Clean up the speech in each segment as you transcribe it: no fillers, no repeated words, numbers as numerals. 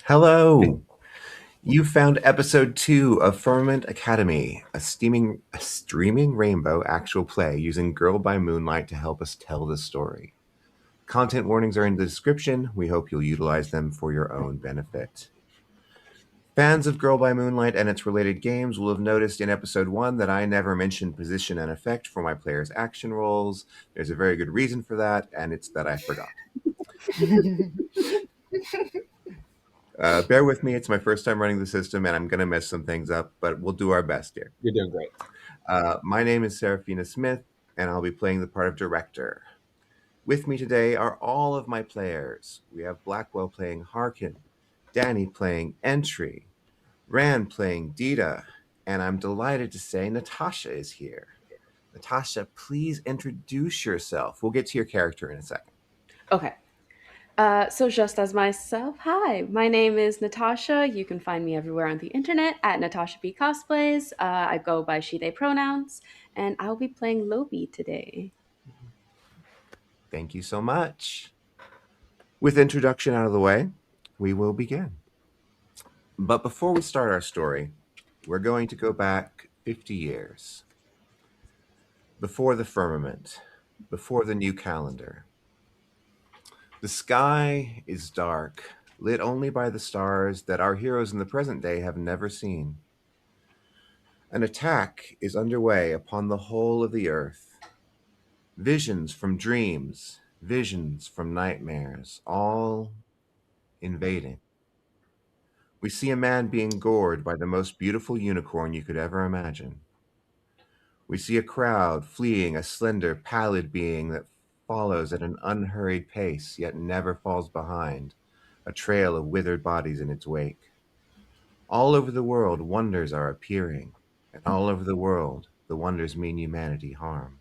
Hello. You found episode 2 of Firmament Academy, a streaming rainbow actual play using Girl by Moonlight to help us tell the story. Content warnings are in the description. We hope you'll utilize them for your own benefit. Fans of Girl by Moonlight and its related games will have noticed in episode 1 that I never mentioned position and effect for my players' action rolls. There's a very good reason for that, and it's that I forgot. Bear with me, it's my first time running the system, and I'm going to mess some things up, but we'll do our best here. You're doing great. My name is Serafina Smith, and I'll be playing the part of director. With me today are all of my players. We have Blackwell playing Harken, Danny playing Entry, Rand playing Dita, and I'm delighted to say Natasha is here. Natasha, please introduce yourself. We'll get to your character in a second. Okay. So just as myself, hi, my name is Natasha. You can find me everywhere on the internet at Natasha B Cosplays. I go by she, they pronouns, and I'll be playing Lobi today. Thank you so much. With introduction out of the way, we will begin. But before we start our story, we're going to go back 50 years. Before the firmament, before the new calendar. The sky is dark, lit only by the stars that our heroes in the present day have never seen. An attack is underway upon the whole of the earth. Visions from dreams, visions from nightmares, all invading. We see a man being gored by the most beautiful unicorn you could ever imagine. We see a crowd fleeing a slender, pallid being that follows at an unhurried pace, yet never falls behind, a trail of withered bodies in its wake. All over the world, wonders are appearing, and all over the world, the wonders mean humanity harm.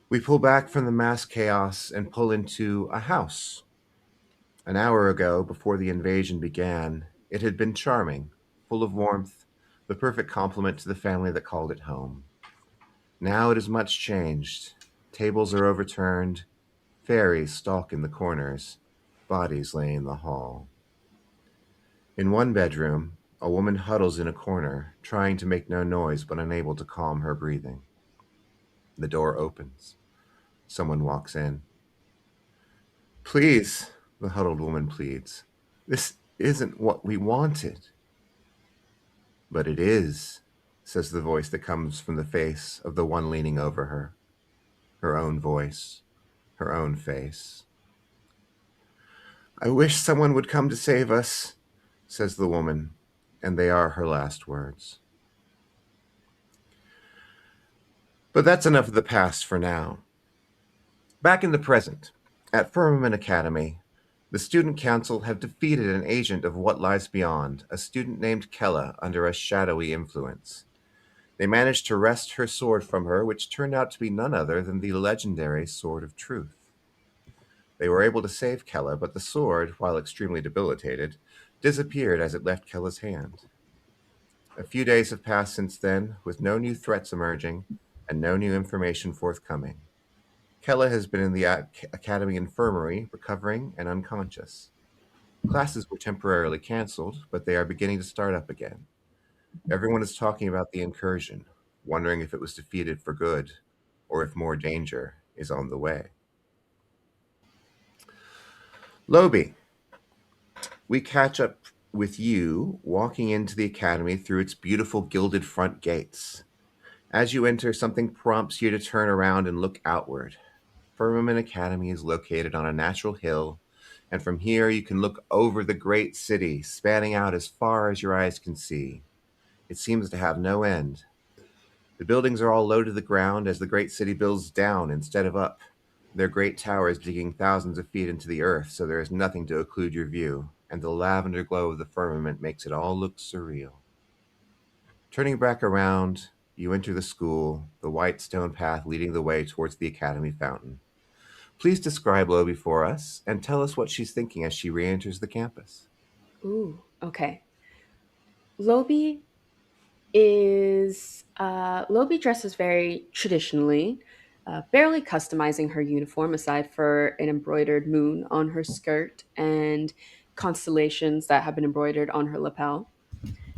We pull back from the mass chaos and pull into a house. An hour ago, before the invasion began, it had been charming, full of warmth, the perfect complement to the family that called it home. Now it is much changed. Tables are overturned, fairies stalk in the corners, bodies lay in the hall. In one bedroom, a woman huddles in a corner, trying to make no noise but unable to calm her breathing. The door opens. Someone walks in. "Please," the huddled woman pleads. "This isn't what we wanted." "But it is," says the voice that comes from the face of the one leaning over her. Her own voice, her own face. "I wish someone would come to save us," says the woman, and they are her last words. But that's enough of the past for now. Back in the present, at Firmament Academy, the Student Council have defeated an agent of what lies beyond, a student named Kella, under a shadowy influence. They managed to wrest her sword from her, which turned out to be none other than the legendary Sword of Truth. They were able to save Kella, but the sword, while extremely debilitated, disappeared as it left Kella's hand. A few days have passed since then, with no new threats emerging and no new information forthcoming. Kella has been in the Academy Infirmary, recovering and unconscious. Classes were temporarily canceled, but they are beginning to start up again. Everyone is talking about the incursion, wondering if it was defeated for good, or if more danger is on the way. Lobi, we catch up with you walking into the academy through its beautiful gilded front gates. As you enter, something prompts you to turn around and look outward. Firmament Academy is located on a natural hill, and from here you can look over the great city, spanning out as far as your eyes can see. It seems to have no end. The buildings are all low to the ground as the great city builds down instead of up, their great towers digging thousands of feet into the earth so there is nothing to occlude your view, and the lavender glow of the firmament makes it all look surreal. Turning back around, you enter the school, the white stone path leading the way towards the academy fountain. Please describe Lobi for us and tell us what she's thinking as she re-enters the campus. Ooh, okay. Lobi Lobi dresses very traditionally, barely customizing her uniform aside for an embroidered moon on her skirt and constellations that have been embroidered on her lapel.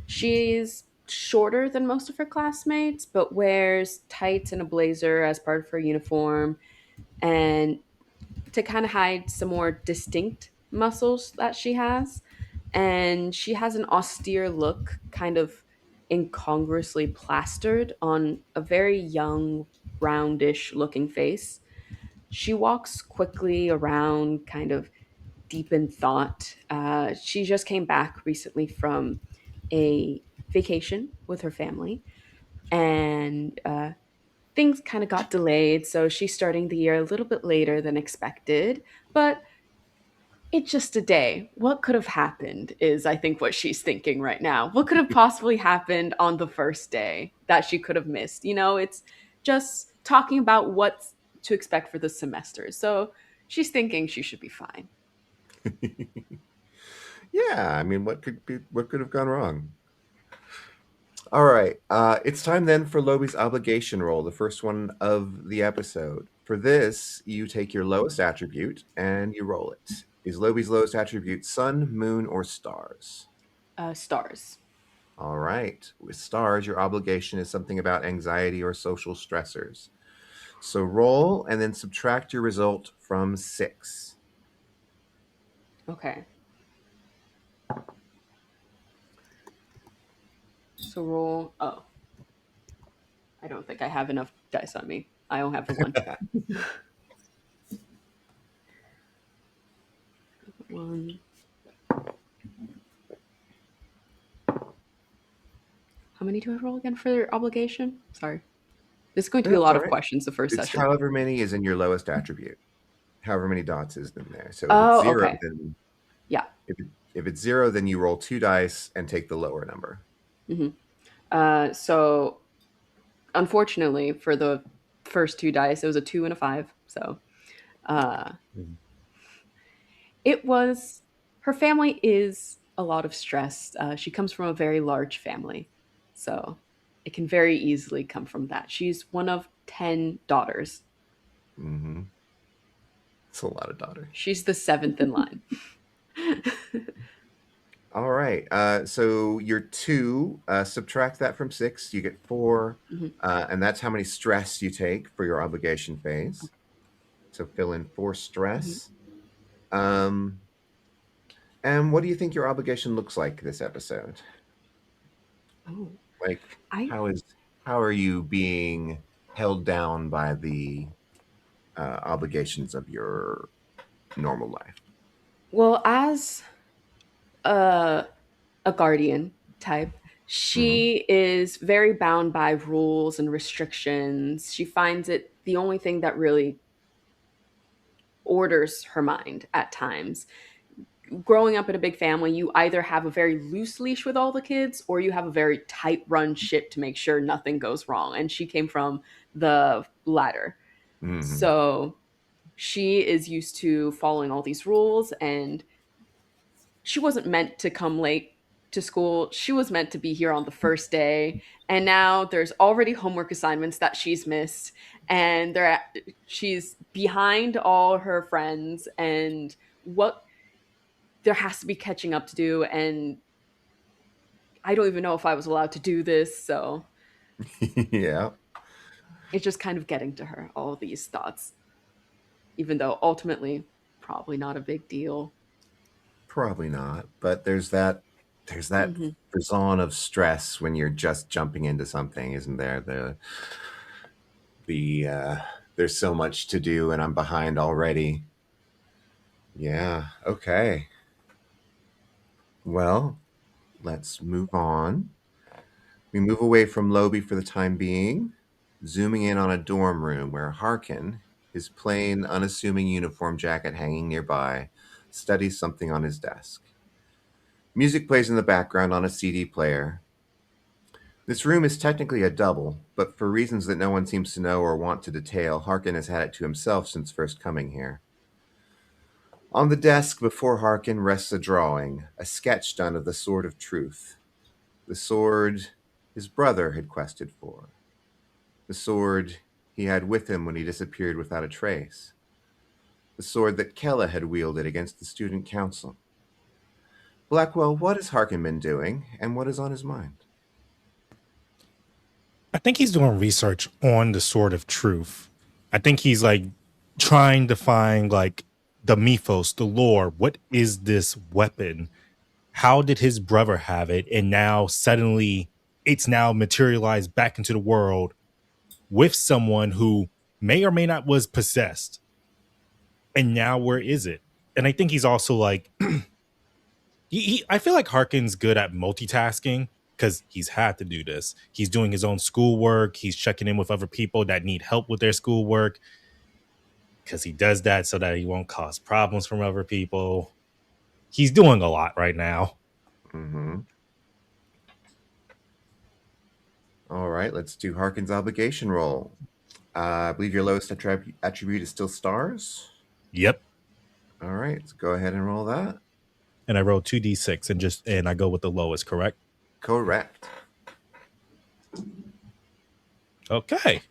She's shorter than most of her classmates, but wears tights and a blazer as part of her uniform, and to kind of hide some more distinct muscles that she has. And she has an austere look, kind of incongruously plastered on a very young, roundish looking face. She walks quickly around, kind of deep in thought. She just came back recently from a vacation with her family, and things kind of got delayed. So she's starting the year a little bit later than expected. But it's just a day. What could have happened is, I think, what she's thinking right now. What could have possibly happened on the first day that she could have missed? It's just talking about what to expect for the semester. So she's thinking she should be fine. Yeah, I mean, what could have gone wrong? All right, it's time then for Lobi's obligation roll, the first one of the episode. For this, you take your lowest attribute and you roll it. Is Lobi's lowest attribute sun, moon, or stars? Stars. All right. With stars, your obligation is something about anxiety or social stressors. So roll and then subtract your result from 6. Okay. So roll. Oh, I don't think I have enough dice on me. I don't have a one. One. How many do I roll again for obligation? Sorry. This is going to be a That's lot all of right. questions the first It's session. however many is in your lowest attribute. However many dots is in there. So if it's Oh, 0, okay. then Yeah. if it's 0, then you roll 2 dice and take the lower number. So unfortunately for the first two dice, it was a 2 and a 5. So uh, Mhm. it was, her family is a lot of stress. She comes from a very large family. So it can very easily come from that. She's one of 10 daughters. Mhm. It's a lot of daughters. She's the seventh in line. All right. So your 2, subtract that from 6, you get 4. Mhm. And that's how many stress you take for your obligation phase. So fill in 4 Mhm. stress. Um, and what do you think your obligation looks like this episode? Oh, Like, I how are you being held down by the obligations of your normal life? well, as a a guardian type, Hmm. she is very bound by rules and restrictions. She finds it the only thing that really orders her mind at times. Growing up in a big family, you either have a very loose leash with all the kids or you have a very tight run ship to make sure nothing goes wrong. And she came from the latter. Hmm. So she is used to following all these rules, and she wasn't meant to come late to school. She was meant to be here on the first day. And now there's already homework assignments that she's missed, and she's behind all her friends, and what there has to be catching up to do. And I don't even know if I was allowed to do this. So Yeah, it's just kind of getting to her, all of these thoughts, even though ultimately, probably not a big deal. probably not. But there's that Hmm. frisson of stress when you're just jumping into something, isn't there? The there's so much to do and I'm behind already. Yeah. Okay. Well, let's move on. We move away from Lobi for the time being, zooming in on a dorm room where Harken, his plain, unassuming uniform jacket hanging nearby, studies something on his desk. Music plays in the background on a CD player. This room is technically a double, but for reasons that no one seems to know or want to detail, Harken has had it to himself since first coming here. On the desk before Harken rests a drawing, a sketch done of the Sword of Truth, the sword his brother had quested for, the sword he had with him when he disappeared without a trace, the sword that Kella had wielded against the student council. Blackwell, what has Harken been doing, and what is on his mind? I think he's doing research on the Sword of Truth. I think he's like trying to find like the mythos, the lore. What is this weapon? How did his brother have it? And now suddenly it's now materialized back into the world with someone who may or may not was possessed. And now where is it? And I think he's also like I feel like Harkin's good at multitasking because he's had to do this. He's doing his own schoolwork. He's checking in with other people that need help with their schoolwork because he does that so that he won't cause problems from other people. He's doing a lot right now. Mm-hmm. All right, let's do Harken's obligation roll. I believe your lowest attribute is still stars. Yep. All right, let's go ahead and roll that. And I roll 2d6 and I go with the lowest, correct? Correct. Okay.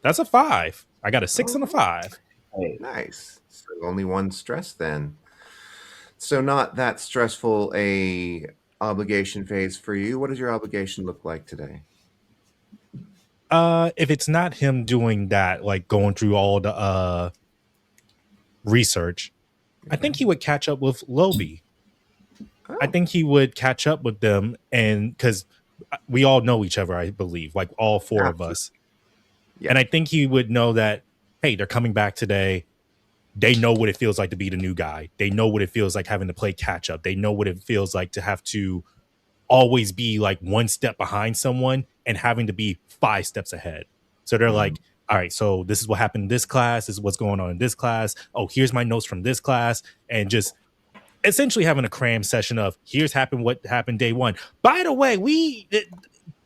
That's a 5. I got a 6 and a 5. Hey, Nice. So only one stress then. So not that stressful a obligation phase for you. What does your obligation look like today? If it's not him doing that, like going through all the research, I think he would catch up with Lobi. Oh, I think he would catch up with them, and because we all know each other, I believe, like all four of us. Yeah. And I think he would know that, hey, they're coming back today. They know what it feels like to be the new guy. They know what it feels like having to play catch up. They know what it feels like to have to always be like one step behind someone and having to be 5 steps ahead. So they're like, all right, so this is what happened in this class. This is what's going on in this class. Oh, here's my notes from this class. And just essentially having a cram session of here's what happened day 1. By the way,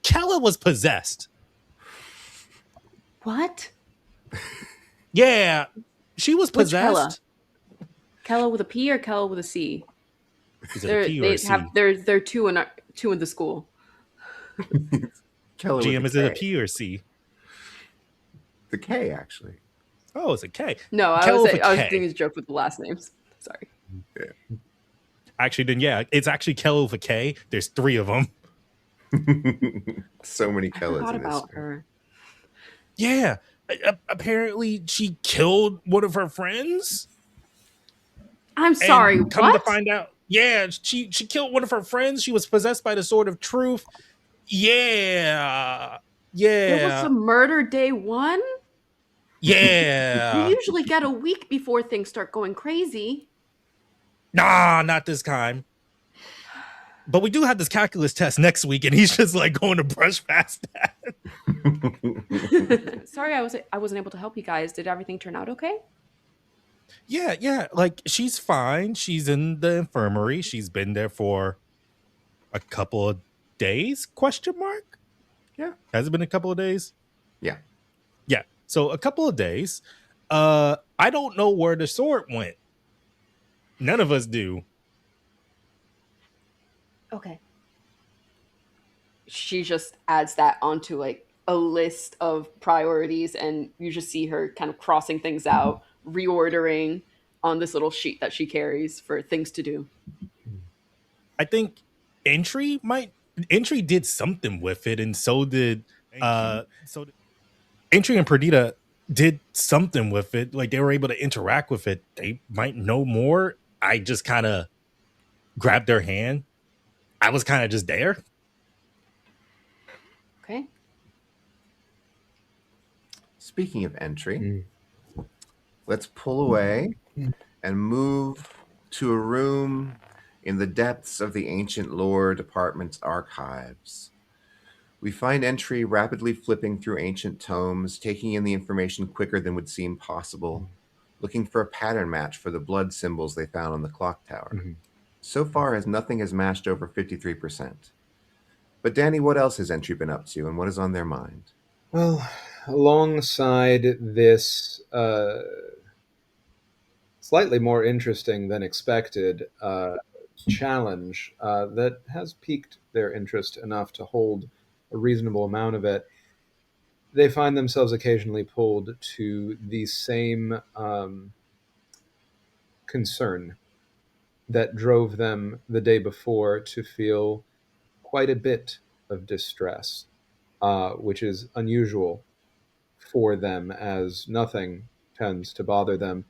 Kella was possessed. What? Yeah, she was Which Kella? possessed. Kella with a P or Kella with a C? Is it a P or a C? They're two in the school. Keller GM, with is it a P or a C? The K, actually. Oh, it's a K. No, I was doing a joke with the last names. Sorry. Yeah. Actually, then yeah, it's actually Kella with a K. There's 3 of them. So many I Kellas forgot in this. about her. Yeah, apparently she killed one of her friends. I'm sorry. And come what? to find out, yeah, she killed one of her friends. She was possessed by the Sword of Truth. Yeah. There was some murder day 1. Yeah. We usually get a week before things start going crazy. Nah, not this time. But we do have this calculus test next week, and he's just like going to brush past that. Sorry, I wasn't able to help you guys. Did everything turn out okay? Yeah. Like she's fine. She's in the infirmary. She's been there for a couple of days? Question mark? Yeah. Has it been a couple of days? Yeah. Yeah. So a couple of days. I don't know where the sword went. None of us do. Okay. She just adds that onto like a list of priorities, and you just see her kind of crossing things out, reordering on this little sheet that she carries for things to do. I think Entry did something with it, and so did Entry and Perdita did something with it. Like they were able to interact with it. They might know more. I just kind of grabbed their hand. I was kind of just there. Okay. Speaking of Entry, let's pull away and move to a room in the depths of the Ancient Lore Department's archives. We find Entry rapidly flipping through ancient tomes, taking in the information quicker than would seem possible, looking for a pattern match for the blood symbols they found on the clock tower. So far, as nothing has matched over 53%. But Danny, what else has Entry been up to, and what is on their mind? Well, alongside this slightly more interesting than expected challenge that has piqued their interest enough to hold a reasonable amount of it, they find themselves occasionally pulled to the same concern that drove them the day before to feel quite a bit of distress, which is unusual for them, as nothing tends to bother them.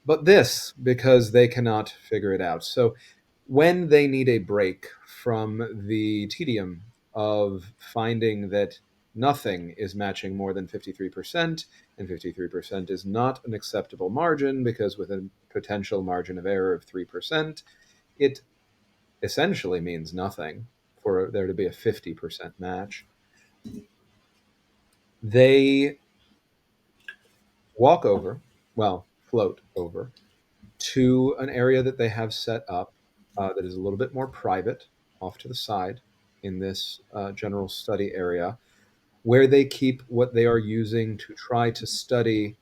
But this, because they cannot figure it out. So when they need a break from the tedium of finding that nothing is matching more than 53%, and 53% is not an acceptable margin, because with a potential margin of error of 3%, it essentially means nothing for there to be a 50% match. They walk over, well, float over to an area that they have set up that is a little bit more private off to the side in this general study area, where they keep what they are using to try to study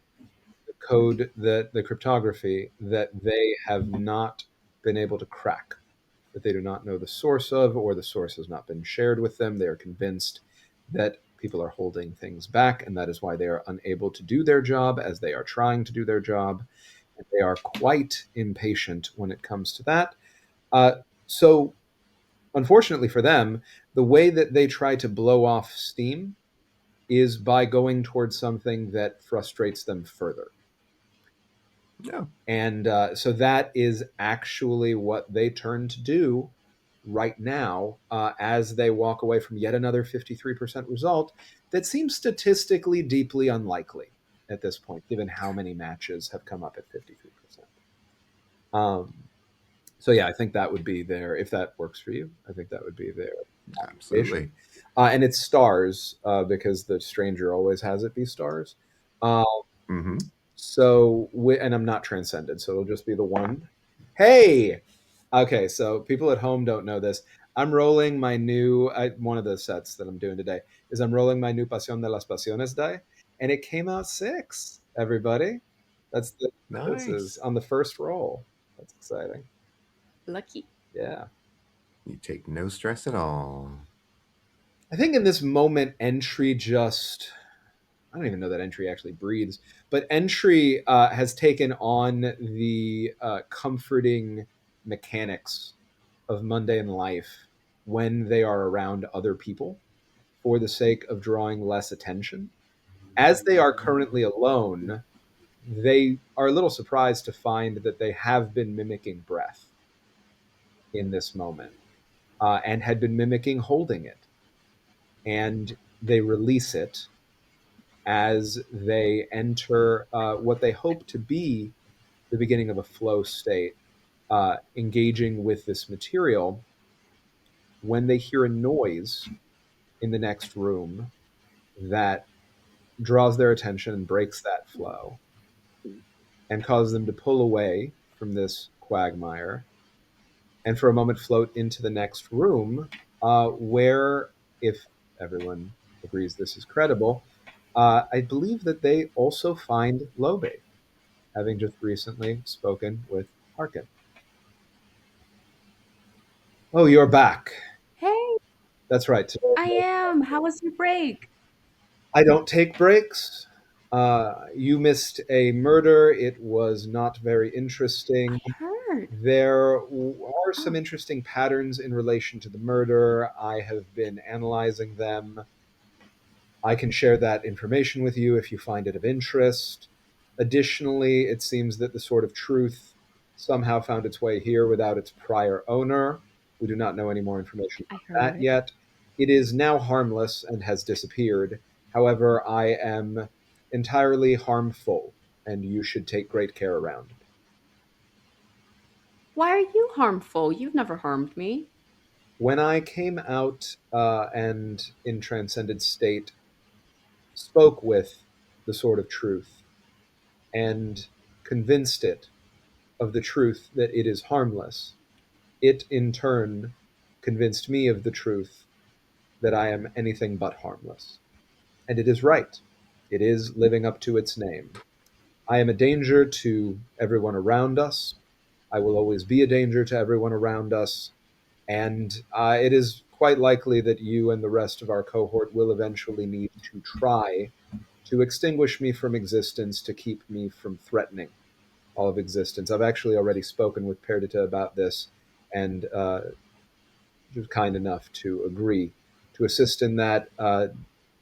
the code, that the cryptography that they have not been able to crack, that they do not know the source of, or the source has not been shared with them. They are convinced that people are holding things back, and that is why they are unable to do their job as they are trying to do their job. And they are quite impatient when it comes to that. So, unfortunately for them, the way that they try to blow off steam is by going towards something that frustrates them further. No. And so that is actually what they turn to do right now, as they walk away from yet another 53% result that seems statistically deeply unlikely at this point, given how many matches have come up at 53%. So yeah, I think that would be their, if that works for you, I think that would be their Absolutely. and it's stars, because the stranger always has it be stars. Mm-hmm. So, and I'm not transcended, so it'll just be the one. Hey! Okay, so people at home don't know this. I'm rolling my new, one of the sets that I'm doing today is I'm rolling my new Pasión de las Pasiones die, and it came out 6, everybody. That's the Nice. differences on the first roll. That's exciting. Lucky. Yeah. You take no stress at all. I think in this moment, entry just, I don't even know that entry actually breathes, but entry has taken on the comforting mechanics of mundane life when they are around other people for the sake of drawing less attention. As they are currently alone, they are a little surprised to find that they have been mimicking breath in this moment, and had been mimicking holding it. And they release it as they enter what they hope to be the beginning of a flow state, engaging with this material, when they hear a noise in the next room that draws their attention and breaks that flow and causes them to pull away from this quagmire and for a moment float into the next room, where, if everyone agrees this is credible, I believe that they also find Lobi, having just recently spoken with Harken. Oh, you're back. Hey, That's right. I am. How was your break? I don't take breaks. You missed a murder. It was not very interesting. I heard. There are some Oh, interesting patterns in relation to the murder. I have been analyzing them. I can share that information with you if you find it of interest. Additionally, it seems that the Sword of Truth somehow found its way here without its prior owner. We do not know any more information I on that heard. yet. It is now harmless and has disappeared. However, I am entirely harmful, and you should take great care around me. Why are you harmful? You've never harmed me. When I came out, and in transcended state spoke with the Sword of Truth and convinced it of the truth that it is harmless, it in turn convinced me of the truth that I am anything but harmless. And it is right. It is living up to its name. I am a danger to everyone around us. I will always be a danger to everyone around us. And it is quite likely that you and the rest of our cohort will eventually need to try to extinguish me from existence to keep me from threatening all of existence. I've actually already spoken with Perdita about this, and she was kind enough to agree to assist in that,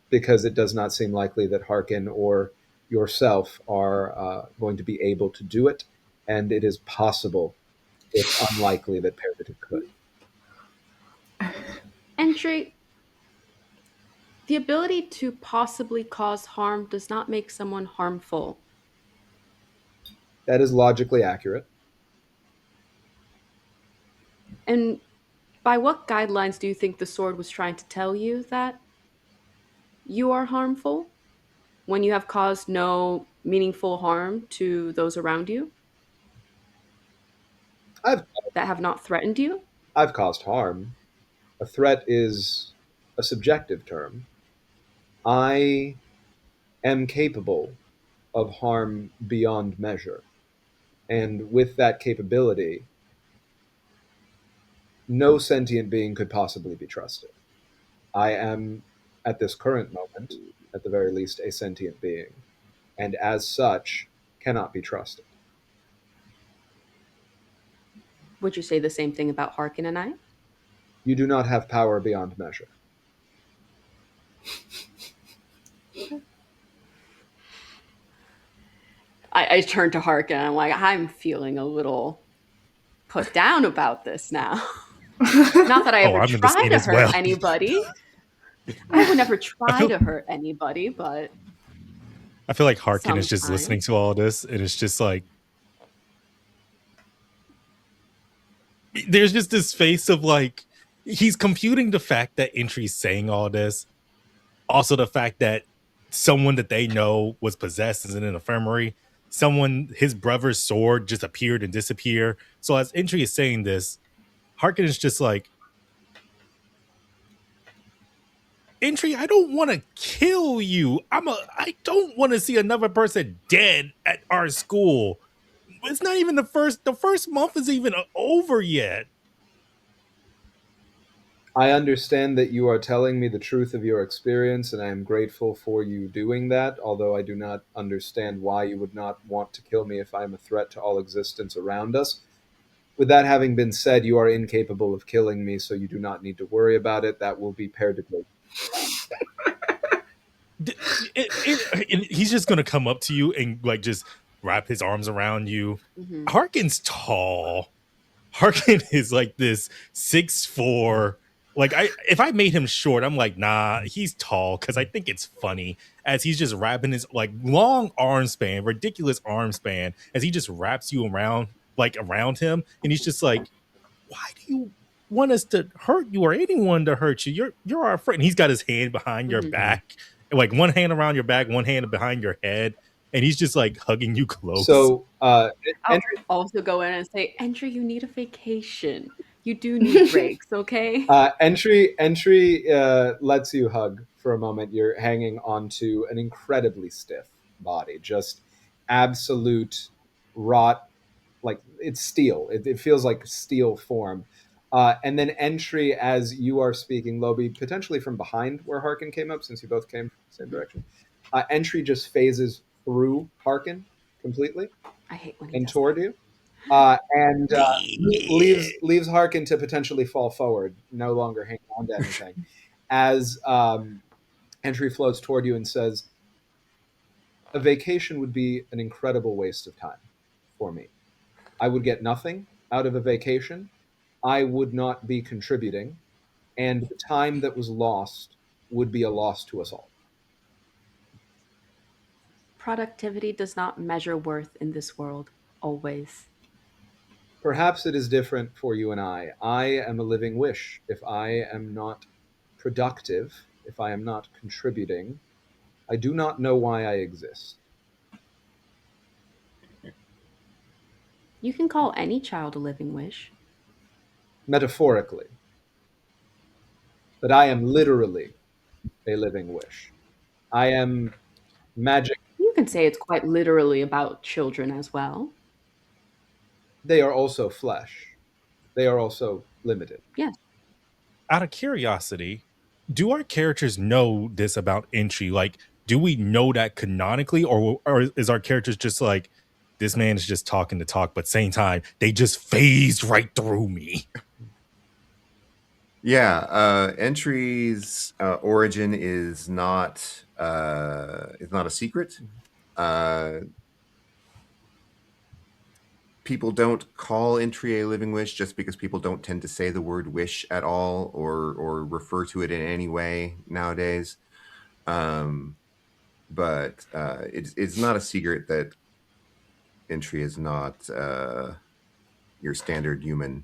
because it does not seem likely that Harken or yourself are going to be able to do it, and it is possible, if unlikely, that Perdita could. Entry. The ability to possibly cause harm does not make someone harmful. That is logically accurate. And by what guidelines do you think the sword was trying to tell you that you are harmful when you have caused no meaningful harm to those around you I've that have not threatened you? I've caused harm. A threat is a subjective term. I am capable of harm beyond measure. And with that capability, no sentient being could possibly be trusted. I am, at this current moment, at the very least, a sentient being, and as such, cannot be trusted. Would you say the same thing about Harken and I? You do not have power beyond measure. I turn to Harken and I'm like, I'm feeling a little put down about this now. Not that I ever I'm in this try scene to as hurt well. anybody. I would never try feel- to hurt anybody, but I feel like Harken is just sometimes. listening to all this, and it's just like there's just this face of like he's computing the fact that Entry's saying all this, also the fact that someone that they know was possessed is in an infirmary. Someone, his brother's sword just appeared and disappeared. So as Entry is saying this, Harken is just like, Entry, I don't want to kill you. I don't want to see another person dead at our school. It's not even the first month is even over yet. I understand that you are telling me the truth of your experience, and I am grateful for you doing that, although I do not understand why you would not want to kill me if I am a threat to all existence around us. With that having been said, you are incapable of killing me, so you do not need to worry about it. That will be Perdita. He's just gonna come up to you and like just wrap his arms around you. Mhm. Harken's tall. Harken is like this 6'4". Like if I made him short, I'm like, nah, he's tall because I think it's funny as he's just wrapping his like long arm span, ridiculous arm span, as he just wraps you around him, and he's just like, why do you want us to hurt you or anyone to hurt you? You're our friend. And he's got his hand behind your Mhm. back, like one hand around your back, one hand behind your head, and he's just like hugging you close. So, I'll also go in and say, Entry, you need a vacation. You do need breaks, okay? Entry lets you hug for a moment. You're hanging onto an incredibly stiff body, just absolute rot, like it's steel. It feels like steel form. And then Entry, as you are speaking, Lobi, potentially from behind where Harken came up, since you both came from the same direction. Entry just phases through Harken completely I hate when he and does toward that. you. And leaves Harken to potentially fall forward, no longer hang on to anything. As Entry floats toward you and says, "A vacation would be an incredible waste of time for me. I would get nothing out of a vacation. I would not be contributing, and the time that was lost would be a loss to us all." Productivity does not measure worth in this world, always. Perhaps it is different for you and I. I am a living wish. If I am not productive, if I am not contributing, I do not know why I exist. You can call any child a living wish. Metaphorically. But I am literally a living wish. I am magic. You can say it's quite literally about children as well. They are also flesh. They are also limited. Yes. Out of curiosity, do our characters know this about Entry? Like, do we know that canonically, or is our characters just like, this man is just talking to talk, but same time, they just phased right through me. Yeah, Entry's origin is not a secret. People don't call Entry a living wish just because people don't tend to say the word wish at all or refer to it in any way nowadays. But it's not a secret that Entry is not your standard human.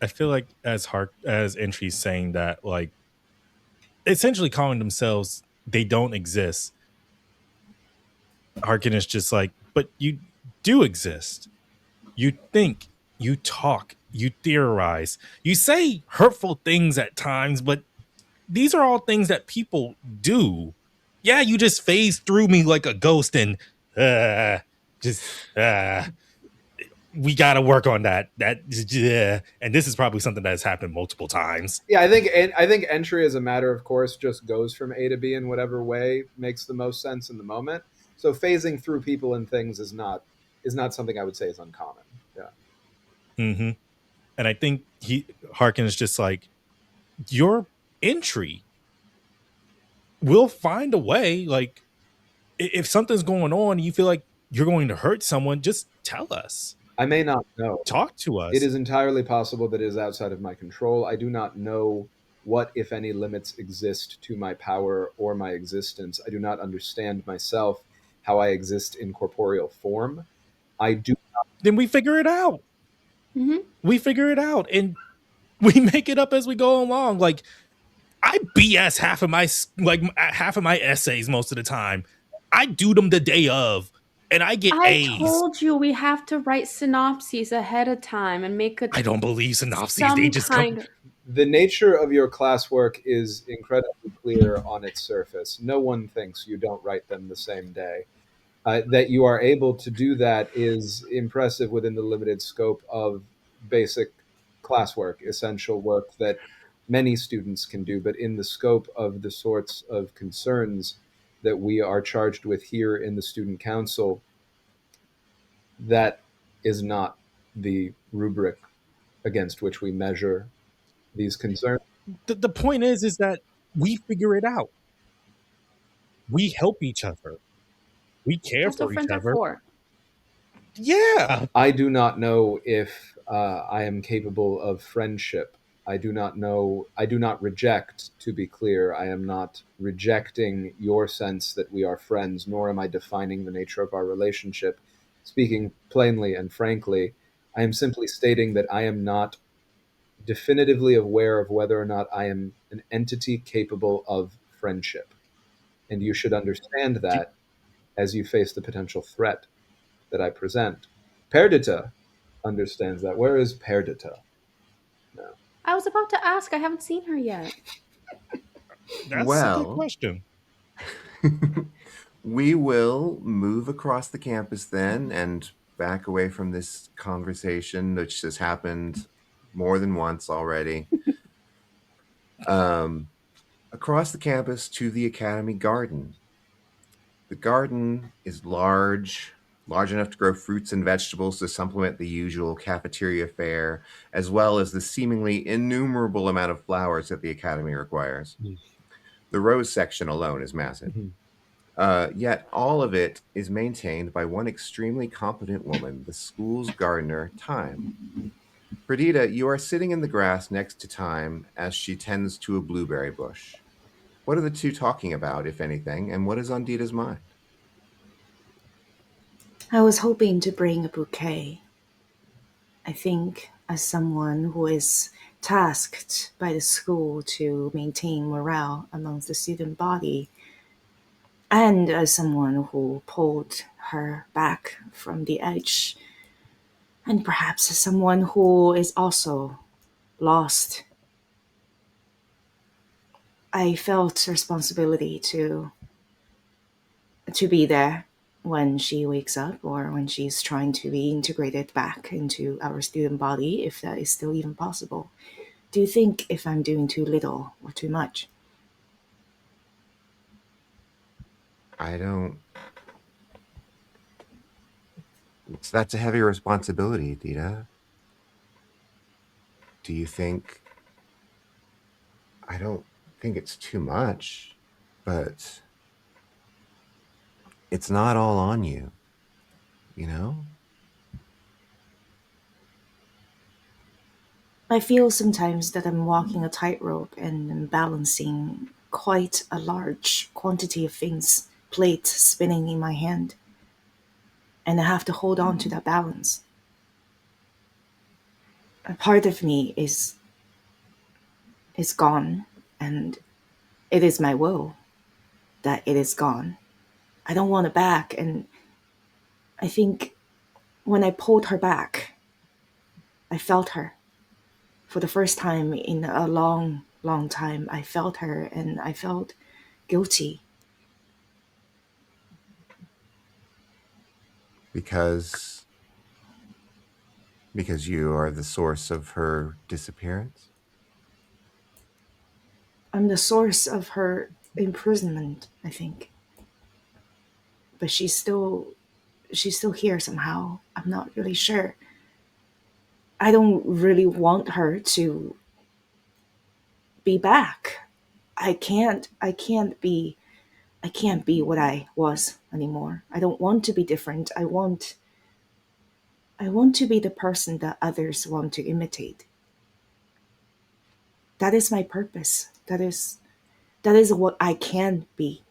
I feel like as Entry's saying that, like, essentially calling themselves they don't exist. Harken is just like, but you do exist. You think, you talk, you theorize, you say hurtful things at times, but these are all things that people do. Yeah, you just phase through me like a ghost and just we got to work on that. And this is probably something that's happened multiple times. Yeah, I think entry as a matter of course just goes from A to B in whatever way makes the most sense in the moment. So phasing through people and things is not something I would say is uncommon. Yeah. Mm-hmm. And I think Harken is just like, your entry will find a way. Like, if something's going on and you feel like you're going to hurt someone, just tell us. I may not know. Talk to us. It is entirely possible that it is outside of my control. I do not know what, if any, limits exist to my power or my existence. I do not understand myself, how I exist in corporeal form. I do. Then we figure it out. Mm-hmm. We figure it out and we make it up as we go along. Like, I BS half of my essays most of the time. I do them the day of, and I get A's. I told you we have to write synopses ahead of time and make a. I don't believe synopses. They just come. The nature of your classwork is incredibly clear on its surface. No one thinks you don't write them the same day. That you are able to do that is impressive within the limited scope of basic classwork, essential work that many students can do, but in the scope of the sorts of concerns that we are charged with here in the student council, that is not the rubric against which we measure these concerns. The point is that we figure it out. We help each other. We care That's for what each friends are other. for. Yeah. I do not know if I am capable of friendship. I do not know. I do not reject, to be clear. I am not rejecting your sense that we are friends, nor am I defining the nature of our relationship. Speaking plainly and frankly, I am simply stating that I am not definitively aware of whether or not I am an entity capable of friendship. And you should understand that as you face the potential threat that I present. Perdita understands that. Where is Perdita? No. I was about to ask. I haven't seen her yet. That's a good question. We will move across the campus then and back away from this conversation, which has happened more than once already. Across the campus to the Academy garden. The garden is large enough to grow fruits and vegetables to supplement the usual cafeteria fare, as well as the seemingly innumerable amount of flowers that the Academy requires. The rose section alone is massive. Yet all of it is maintained by one extremely competent woman, the school's gardener, Time. Perdita, you are sitting in the grass next to Time as she tends to a blueberry bush. What are the two talking about, if anything, and what is on Dita's mind? I was hoping to bring a bouquet. I think, as someone who is tasked by the school to maintain morale amongst the student body, and as someone who pulled her back from the edge, and perhaps as someone who is also lost, I felt responsibility to be there when she wakes up or when she's trying to be integrated back into our student body, if that is still even possible. Do you think if I'm doing too little or too much? I don't. That's a heavy responsibility, Dita. Do you think? I don't think it's too much, but it's not all on you, you know? I feel sometimes that I'm walking a tightrope and I'm balancing quite a large quantity of things, plates spinning in my hand, and I have to hold on to that balance. A part of me is gone, and it is my will that it is gone. I don't want it back, and I think when I pulled her back, I felt her. For the first time in a long, long time, I felt her and I felt guilty. Because you are the source of her disappearance. I'm the source of her imprisonment, I think. But she's still here somehow. I'm not really sure. I don't really want her to be back. I can't be what I was anymore. I don't want to be different. I want to be the person that others want to imitate. That is my purpose. That is what I can be.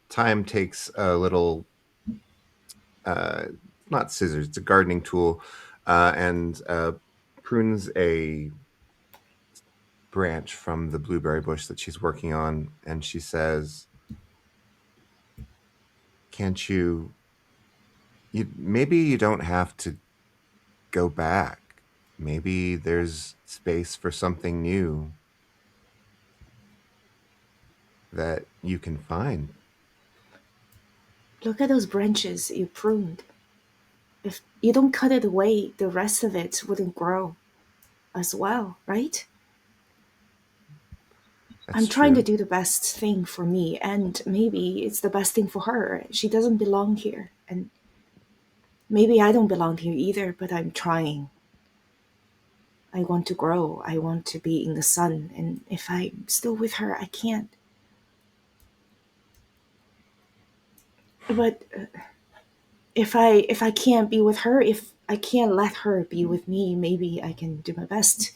Time takes a little, not scissors, it's a gardening tool, and prunes a branch from the blueberry bush that she's working on. And she says, can't maybe you don't have to go back. Maybe there's space for something new that you can find. Look at those branches you pruned. If you don't cut it away, the rest of it wouldn't grow as well, right? That's I'm trying to true. do the best thing for me, and maybe it's the best thing for her. She doesn't belong here, and maybe I don't belong here either, but I'm trying. I want to grow. I want to be in the sun, and if I'm still with her, I can't. But if I can't be with her, if I can't let her be with me, maybe I can do my best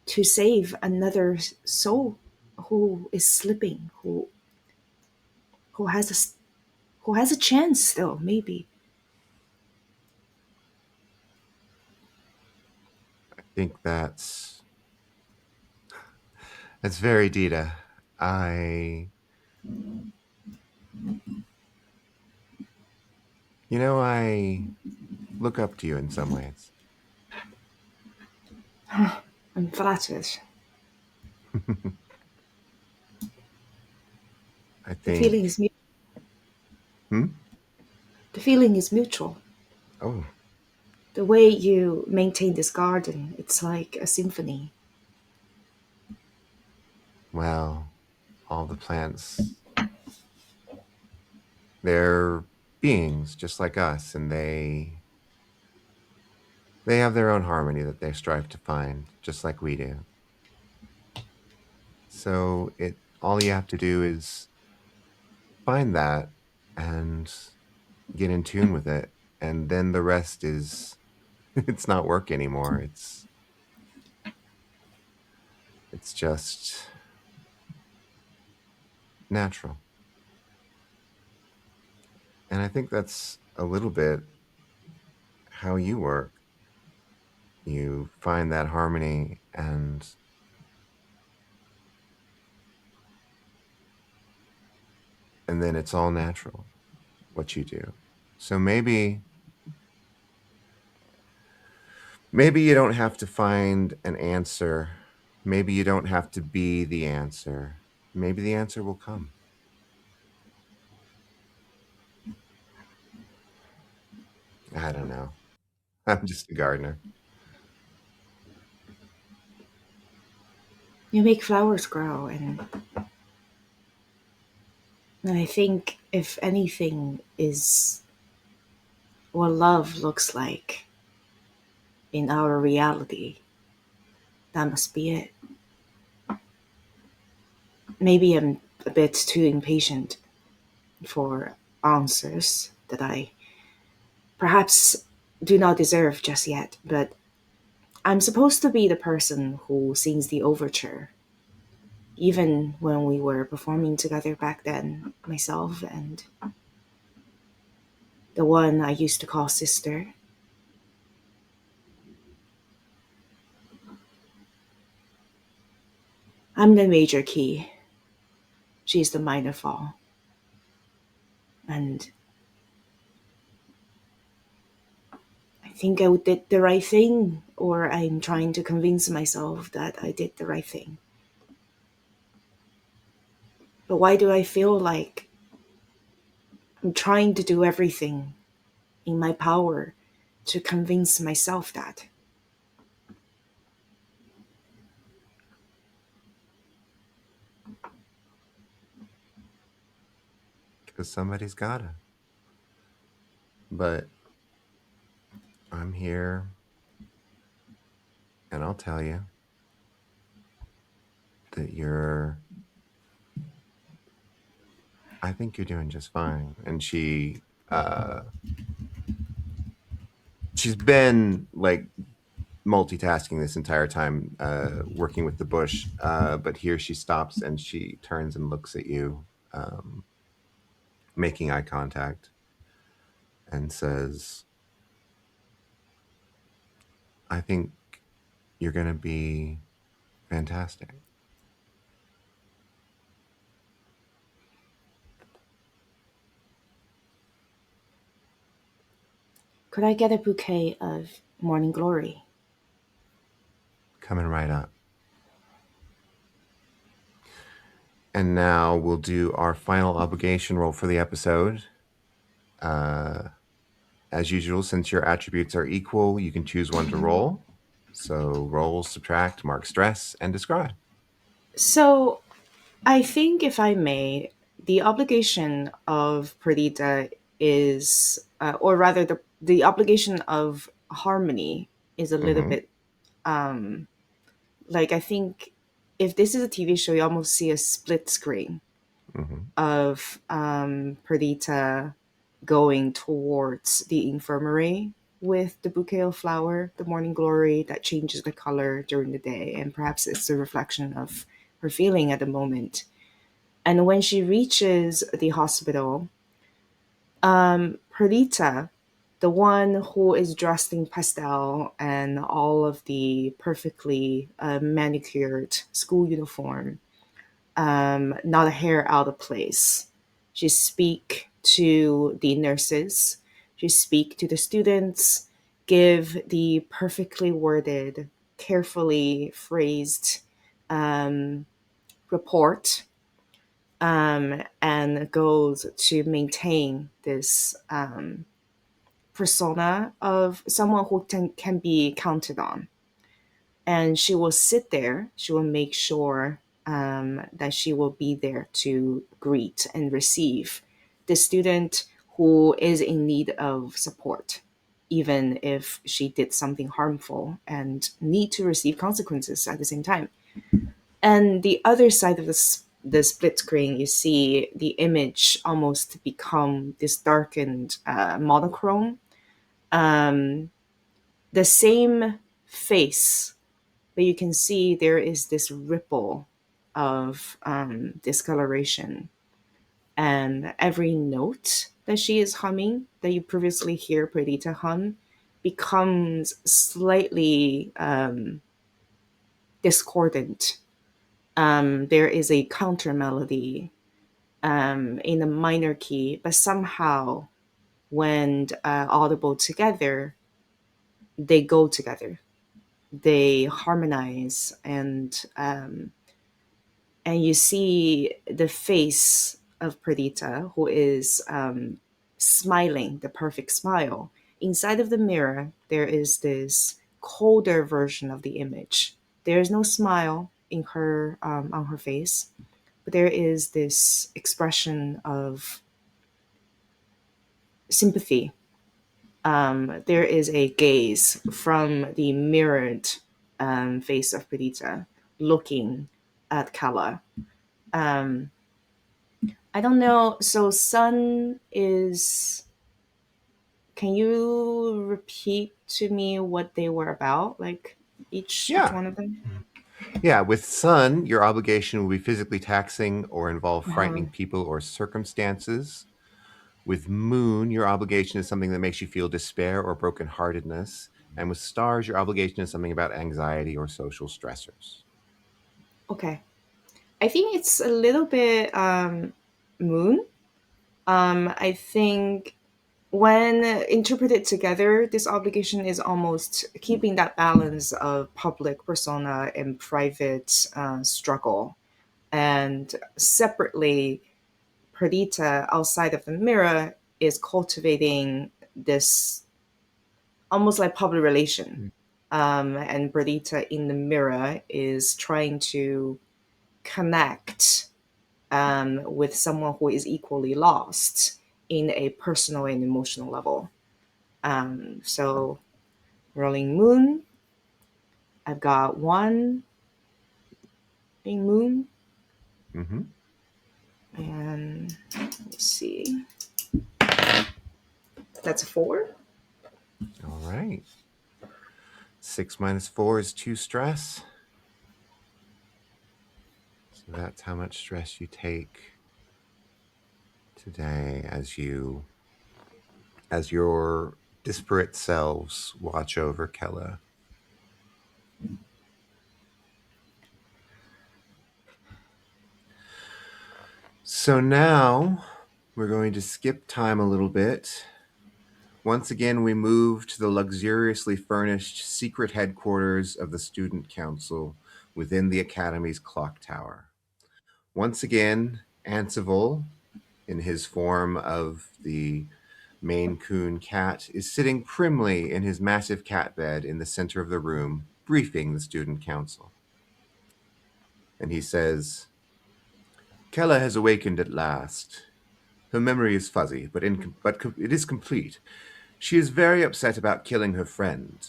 to save another soul who is slipping, who has a chance still, maybe. I think that's very Dita. I I look up to you in some ways. I'm flattered. I The feeling think. is mu- Hmm? the feeling is mutual. Oh, The way you maintain this garden, it's like a symphony. well, all the plants, they're beings just like us, and they have their own harmony that they strive to find, just like we do. So it all you have to do is find that and get in tune with it, and then the rest is it's not work anymore. It's just natural. And I think that's a little bit how you work. You find that harmony, and then it's all natural what you do. So maybe you don't have to find an answer. Maybe you don't have to be the answer. Maybe the answer will come. I don't know. I'm just a gardener. You make flowers grow, and I think if anything is what love looks like in our reality, that must be it. Maybe I'm a bit too impatient for answers that I perhaps do not deserve just yet, but I'm supposed to be the person who sings the overture, even when we were performing together back then, myself and the one I used to call sister. I'm the major key, she's the minor fall. And I think I did the right thing, or I'm trying to convince myself that I did the right thing. But why do I feel like I'm trying to do everything in my power to convince myself that? Because somebody's gotta. But I'm here, and I'll tell you that I think you're doing just fine. And she's been like multitasking this entire time, working with the bush. But here she stops and she turns and looks at you, making eye contact, and says, I think you're going to be fantastic. Could I get a bouquet of morning glory? Coming right up. And now we'll do our final obligation roll for the episode. As usual, since your attributes are equal, you can choose one to roll. So roll, subtract, mark stress, and describe. So I think, if I may, the obligation of Perdita is, or rather, the obligation of harmony is a little Mm-hmm. bit like, I think if this is a TV show, you almost see a split screen Mm-hmm. of Perdita going towards the infirmary with the bouquet of flower, the morning glory that changes the color during the day, and perhaps it's a reflection of her feeling at the moment. And when she reaches the hospital, Perdita, the one who is dressed in pastel and all of the perfectly manicured school uniform, not a hair out of place. She speak to the nurses. She speak to the students. Give the perfectly worded, carefully phrased report, and goes to maintain this persona of someone who can be counted on. And she will sit there, she will make sure that she will be there to greet and receive the student who is in need of support, even if she did something harmful and need to receive consequences at the same time. And the other side of the split screen, you see the image almost become this darkened monochrome. Um, the same face, but you can see there is this ripple of discoloration. And every note that she is humming, that you previously hear Perdita hum, becomes slightly discordant. There is a counter melody in a minor key, but somehow, when audible together, they go together. They harmonize, and you see the face of Perdita, who is smiling the perfect smile. Inside of the mirror, there is this colder version of the image. There is no smile. in her on her face, but there is this expression of sympathy. There is a gaze from the mirrored face of Perdita looking at Kala. Um, I don't know. So, Sun is. Can you repeat to me what they were about? Like each Yeah. one of them? Yeah. With sun, your obligation will be physically taxing or involve Uh-huh. frightening people or circumstances. With moon, your obligation is something that makes you feel despair or brokenheartedness. And with stars, your obligation is something about anxiety or social stressors. Okay. I think it's a little bit moon. I think when interpreted together, this obligation is almost keeping that balance of public persona and private struggle. And separately, Perdita outside of the mirror is cultivating this almost like public relation. And Perdita in the mirror is trying to connect with someone who is equally lost in a personal and emotional level. So, rolling moon, I've got one being moon, Mm-hmm. and let's see, that's a four. All right. 6 minus 4 is 2 stress. So that's how much stress you take today as your disparate selves watch over Kella. So now we're going to skip time a little bit. Once again, we move to the luxuriously furnished secret headquarters of the Student Council within the Academy's clock tower. Once again, Ansival, in his form of the Maine Coon cat, is sitting primly in his massive cat bed in the center of the room, briefing the Student Council. And he says, Kella has awakened at last. Her memory is fuzzy, but it is complete. She is very upset about killing her friend.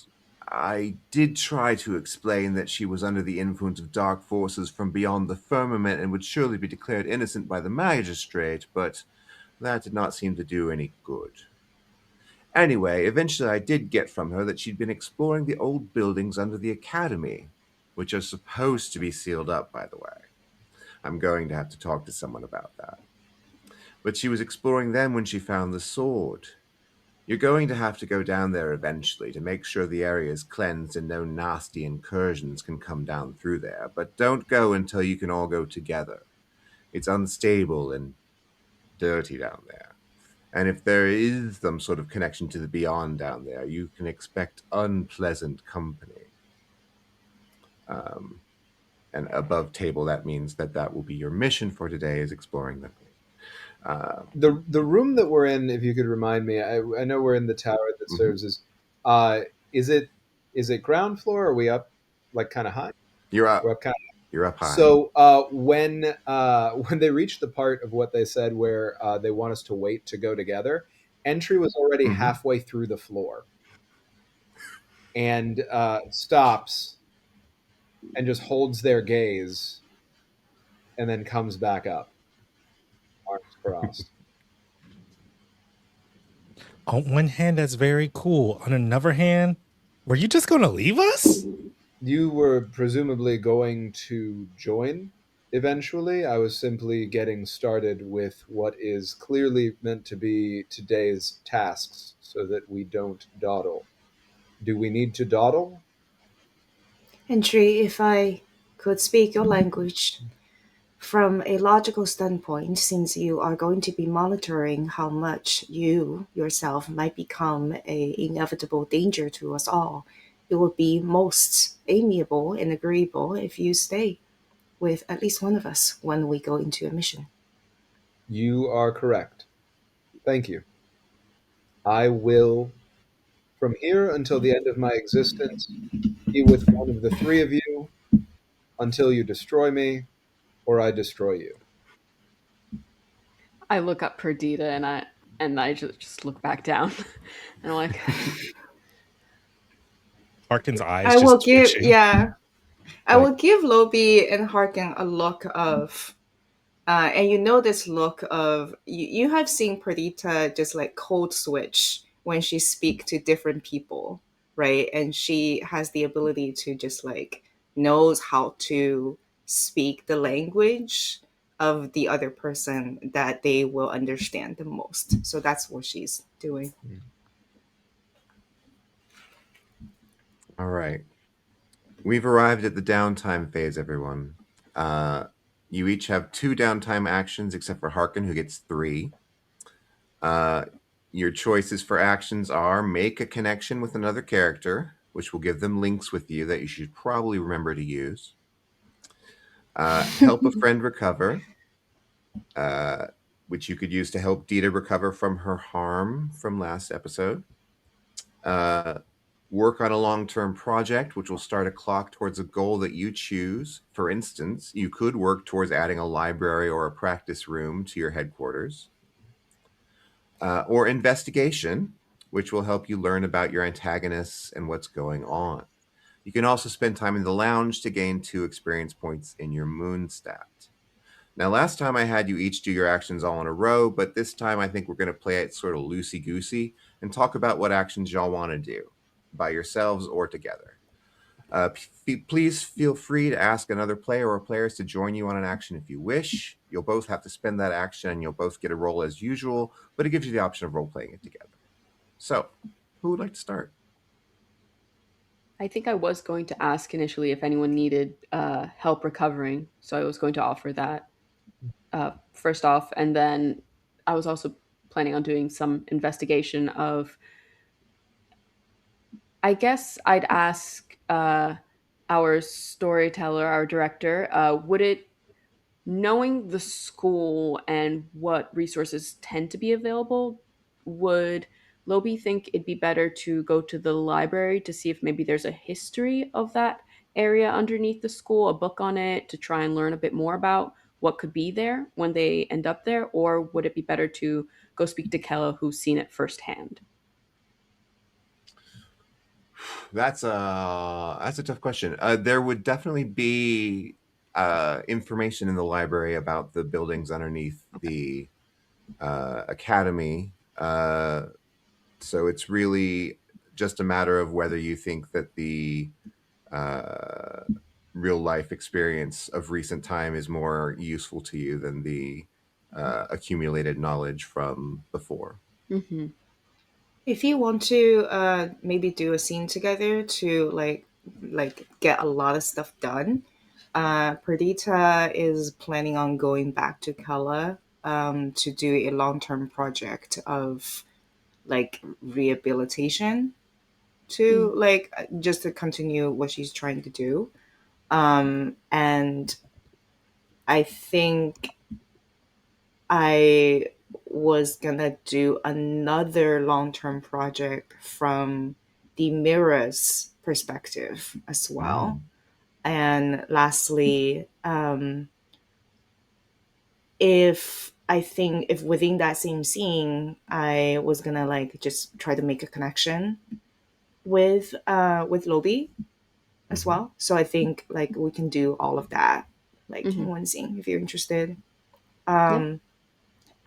I did try to explain that she was under the influence of dark forces from beyond the firmament and would surely be declared innocent by the magistrate, but that did not seem to do any good. Anyway, eventually I did get from her that she'd been exploring the old buildings under the academy, which are supposed to be sealed up, by the way. I'm going to have to talk to someone about that. But she was exploring them when she found the sword. You're going to have to go down there eventually to make sure the area is cleansed and no nasty incursions can come down through there, but don't go until you can all go together. It's unstable and dirty down there. And if there is some sort of connection to the beyond down there, you can expect unpleasant company. And above table, that means that will be your mission for today, is exploring them. The room that we're in, if you could remind me, I know we're in the tower that serves as. Is it ground floor? Or are we up like kind of high? You're We're up. up kind of. You're up high. So when they reached the part of what they said where they want us to wait to go together, entry was already halfway through the floor, and stops and just holds their gaze, and then comes back up, arms crossed. On one hand, that's very cool. On another hand, were you just going to leave us? You were presumably going to join eventually. I was simply getting started with what is clearly meant to be today's tasks so that we don't dawdle. Do we need to dawdle? Entry, if I could speak your language, from a logical standpoint, since you are going to be monitoring how much you yourself might become a inevitable danger to us all, it would be most amiable and agreeable if you stay with at least one of us when we go into a mission. You are correct. Thank you. I will, from here until the end of my existence, be with one of the three of you until you destroy me or I destroy you. I look up Perdita and I just look back down, and I'm like, Harken's eyes I will just give, twitching. yeah, I Like, will give Lobi and Harken a look of, and you know this look of, you have seen Perdita just like code switch when she speak to different people, right? And she has the ability to just like knows how to speak the language of the other person that they will understand the most. So that's what she's doing. All right. We've arrived at the downtime phase, everyone. You each have 2 downtime actions, except for Harken, who gets 3. Uh, your choices for actions are make a connection with another character, which will give them links with you that you should probably remember to use. Help a friend recover, which you could use to help Dita recover from her harm from last episode. Uh, work on a long-term project, which will start a clock towards a goal that you choose. For instance, you could work towards adding a library or a practice room to your headquarters. Or investigation, which will help you learn about your antagonists and what's going on. You can also spend time in the lounge to gain 2 experience points in your moon stat. Now, last time I had you each do your actions all in a row, but this time I think we're going to play it sort of loosey-goosey and talk about what actions y'all want to do, by yourselves or together. Please feel free to ask another player or players to join you on an action if you wish. You'll both have to spend that action and you'll both get a roll as usual, but it gives you the option of role-playing it together. So, who would like to start? I think I was going to ask initially if anyone needed help recovering, so I was going to offer that first off, and then I was also planning on doing some investigation of. I guess I'd ask our storyteller, our director, would it, knowing the school and what resources tend to be available, would Lobi think it'd be better to go to the library to see if maybe there's a history of that area underneath the school, a book on it, to try and learn a bit more about what could be there when they end up there? Or would it be better to go speak to Kella, who's seen it firsthand? That's a tough question. There would definitely be information in the library about the buildings underneath the academy. So it's really just a matter of whether you think that the uh, real life experience of recent time is more useful to you than the accumulated knowledge from before. Mm-hmm. If you want to maybe do a scene together to like get a lot of stuff done, Perdita is planning on going back to Kala to do a long-term project of like rehabilitation to like just to continue what she's trying to do. And I think I was gonna do another long term project from the mirror's perspective as well. And lastly, if I think if within that same scene, I was gonna like just try to make a connection with Lobi as Mhm. well. So I think like we can do all of that like in Mm-hmm. one scene if you're interested. Yeah.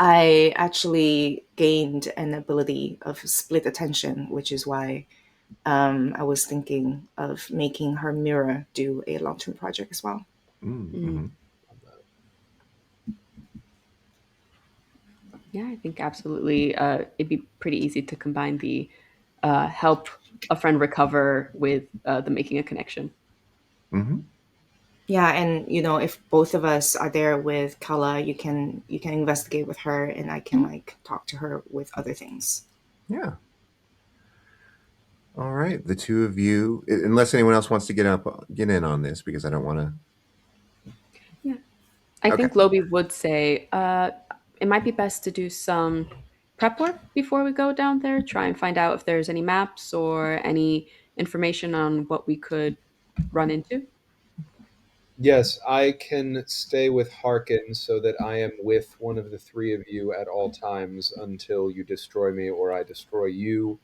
I actually gained an ability of split attention, which is why I was thinking of making her mirror do a long term project as well. Mm. Mm-hmm. Yeah, I think absolutely. It'd be pretty easy to combine the help a friend recover with the making a connection. Mm-hmm. Yeah, and you know, if both of us are there with Kala, you can investigate with her, and I can Mhm. like talk to her with other things. Yeah. All right, the two of you, unless anyone else wants to get in on this, because I don't want to. Yeah. I Okay. think Lobi would say it might be best to do some prep work before we go down there, try and find out if there's any maps or any information on what we could run into. Yes, I can stay with Harken so that I am with one of the three of you at all times until you destroy me or I destroy you.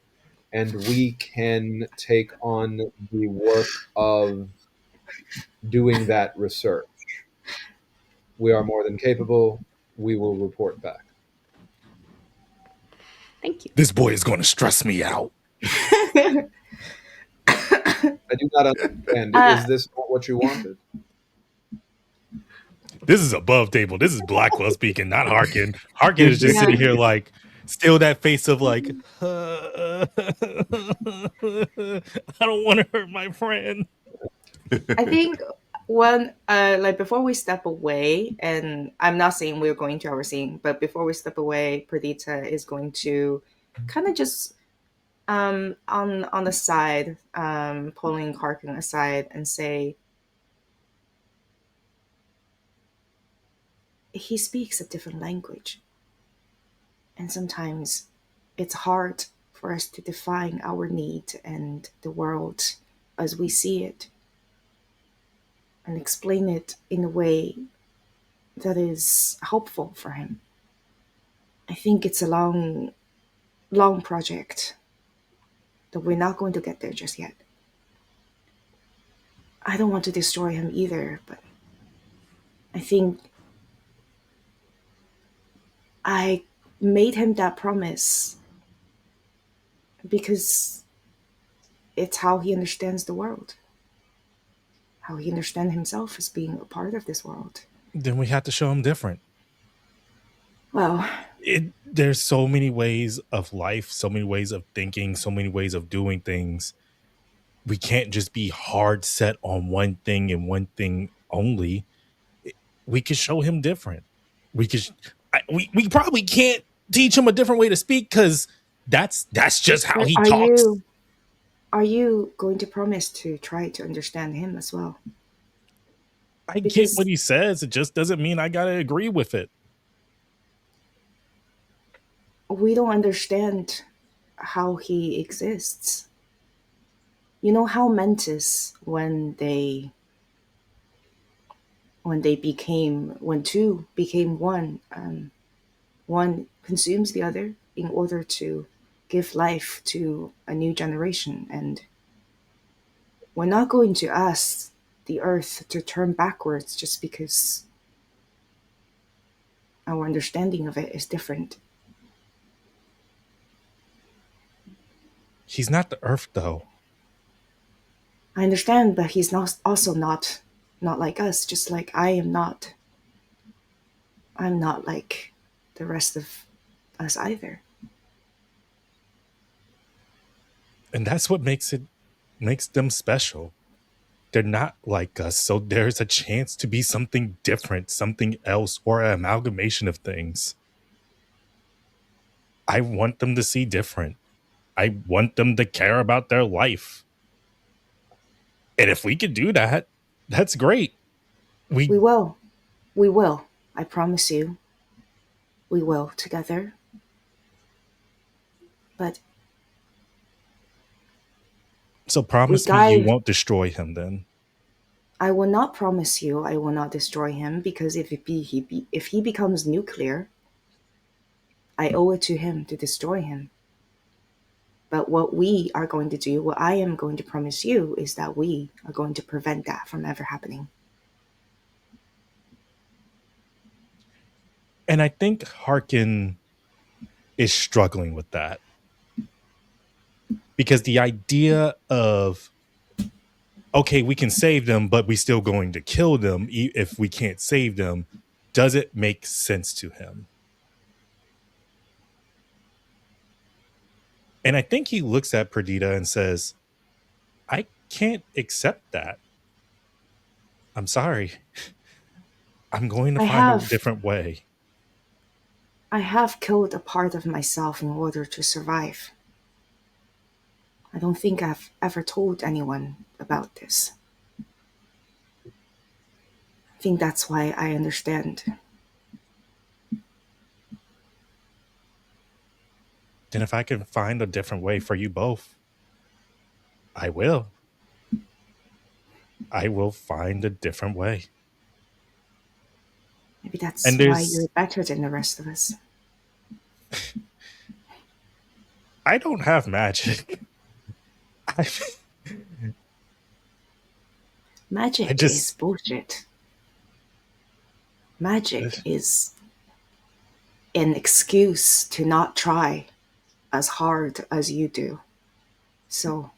And we can take on the work of doing that research. We are more than capable. We will report back. Thank you. This boy is going to stress me out. I do not understand. Uh, Is this not what you wanted? This is above table. This is Blackwell speaking, not Harken. Harken is just Yeah. sitting here like, still that face of like, I don't want to hurt my friend. I think one like before we step away, and I'm not saying we're going to our scene, but before we step away, Perdita is going to kind of just on the side, pulling Harkin aside and say, he speaks a different language, and sometimes it's hard for us to define our need and the world as we see it and explain it in a way that is helpful for him. I think it's a long project that we're not going to get there just yet. I don't want to destroy him either, but I think I made him that promise because it's how he understands the world, how he understands himself as being a part of this world. Then we have to show him different. Well, There's so many ways of life, so many ways of thinking, so many ways of doing things. We can't just be hard set on one thing and one thing only. We could show him different. We could. We probably can't teach him a different way to speak because that's just how but he talks. are you going to promise to try to understand him as well? I get what Because he says. It just doesn't mean I gotta agree with it. we don't understand how he exists. You know how Mentis, when two became one, one consumes the other in order to give life to a new generation, and we're not going to ask the earth to turn backwards just because our understanding of it is different. He's not the earth though. I understand, but he's not like us, just like I am not. I'm not like the rest of us either. And that's what makes them special. They're not like us, so there's a chance to be something different, something else, or an amalgamation of things. I want them to see different. I want them to care about their life. And if we could do that, that's great. We will. We will. I promise you. We will together. But So we promise me you guide. won't destroy him then. I will not promise you I will not destroy him, because if he becomes nuclear, I owe it to him to destroy him. But what we are going to do, what I am going to promise you, is that we are going to prevent that from ever happening. And I think Harken is struggling with that. Because the idea of, okay, we can save them, but we're still going to kill them if we can't save them, doesn't make sense to him. And I think he looks at Perdita and says, I can't accept that. I'm sorry. I'm going to I find a have different way. I have killed a part of myself in order to survive. I don't think I've ever told anyone about this. I think that's why I understand. Then if I can find a different way for you both, I will. I will find a different way. Maybe that's And why you're there's, better than the rest of us. I don't have magic. I, I Magic is just, bullshit. Magic is an excuse to not try as hard as you do. So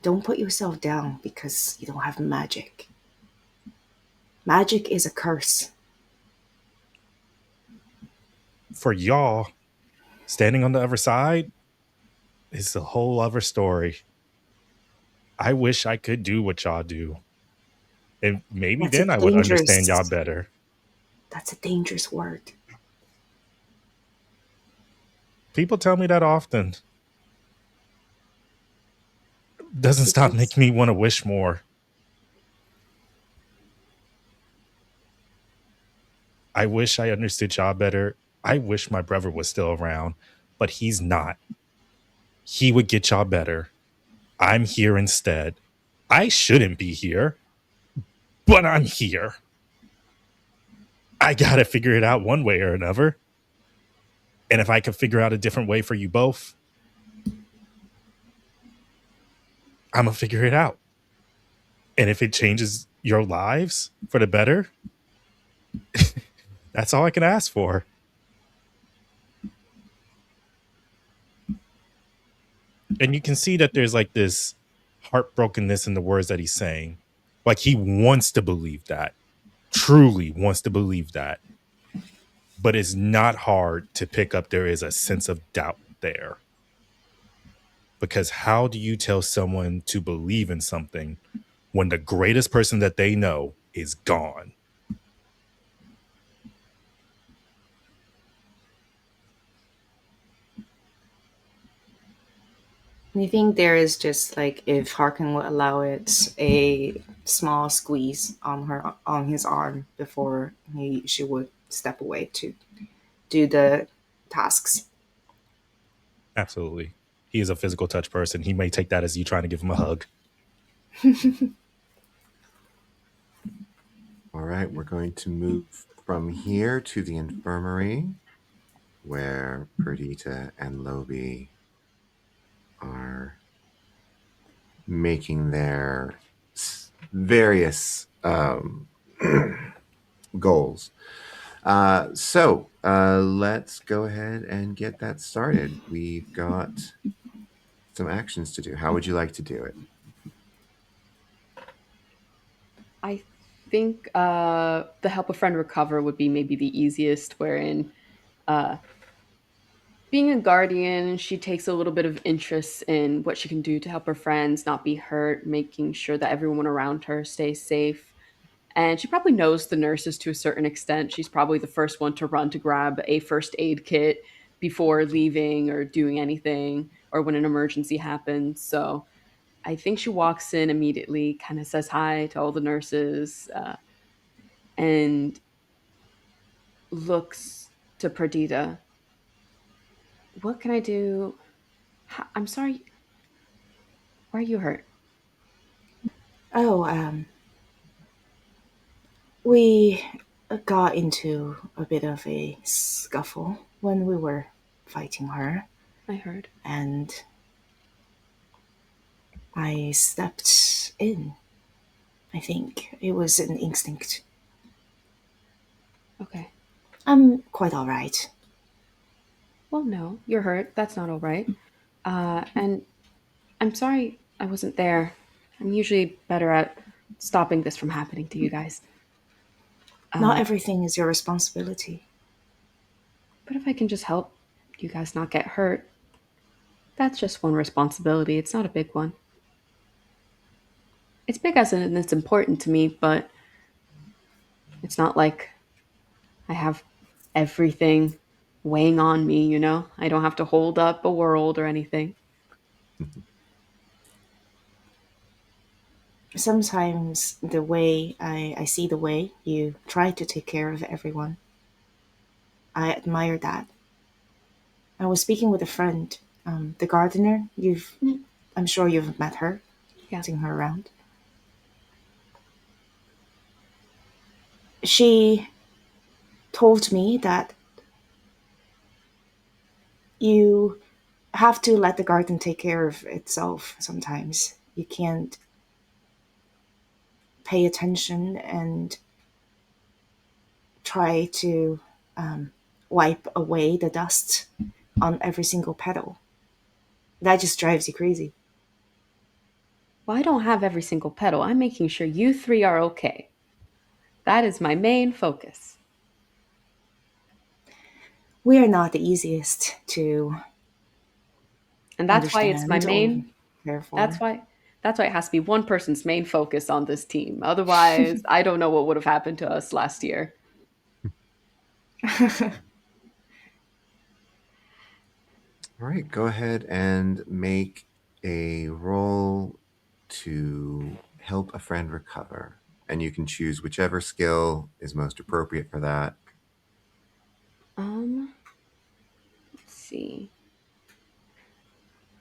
don't put yourself down because you don't have magic. Magic is a curse. for y'all, standing on the other side is a whole other story. I wish I could do what y'all do. And maybe That's a then I would understand y'all dangerous better. that's a dangerous word. People tell me that often. Doesn't stop Because making me want to wish more. I wish I understood y'all better. I wish my brother was still around, but he's not. He would get y'all better. I'm here instead. I shouldn't be here, but I'm here. I gotta figure it out one way or another. And if I could figure out a different way for you both, I'm gonna figure it out. And if it changes your lives for the better, that's all I can ask for. And you can see that there's like this heartbrokenness in the words that he's saying. Like he wants to believe that, truly wants to believe that. But it's not hard to pick up there is a sense of doubt there. Because how do you tell someone to believe in something when the greatest person that they know is gone? I think there is just like if Harken would allow it a small squeeze on his arm before she would step away to do the tasks. Absolutely. He is a physical touch person. He may take that as you trying to give him a hug. All right, we're going to move from here to the infirmary where Perdita and Lobi are making their various goals. So let's go ahead and get that started. We've got some actions to do. How would you like to do it? I think the help a friend recover would be maybe the easiest, wherein uh, being a guardian, she takes a little bit of interest in what she can do to help her friends not be hurt, making sure that everyone around her stays safe. And she probably knows the nurses to a certain extent. She's probably the first one to run to grab a first aid kit before leaving or doing anything or when an emergency happens. So I think she walks in immediately, kind of says hi to all the nurses, and looks to Perdita. What can I do? I'm sorry. Why are you hurt? Oh, we got into a bit of a scuffle when we were fighting her, I heard. and I stepped in. I think it was an instinct. Okay. I'm quite all right. Well, no, you're hurt. That's not all right. And I'm sorry I wasn't there. I'm usually better at stopping this from happening to you guys. Not Uh, everything is your responsibility. but if I can just help you guys not get hurt, that's just one responsibility. It's not a big one. It's big as in it's important to me, but it's not like I have everything weighing on me, you know? I don't have to hold up a world or anything. Sometimes the way I see the way you try to take care of everyone, I admire that. I was speaking with a friend, the gardener. Mm, I'm sure you've met her, yeah. seen her around. she told me that you have to let the garden take care of itself sometimes. You can't pay attention and try to wipe away the dust on every single petal. That just drives you crazy. Well, I don't have every single petal. I'm making sure you three are okay. That is my main focus. We are not the easiest to And that's why it's my understand or main care that's for. why that's why it has to be one person's main focus on this team. Otherwise, I don't know what would have happened to us last year. All right, go ahead and make a roll to help a friend recover. And you can choose whichever skill is most appropriate for that. Let's see.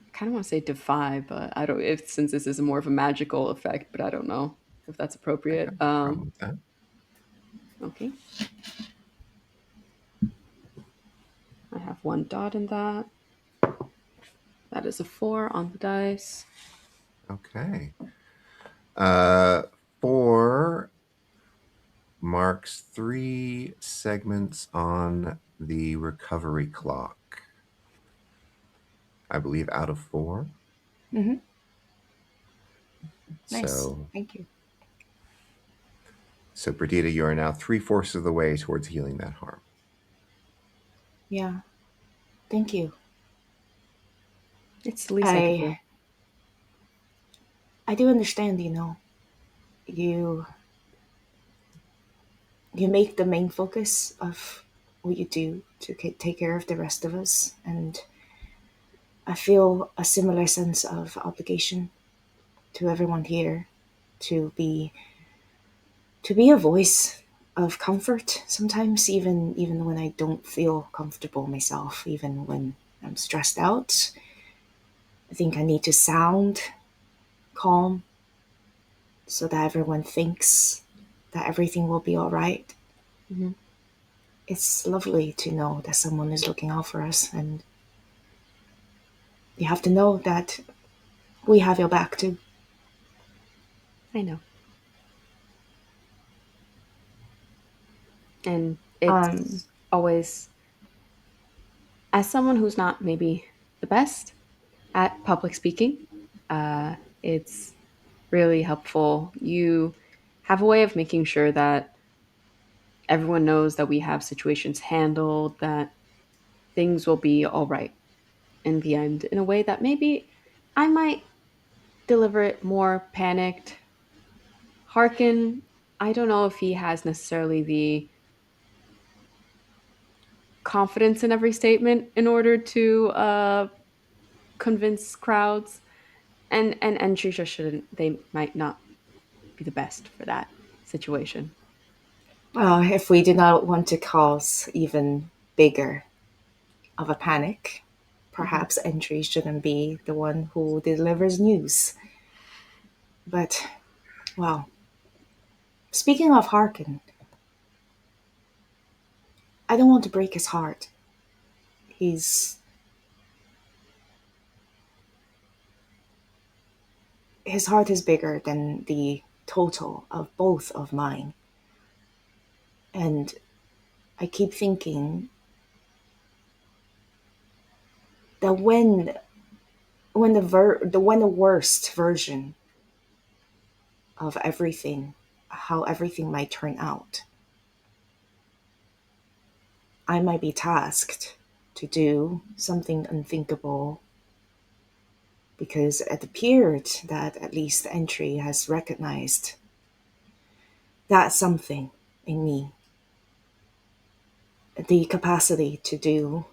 I kind of want to say defy, but I don't. If since this is more of a magical effect, but I don't know if that's appropriate. No problem with that. Okay. I have one dot in that. That is a 4 on the dice. Okay. 4 marks 3 segments on the recovery clock. I believe out of 4. Mm-hmm. Nice. So, Thank you. so Perdita, you are now 3/4 of the way towards healing that harm. Yeah. Thank you. It's the least I could do. I do understand, you make the main focus of what you do to take care of the rest of us, and I feel a similar sense of obligation to everyone here to be a voice of comfort sometimes, even when I don't feel comfortable myself, even when I'm stressed out. I think I need to sound calm so that everyone thinks that everything will be all right. Mhm. It's lovely to know that someone is looking out for us, and you have to know that we have your back too. I know. And it's Um, always, as someone who's not maybe the best at public speaking, it's really helpful. You have a way of making sure that everyone knows that we have situations handled, that things will be all right in the end, in a way that maybe I might deliver it more panicked. Harken, I don't know if he has necessarily the confidence in every statement in order to convince crowds, and Trisha shouldn't. They might not be the best for that situation. if we do not want to cause even bigger of a panic, Mhm. perhaps entry shouldn't be the one who delivers news. But, well, speaking of Harken, I don't want to break his heart. He's his heart is bigger than the total of both of mine. And I keep thinking that when the worst version of everything, how everything might turn out, I might be tasked to do something unthinkable, because it appeared that at least entry has recognized that something in me, the capacity to do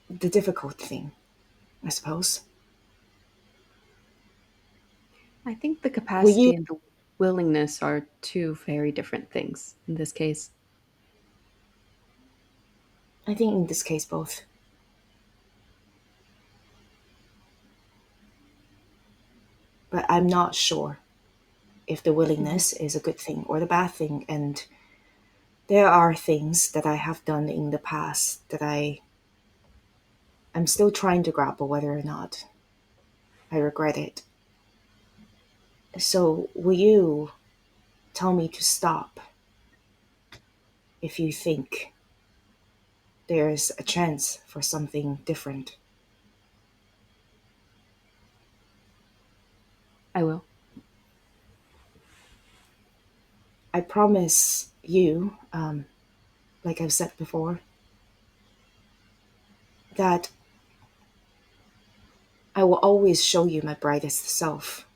the difficult thing, I suppose. I think the Will you? capacity and the willingness are two very different things in this case. I think in this case, both. But I'm not sure. if the willingness is a good thing or the bad thing. And there are things that I have done in the past that I'm still trying to grapple whether or not I regret it. So will you tell me to stop if you think there's a chance for something different? I will. I promise you, like I've said before, that I will always show you my brightest self.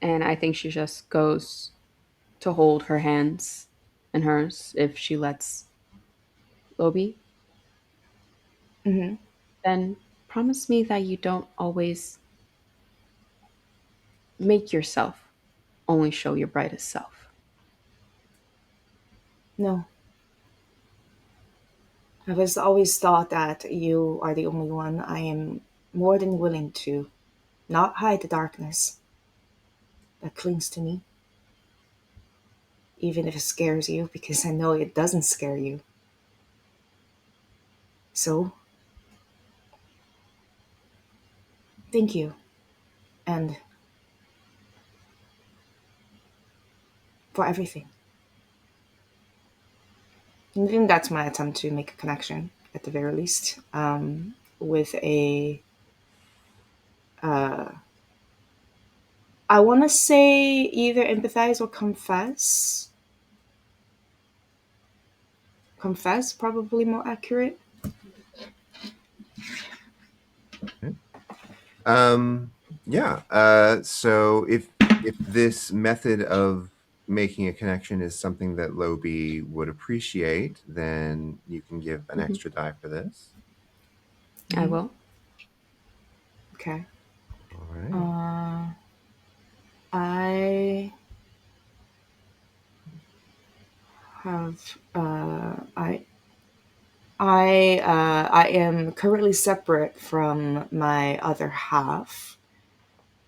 And I think she just goes to hold her hands in hers if she lets Lobi. Hmm. Then promise me that you don't always make yourself only show your brightest self. No, I've always thought that you are the only one. I am more than willing to not hide the darkness that clings to me, even if it scares you, because I know it doesn't scare you. So, thank you. And for everything. I think that's my attempt to make a connection, at the very least, with a. Uh, I want to say either empathize or confess. Confess, probably more accurate. Yeah. So if this method of making a connection is something that Lobi would appreciate, then you can give an Mhm. extra die for this. I Mhm. will. Okay. All right. I have. I am currently separate from my other half.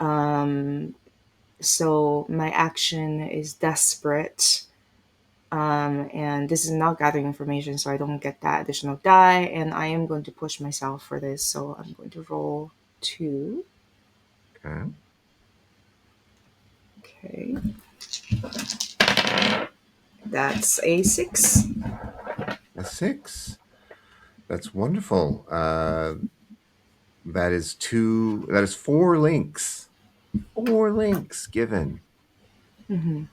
Um, so my action is desperate. And this is not gathering information, so I don't get that additional die. And I am going to push myself for this, so I'm going to roll 2. Okay. Okay. That's a 6. A 6. That's wonderful. That is 2. That is 4 links. 4 links given. Mm-hmm.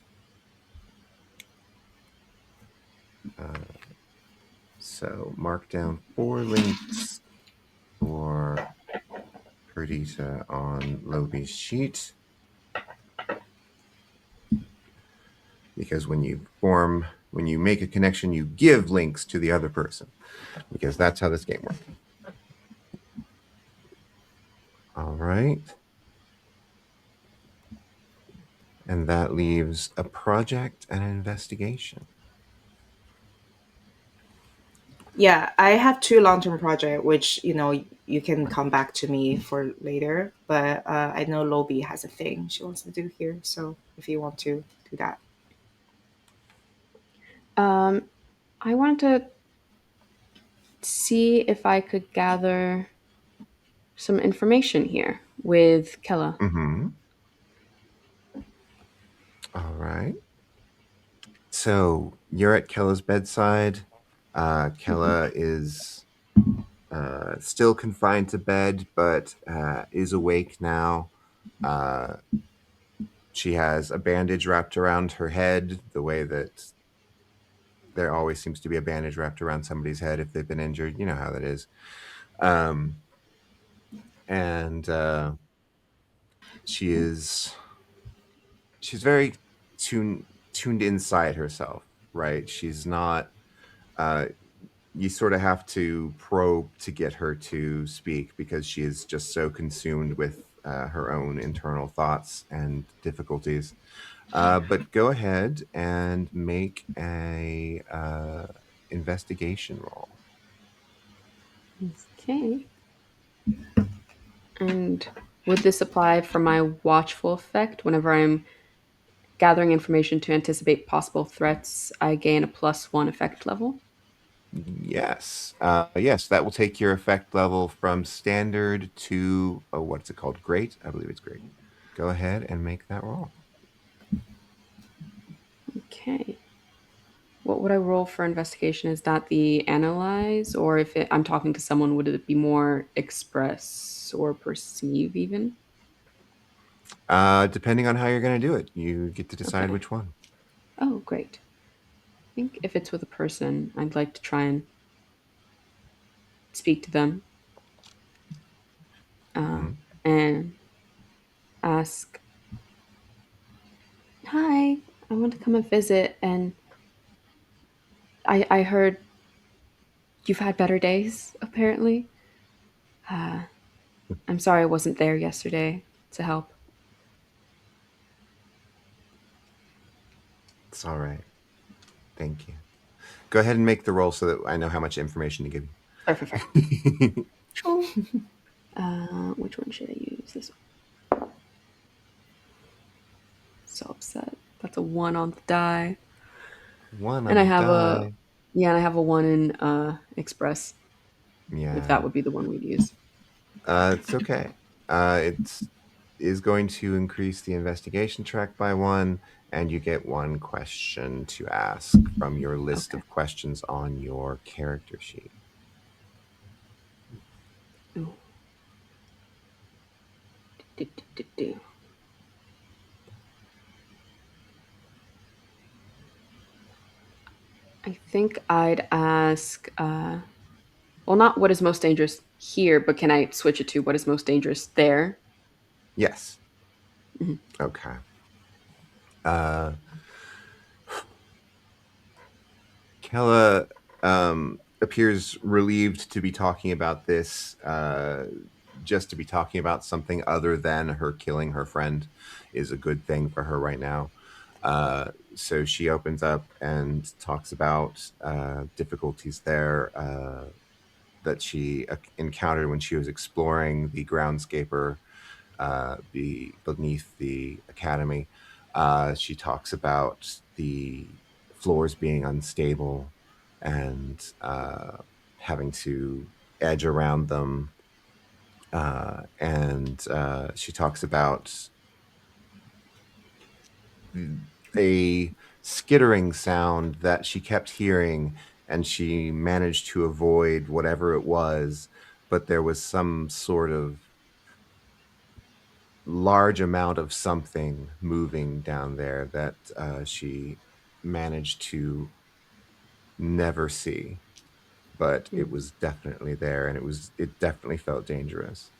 So mark down 4 links for Perdita on Lobi's sheet. Because when you make a connection, you give links to the other person. Because that's how this game works. All right. And that leaves a project and an investigation. Yeah, I have 2 long-term project, which you can come back to me for later. But I know Lobi has a thing she wants to do here, so if you want to do that. I wanted to see if I could gather some information here with Kella. Mm-hmm. All right. So you're at Kella's bedside. Kella is still confined to bed, but is awake now. She has a bandage wrapped around her head, the way that there always seems to be a bandage wrapped around somebody's head if they've been injured. You know how that is. And she is she's very tuned inside herself, right? She's not. You sort of have to probe to get her to speak because she is just so consumed with her own internal thoughts and difficulties. But go ahead and make a investigation roll. Okay. And Would this apply for my watchful effect? Whenever I'm gathering information to anticipate possible threats, I gain a +1 effect level. Yes. Yes, that will take your effect level from standard to, oh, what's it called? Great? I believe it's great. Go ahead and make that roll. Okay. What would I roll for investigation? Is that the analyze, or if I'm talking to someone, would it be more express or perceive even? Depending on how you're going to do it, you get to decide Okay. which one. Oh, great. I think if it's with a person, I'd like to try and speak to them Mhm. and ask, "Hi, I want to come and visit, and I heard you've had better days, apparently. I'm sorry I wasn't there yesterday to help." It's all right. Thank you. Go ahead and make the roll so that I know how much information to give Fair, fair, fair. you. Sure. Which one should I use? This one. So upset. That's a 1 on the die. One And on I the have a, die. yeah, and I have a 1 in Express, if Yeah. that would be the one we'd use. It's okay. It is going to increase the investigation track by 1, and you get 1 question to ask from your list Okay. of questions on your character sheet. Ooh. Do, do, do, do. I think I'd ask, well, not what is most dangerous here, but can I switch it to what is most dangerous there? Yes. Mhm. Okay. Uh, Kella appears relieved to be talking about this, just to be talking about something other than her killing her friend is a good thing for her right now. So she opens up and talks about difficulties there that she encountered when she was exploring the groundscaper beneath the academy. She talks about the floors being unstable and having to edge around them. And she talks about a skittering sound that she kept hearing, and she managed to avoid whatever it was, but there was some sort of large amount of something moving down there that she managed to never see, but it Mm, was definitely there, and it definitely felt dangerous.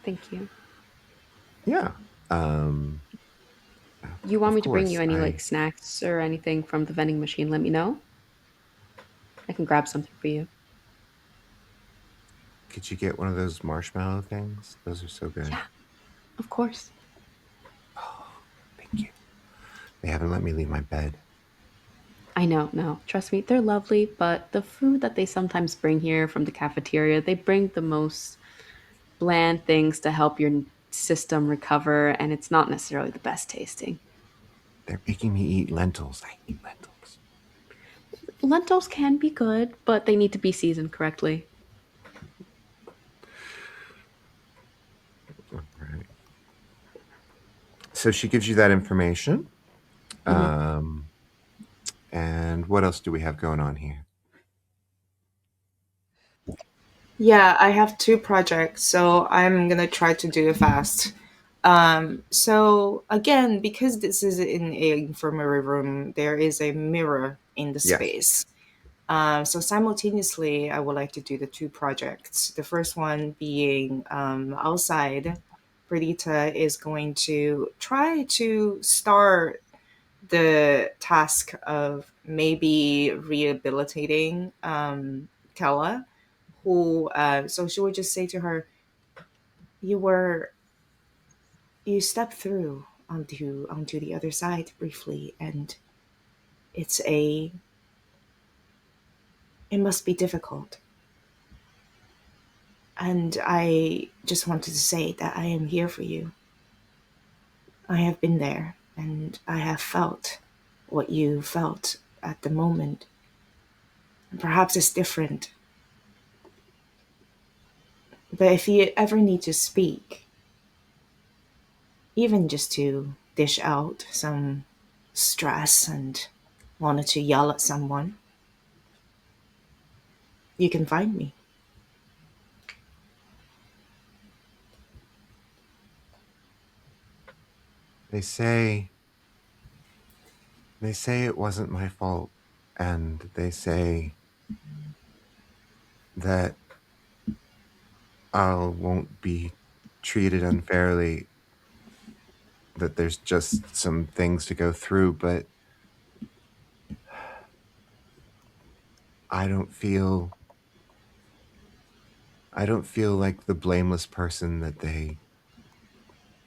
thank you. Yeah. Um, You want of me to bring course. you any like I snacks or anything from the vending machine? Let me know. I can grab something for you. Could you get one of those marshmallow things? Those are so good. Yeah, of course. Oh, thank you. They haven't let me leave my bed. I know, no, trust me, they're lovely, but the food that they sometimes bring here from the cafeteria, they bring the most bland things to help your system recover, and it's not necessarily the best tasting. They're making me eat lentils. I hate lentils. Lentils can be good, but they need to be seasoned correctly. All right. So she gives you that information. Hmm. Um, and what else do we have going on here? Yeah, I have two projects, so I'm gonna try to do it fast. So again, because this is in a infirmary room, there is a mirror in the Yes. space. So simultaneously, I would like to do the two projects. The first one being outside. Perdita is going to try to start the task of maybe rehabilitating Kella, who so she would just say to her, you were you stepped through onto the other side briefly, and it's a it must be difficult. And I just wanted to say that I am here for you. I have been there, and I have felt what you felt at the moment. And perhaps it's different. But if you ever need to speak, even just to dish out some stress and wanted to yell at someone, you can find me. They say it wasn't my fault, and they say that I won't be treated unfairly, that there's just some things to go through, but I don't feel like the blameless person that they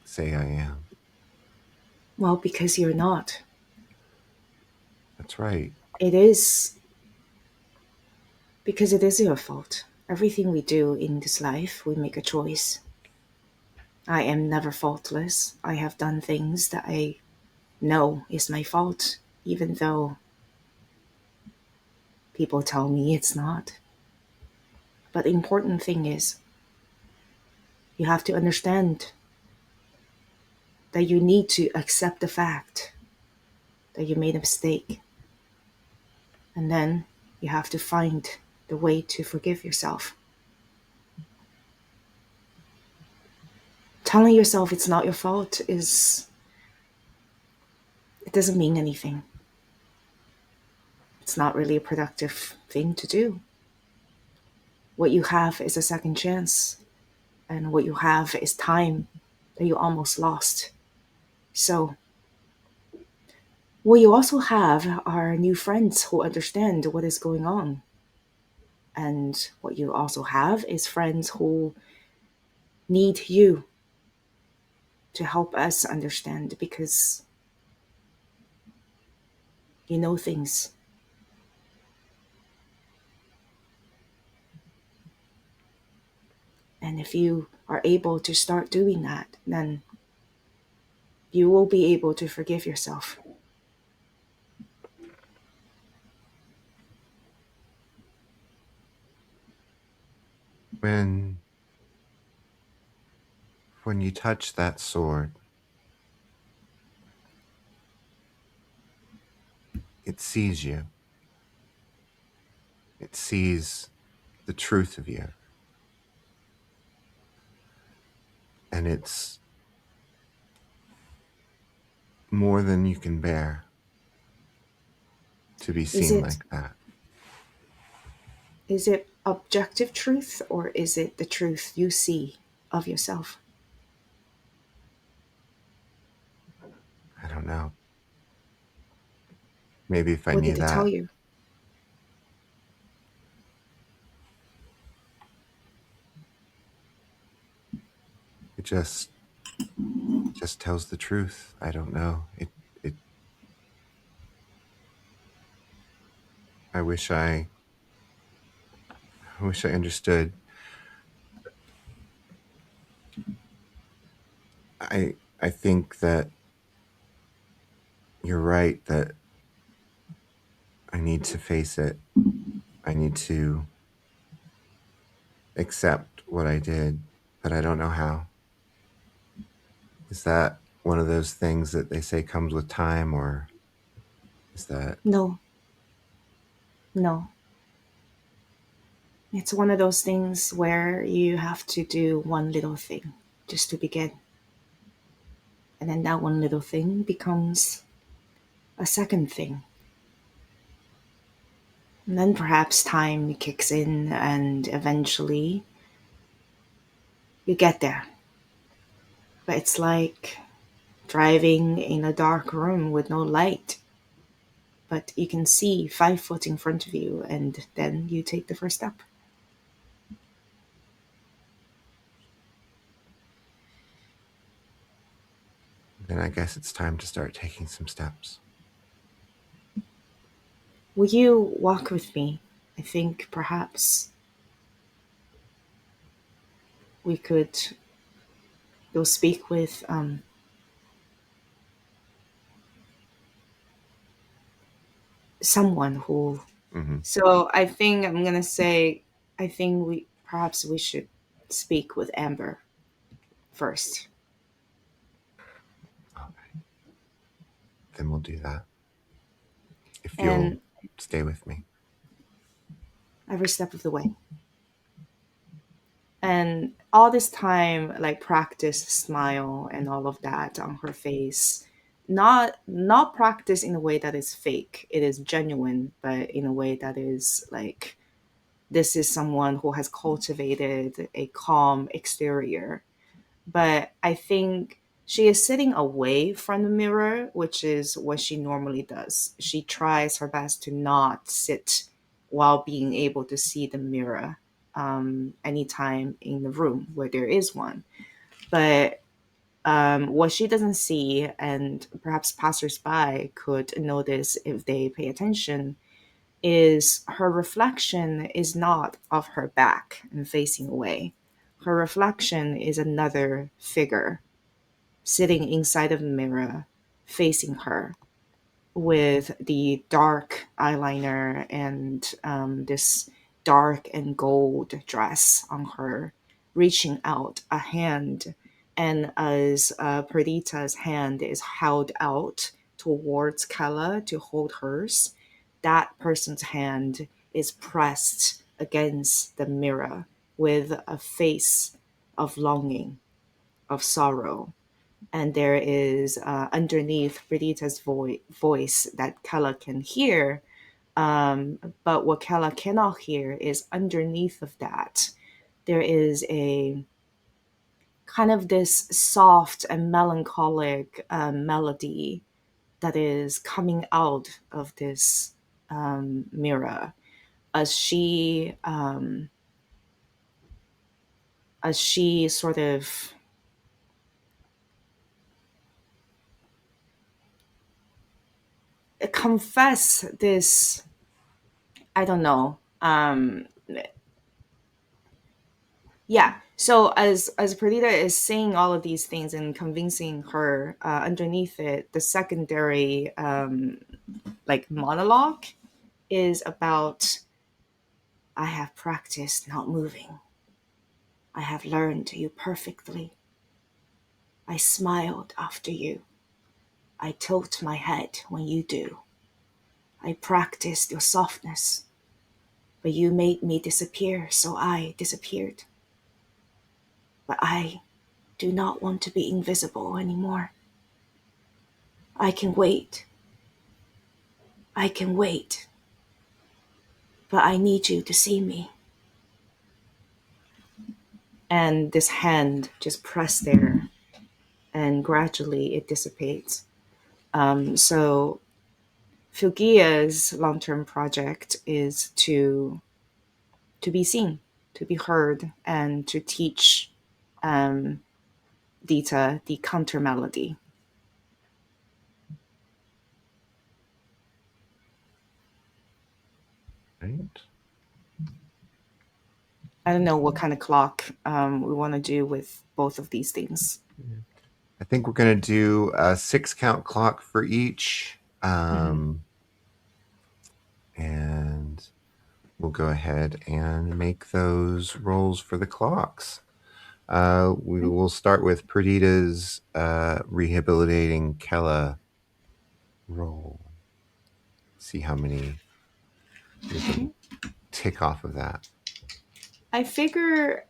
say I am. Well, because you're not. That's right. It is because it is your fault. Everything we do in this life, we make a choice. I am never faultless. I have done things that I know is my fault, even though people tell me it's not. But the important thing is, you have to understand that you need to accept the fact that you made a mistake. And then you have to find the way to forgive yourself. Telling yourself it's not your fault it doesn't mean anything. It's not really a productive thing to do. What you have is a second chance, and what you have is time that you almost lost. So, what you also have are new friends who understand what is going on. And what you also have is friends who need you to help us understand because you know things. And if you are able to start doing that, then you will be able to forgive yourself. When you touch that sword, it sees you. It sees the truth of you. And it's more than you can bear to be Is seen it like that. is it objective truth or is it the truth you see of yourself? I don't know. Maybe if I What knew did it tell that, you? it just tells the truth. I don't know. It I wish I understood. I think that you're right that I need to face it. I need to accept what I did, but I don't know how. Is that one of those things that they say comes with time, or is that No, no. It's one of those things where you have to do one little thing just to begin. And then that one little thing becomes a second thing. And then perhaps time kicks in and eventually you get there. But it's like driving in a dark room with no light. But you can see 5 foot in front of you and then you take the first step. then I guess it's time to start taking some steps. Will you walk with me? I think perhaps we could go speak with someone who. Hmm. So I think I'm gonna say I think we should speak with Amber first. Then we'll do that. If you'll And stay with me. every step of the way. And all this time, like practice smile and all of that on her face. Not practice in a way that is fake. It is genuine, but in a way that is like this is someone who has cultivated a calm exterior. But I think she is sitting away from the mirror, which is what she normally does. She tries her best to not sit while being able to see the mirror anytime in the room where there is one. But what she doesn't see, and perhaps passersby could notice if they pay attention, is her reflection is not of her back and facing away. Her reflection is another figure sitting inside of the mirror, facing her, with the dark eyeliner and this dark and gold dress on her, reaching out a hand. And as Perdita's hand is held out towards Kala to hold hers, that person's hand is pressed against the mirror with a face of longing, of sorrow. And there is underneath Perdita's voice that Kala can hear. But what Kala cannot hear is underneath of that, there is a kind of this soft and melancholic melody that is coming out of this mirror as she sort of confess this. I don't know. Yeah. So as Perdita is saying all of these things and convincing her, underneath it, the secondary like monologue is about, I have practiced not moving. I have learned you perfectly. I smiled after you. I tilt my head when you do. I practiced your softness, but you made me disappear, so I disappeared. But I do not want to be invisible anymore. I can wait. I can wait. But I need you to see me. And this hand just pressed there, and gradually it dissipates. So Fuguea's long-term project is to be seen, to be heard, and to teach Dita the counter melody. Right. I don't know what kind of clock we want to do with both of these things. I think we're going to do a 6-count clock for each. And we'll go ahead and make those rolls for the clocks. We will start with Perdita's rehabilitating Kella roll. See how many we can tick off of that. I figure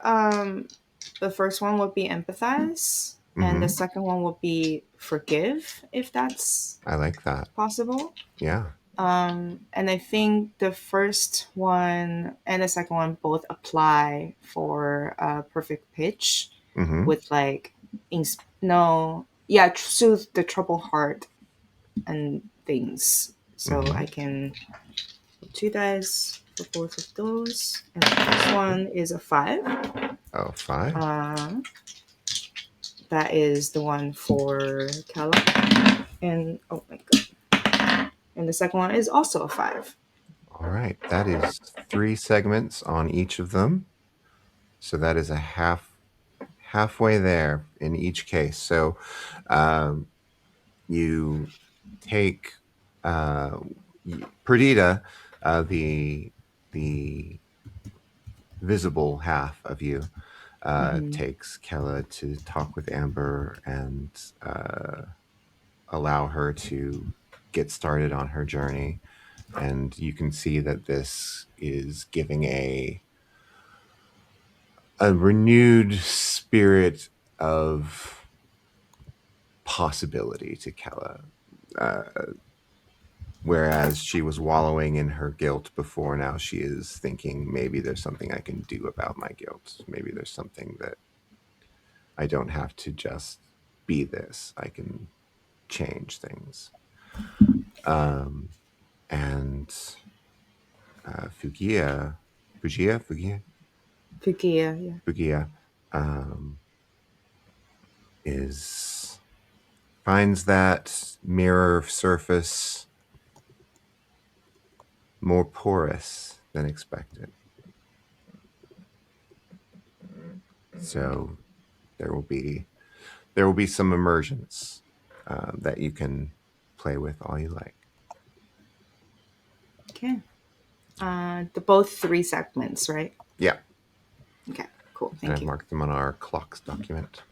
the first one would be empathize, and the second one would be forgive, if that's I like that. possible. Yeah. And I think the first one and the second one both apply for perfect pitch with like soothe the troubled heart and things. So I can 2 dice for both of those. And the first one is a 5. Oh, 5. That is the one for Kala. And oh my god. And the second one is also a 5. All right. That is 3 segments on each of them. So that is a half halfway there in each case. So you take Perdita, the visible half of you, takes Kella to talk with Amber and allow her to get started on her journey. And you can see that this is giving a renewed spirit of possibility to Kella. Whereas she was wallowing in her guilt before, now she is thinking, maybe there's something I can do about my guilt. Maybe there's something that I don't have to just be this. I can change things. And Fuguea, Fuguea, yeah. Fuguea finds that mirror surface more porous than expected. So there will be some immersions that you can play with all you like. Okay. Both 3 segments, right? Yeah. Okay, cool. And Thank I've you. marked them on our clocks document.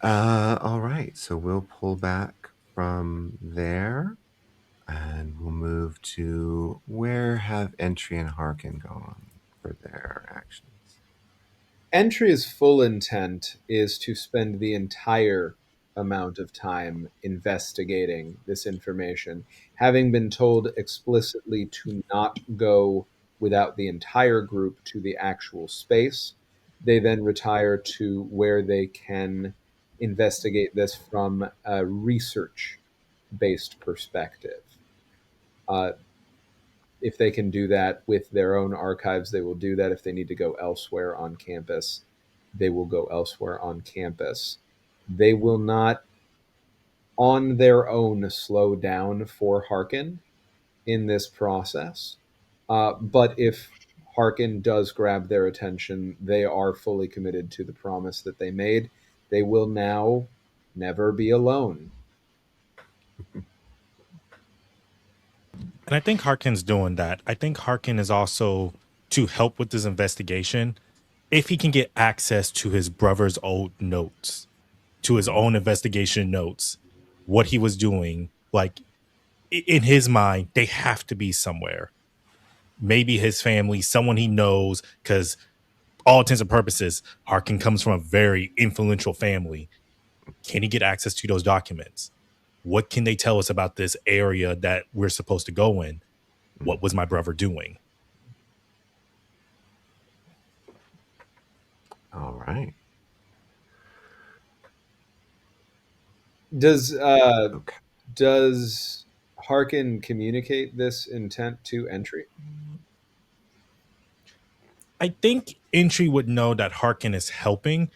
All right, so we'll pull back from there and we'll move to where have Entry and Harken gone for their actions. Entry's full intent is to spend the entire amount of time investigating this information. Having been told explicitly to not go without the entire group to the actual space, they then retire to where they can investigate this from a research-based perspective. If they can do that with their own archives, they will do that. If they need to go elsewhere on campus, they will go elsewhere on campus. They will not, on their own, slow down for Harken in this process. But if Harken does grab their attention, they are fully committed to the promise that they made. They will now never be alone. And I think Harken's doing that. I think Harken is also to help with this investigation. If he can get access to his brother's old notes, to his own investigation notes, what he was doing, like in his mind, they have to be somewhere. Maybe his family, someone he knows, because all intents and purposes, Harken comes from a very influential family. Can he get access to those documents? What can they tell us about this area that we're supposed to go in? What was my brother doing? All right. Does Okay. does Harken communicate this intent to Entry? I think Entry would know that Harken is helping,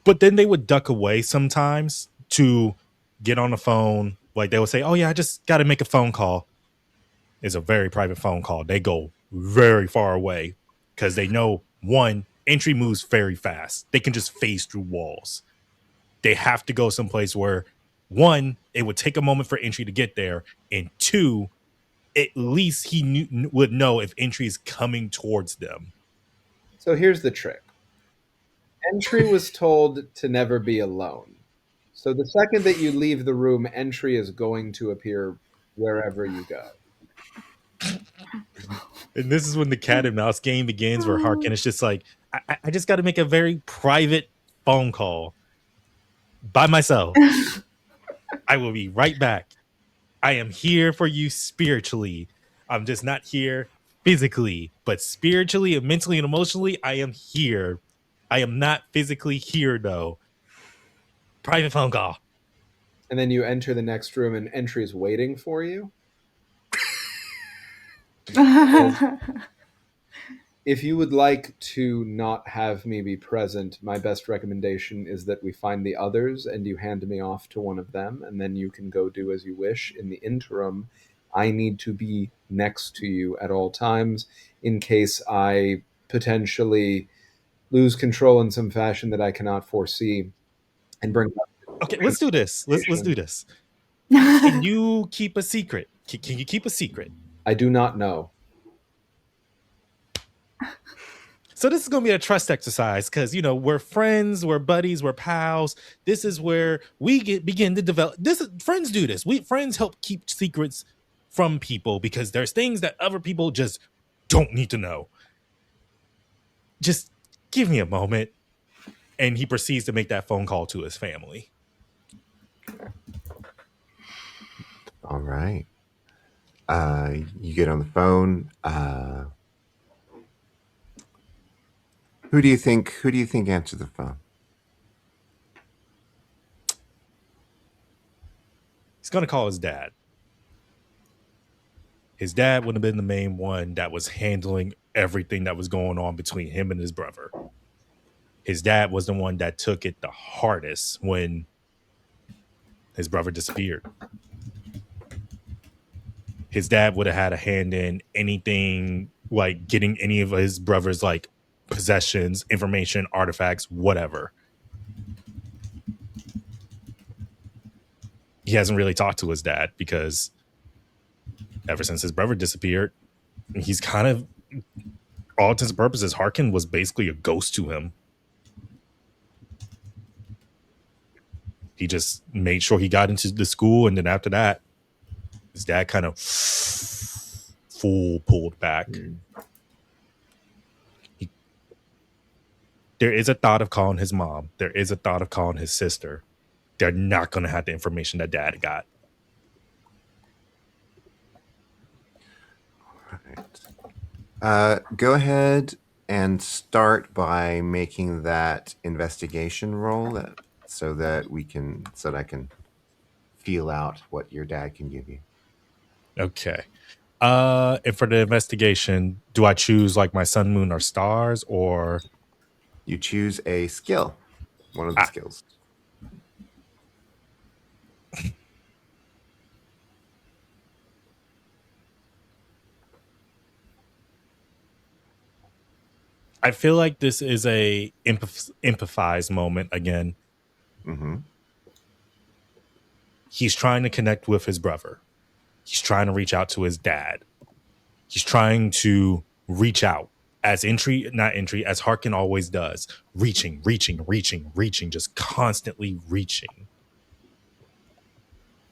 but then they would duck away sometimes to get on the phone. Like they would say, "Oh yeah, I just got to make a phone call." It's a very private phone call. They go very far away because they know, one, Entry moves very fast. They can just phase through walls. They have to go someplace where, one, it would take a moment for Entry to get there, and two, at least he would know if Entry is coming towards them. So here's the trick. Entry was told to never be alone. So the second that you leave the room, Entry is going to appear wherever you go. And this is when the cat and mouse game begins, where Harken is just like, I just got to make a very private phone call by myself. I will be right back. I am here for you spiritually. I'm just not here physically, but spiritually and mentally and emotionally, I am here. I am not physically here, though. Private phone call. And then you enter the next room and Entry is waiting for you. If you would like to not have me be present, my best recommendation is that we find the others and you hand me off to one of them, and then you can go do as you wish. In the interim, I need to be next to you at all times in case I potentially lose control in some fashion that I cannot foresee and bring up. Okay, let's do this. Let's do this. Can you keep a secret? Can you keep a secret? I do not know. So this is going to be a trust exercise because, you know, we're friends, we're buddies, we're pals. This is where we begin to develop. Friends do this. Friends help keep secrets from people because there's things that other people just don't need to know. Just give me a moment. And he proceeds to make that phone call to his family. All right. You get on the phone. Who do you think answered the phone? He's going to call his dad. His dad would have been the main one that was handling everything that was going on between him and his brother. His dad was the one that took it the hardest when his brother disappeared. His dad would have had a hand in anything like getting any of his brother's like possessions, information, artifacts, whatever. He hasn't really talked to his dad because ever since his brother disappeared, he's kind of, all intents and purposes, Harken was basically a ghost to him. He just made sure he got into the school, and then after that, his dad kind of full pulled back. There is a thought of calling his mom. There is a thought of calling his sister. They're not going to have the information that dad got. Right. Go ahead and start by making that investigation roll so that I can feel out what your dad can give you. Okay. And for the investigation, do I choose like my sun, moon, or stars, or you choose a skill? One of the skills. I feel like this is a empathize moment again. Mm-hmm. He's trying to connect with his brother. He's trying to reach out to his dad. He's trying to reach out as as Harken always does. Reaching, just constantly reaching.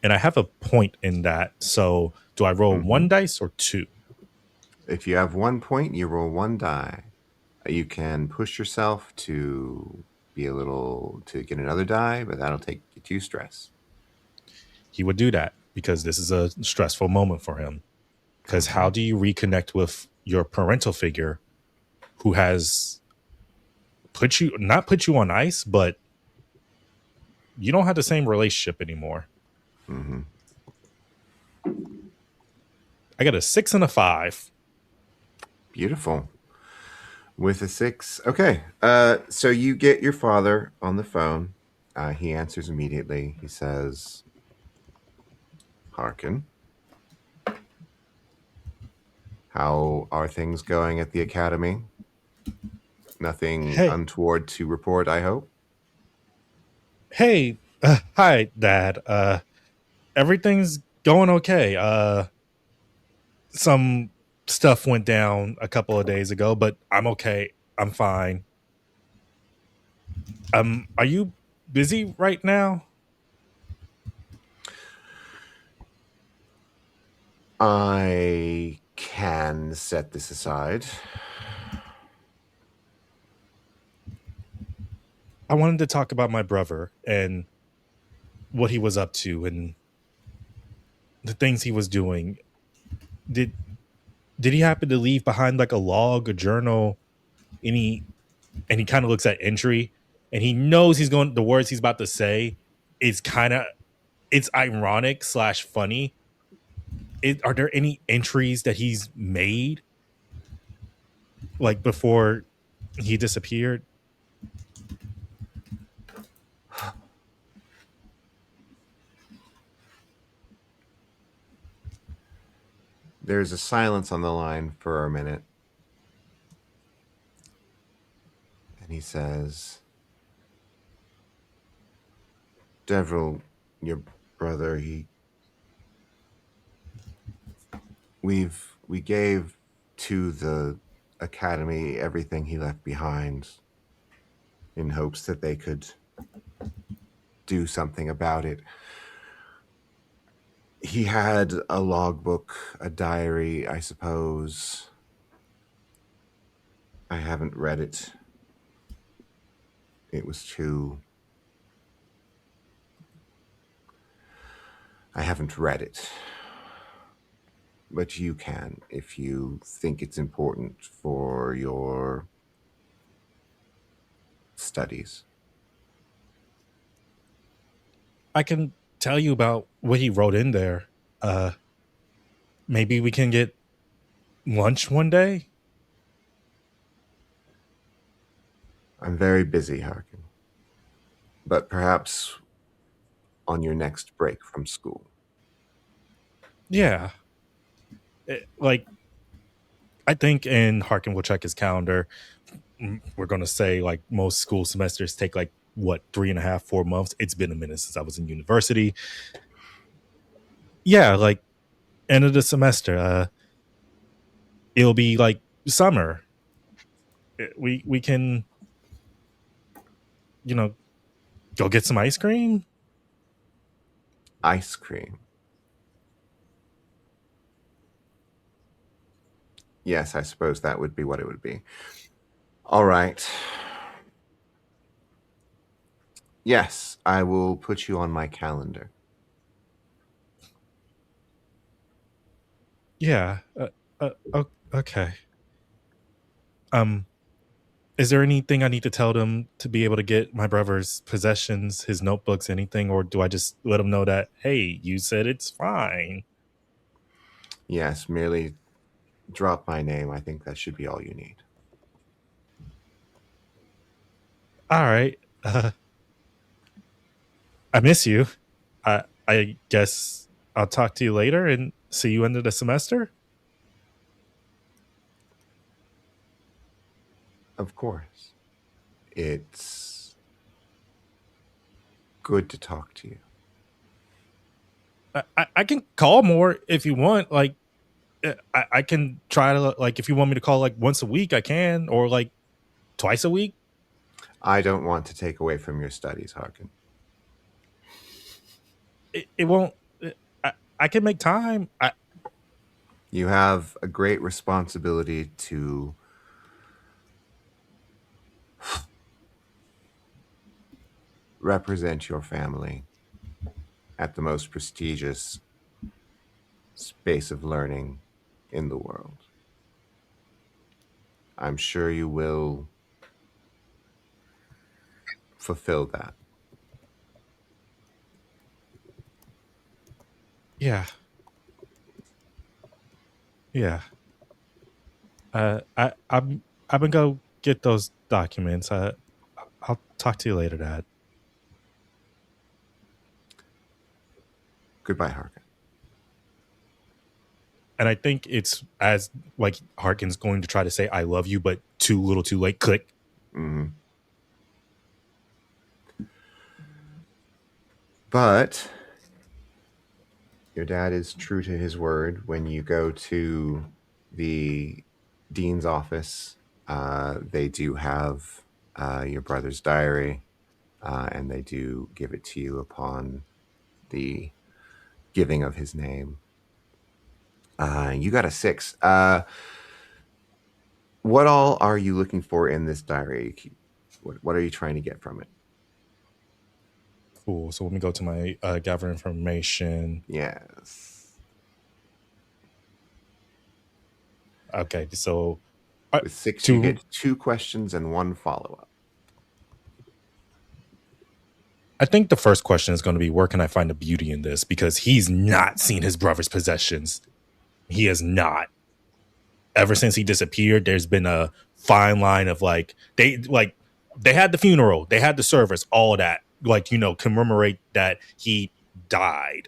And I have a point in that. So do I roll one dice or two? If you have 1 point, you roll 1 die. You can push yourself to get another die, but that'll take you 2 stress. He would do that because this is a stressful moment for him. Because how do you reconnect with your parental figure who has not put you on ice, but you don't have the same relationship anymore? Mm-hmm. I got a 6 and a 5. Beautiful. With a 6. Okay. So you get your father on the phone. He answers immediately. He says, Harken, how are things going at the academy? Nothing untoward to report, I hope? Hey, hi, Dad. Everything's going okay. Some stuff went down a couple of days ago, but I'm okay. I'm fine. Are you busy right now? I can set this aside. I wanted to talk about my brother and what he was up to and the things he was doing. Did he happen to leave behind like a log, a journal? And he kind of looks at entry and he knows the words he's about to say is it's ironic / funny. Are there any entries that he's made like before he disappeared? There's a silence on the line for a minute. he says, Devril, your brother, we gave to the academy everything he left behind in hopes that they could do something about it. He had a logbook, a diary, I suppose. I haven't read it. It was too... I haven't read it. But you can, if you think it's important for your studies. I can tell you about what he wrote in there. Maybe we can get lunch one day. I'm very busy, Harken. But perhaps on your next break from school. Yeah. Like, I think, and Harken will check his calendar. We're going to say like most school semesters take like, what, 3.5, 4 months. It's been a minute since I was in university. Yeah, like end of the semester. It'll be like summer. We can, go get some ice cream. Ice cream. Yes, I suppose that would be what it would be. All right. Yes, I will put you on my calendar. Yeah. Okay. Is there anything I need to tell them to be able to get my brother's possessions, his notebooks, anything, or do I just let him know that, hey, you said it's fine? Yes, merely drop my name. I think that should be all you need. All right. I miss you. I guess I'll talk to you later and see you end of the semester. Of course. It's good to talk to you. I can call more if you want. Like, I can try to, like, if you want me to call like once a week, I can, or like twice a week. I don't want to take away from your studies, Harken. It won't. I can make time. You have a great responsibility to represent your family at the most prestigious space of learning in the world. I'm sure you will fulfill that. Yeah. Yeah. I'm gonna go get those documents. I'll talk to you later, Dad. Goodbye, Harken. And I think it's as like Harken's going to try to say I love you, but too little, too late. Click. Mm-hmm. But your dad is true to his word. When you go to the dean's office, they do have your brother's diary, and they do give it to you upon the giving of his name. You got a 6. What all are you looking for in this diary? What are you trying to get from it? Cool. So let me go to my gather information. Yes. Okay. So With 6, you get 2 questions and 1 follow-up. I think the first question is going to be, where can I find the beauty in this? Because he's not seen his brother's possessions. He has not. Ever since he disappeared, there's been a fine line of they had the funeral, they had the service, all that, commemorate that he died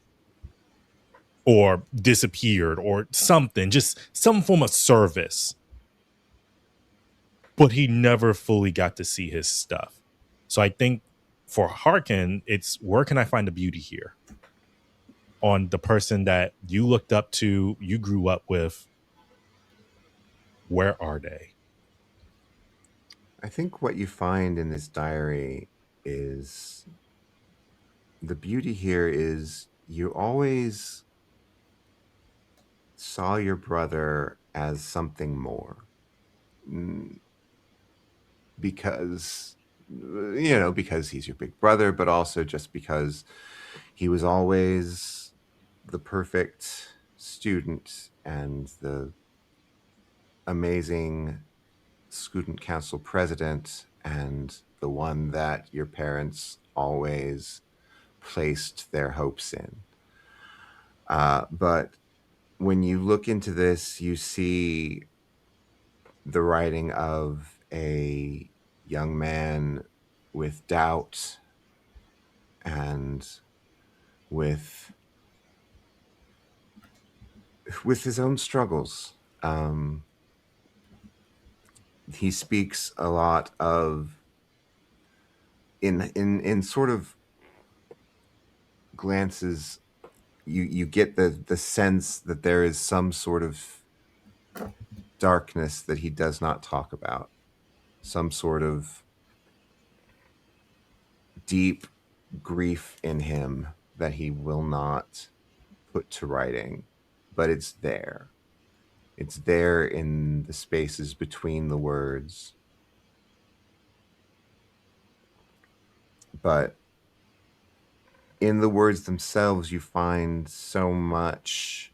or disappeared or something, just some form of service. but he never fully got to see his stuff. So I think for Harken, it's where can I find the beauty here on the person that you looked up to, you grew up with? Where are they? I think what you find in this diary is the beauty here is you always saw your brother as something more. Because, because he's your big brother, but also just because he was always the perfect student and the amazing student council president and the one that your parents always placed their hopes in. But when you look into this, you see the writing of a young man with doubt and with his own struggles. He speaks a lot of in sort of glances. You get the sense that there is some sort of darkness that he does not talk about, some sort of deep grief in him that he will not put to writing, but it's there. It's there in the spaces between the words. But in the words themselves, you find so much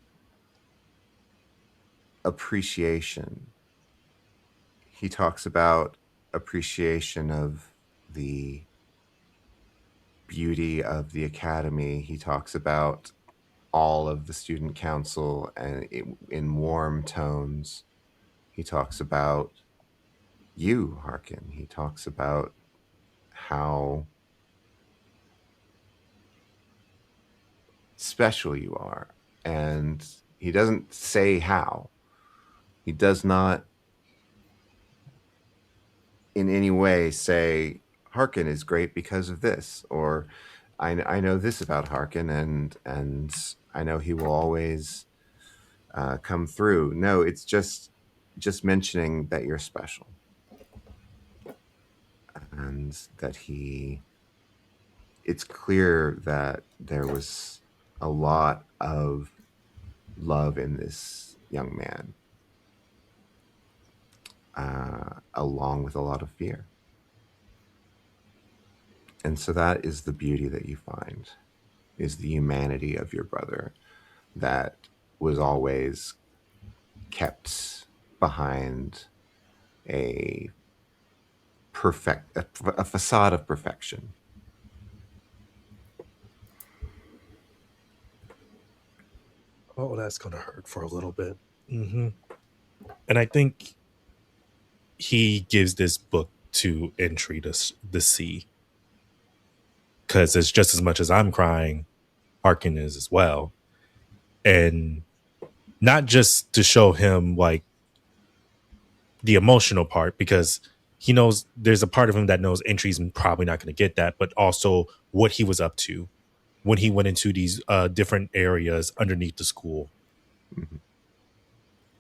appreciation. He talks about appreciation of the beauty of the academy. He talks about all of the student council and in warm tones. He talks about you, Harken. He talks about how special you are. And he doesn't say how. He does not in any way say Harken is great because of this, or I know this about Harken, and I know he will always come through. No, it's just mentioning that you're special, and that it's clear that there was a lot of love in this young man, along with a lot of fear. And so that is the beauty that you find, is the humanity of your brother that was always kept behind a facade of perfection. Oh, that's gonna hurt for a little bit. Mm-hmm. And I think he gives this book to Entry to see, because it's just as much as I'm crying, Harken is as well, and not just to show him like the emotional part, because he knows there's a part of him that knows Entry's probably not going to get that, but also what he was up to when he went into these different areas underneath the school. Mm-hmm.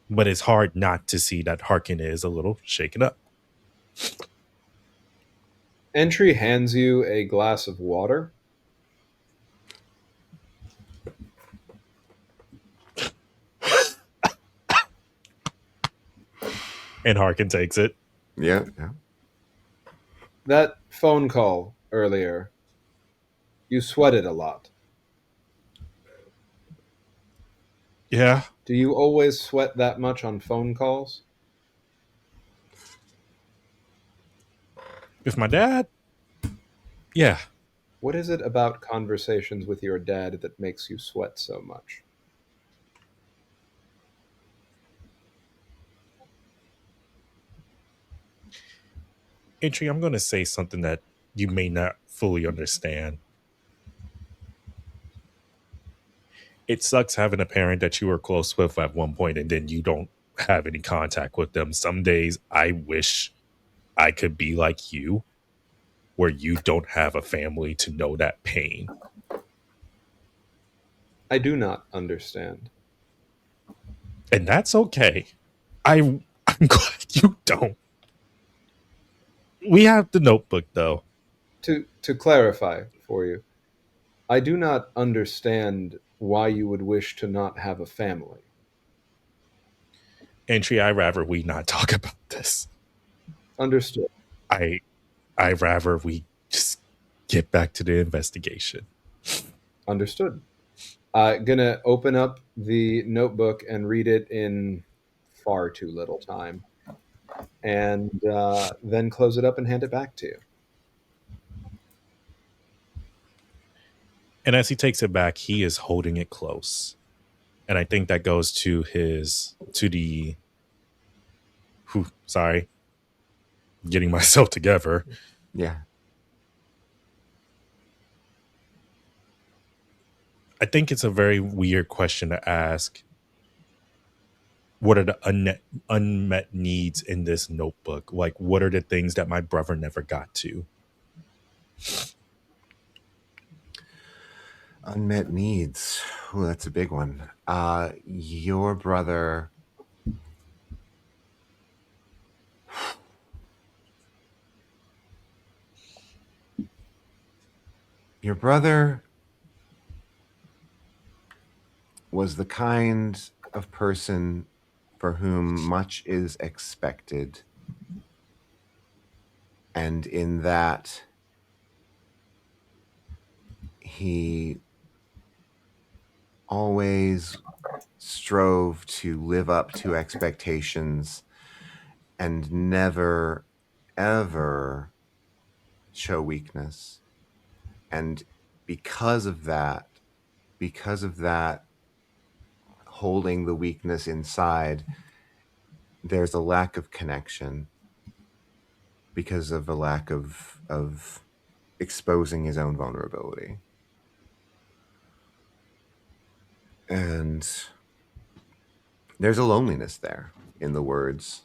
But it's hard not to see that Harken is a little shaken up. Entry hands you a glass of water. And Harken takes it. Yeah. That phone call earlier, you sweated a lot. Yeah. Do you always sweat that much on phone calls? With my dad? Yeah. What is it about conversations with your dad that makes you sweat so much? Entry, I'm going to say something that you may not fully understand. It sucks having a parent that you were close with at one point and then you don't have any contact with them. Some days I wish I could be like you, where you don't have a family to know that pain. I do not understand. And that's okay. I'm glad you don't. We have the notebook, though. To clarify for you, I do not understand why you would wish to not have a family. Entry, I rather we not talk about this. Understood. I rather we just get back to the investigation. Understood. Gonna open up the notebook and read it in far too little time, and then close it up and hand it back to you. And as he takes it back, he is holding it close. And I think that goes to sorry, getting myself together. Yeah. I think it's a very weird question to ask. What are the unmet needs in this notebook? Like, what are the things that my brother never got to? Unmet needs. Oh, that's a big one. Your brother. Your brother was the kind of person for whom much is expected. And in that, he always strove to live up to expectations and never, ever show weakness. And because of that, holding the weakness inside, there's a lack of connection because of a lack of exposing his own vulnerability. And there's a loneliness there in the words.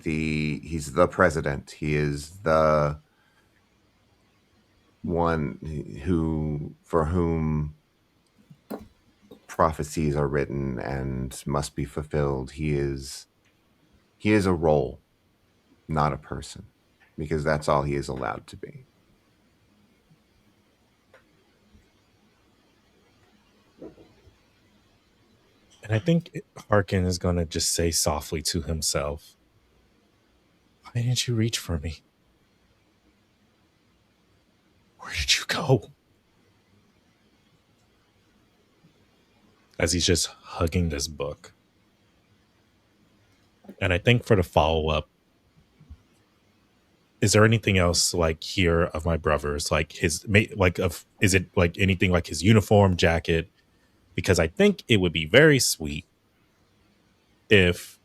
He's the president. He is the one for whom prophecies are written and must be fulfilled. He is a role, not a person, because that's all he is allowed to be. And I think Harken is going to just say softly to himself, why didn't you reach for me? Where did you go? As he's just hugging this book. And I think for the follow-up, is there anything else like here of my brother's, like is it like anything like his uniform, jacket? Because I think it would be very sweet if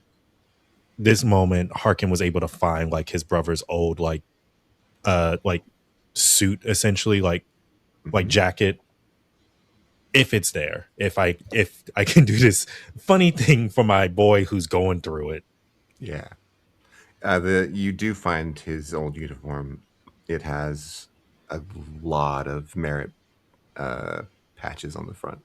this moment Harken was able to find like his brother's old like suit, essentially like jacket, if it's there, if I can do this funny thing for my boy who's going through it. Yeah. You do find his old uniform. It has a lot of merit patches on the front.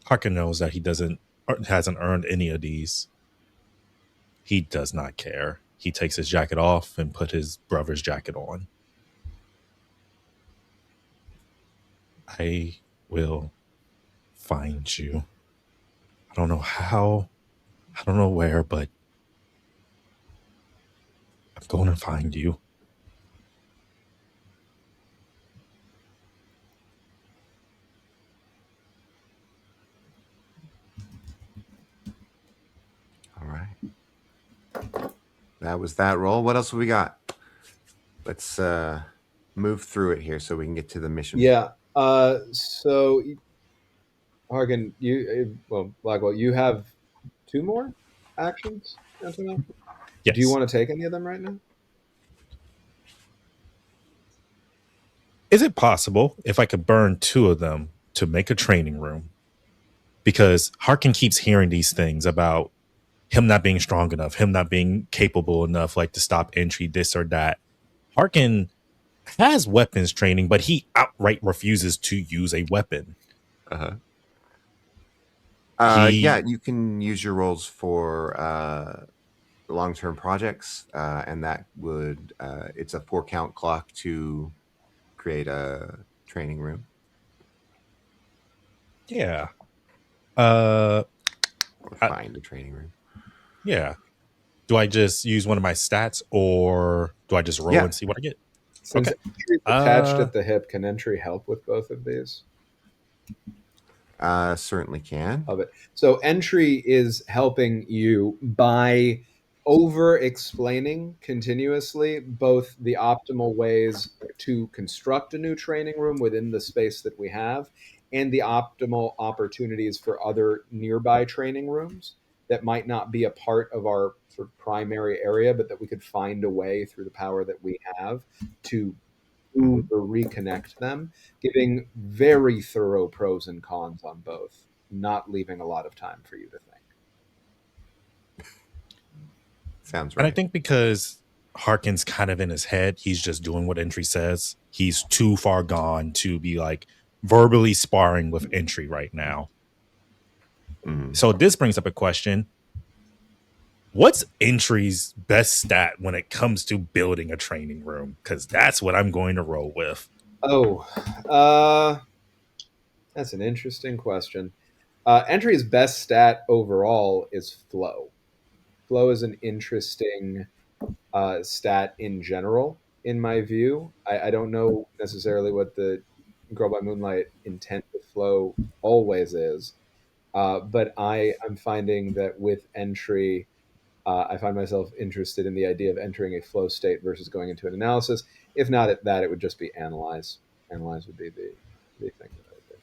Harken knows that he hasn't earned any of these. He does not care. He takes his jacket off and put his brother's jacket on. I will find you. I don't know how. I don't know where, but I'm going to find you. All right. That was that roll. What else have we got? Let's move through it here so we can get to the mission. Yeah. So, Harken, Blackwell, you have 2 more actions, gentlemen? Yes. Do you want to take any of them right now? Is it possible if I could burn 2 of them to make a training room? Because Harken keeps hearing these things about him not being strong enough, him not being capable enough, like to stop entry, this or that. Harken has weapons training, but he outright refuses to use a weapon. Uh-huh. He, Yeah, you can use your rolls for long-term projects, and that would it's a 4-count clock to create a training room. yeah. Or find a training room. Yeah. Do I just use one of my stats, or do I just roll Yeah. and see what I get? Since Okay. entry is attached at the hip, can entry help with both of these? Certainly can. Of it. So entry is helping you by over explaining continuously both the optimal ways to construct a new training room within the space that we have and the optimal opportunities for other nearby training rooms that might not be a part of our sort of primary area, but that we could find a way through the power that we have to move or reconnect them, giving very thorough pros and cons on both, not leaving a lot of time for you to think. Sounds And I right. think because Harkin's kind of in his head, he's just doing what Entry says. He's too far gone to be like verbally sparring with Entry right now. Mhm. So this brings up a question. What's Entry's best stat when it comes to building a training room? Because that's what I'm going to roll with. That's an interesting question. Entry's best stat overall is flow. Flow is an interesting stat in general, in my view. I don't know necessarily what the Girl by Moonlight intent with flow always is, but I'm finding that with entry, I find myself interested in the idea of entering a flow state versus going into an analysis. If not at that, it would just be analyze. Analyze would be the thing that I would do.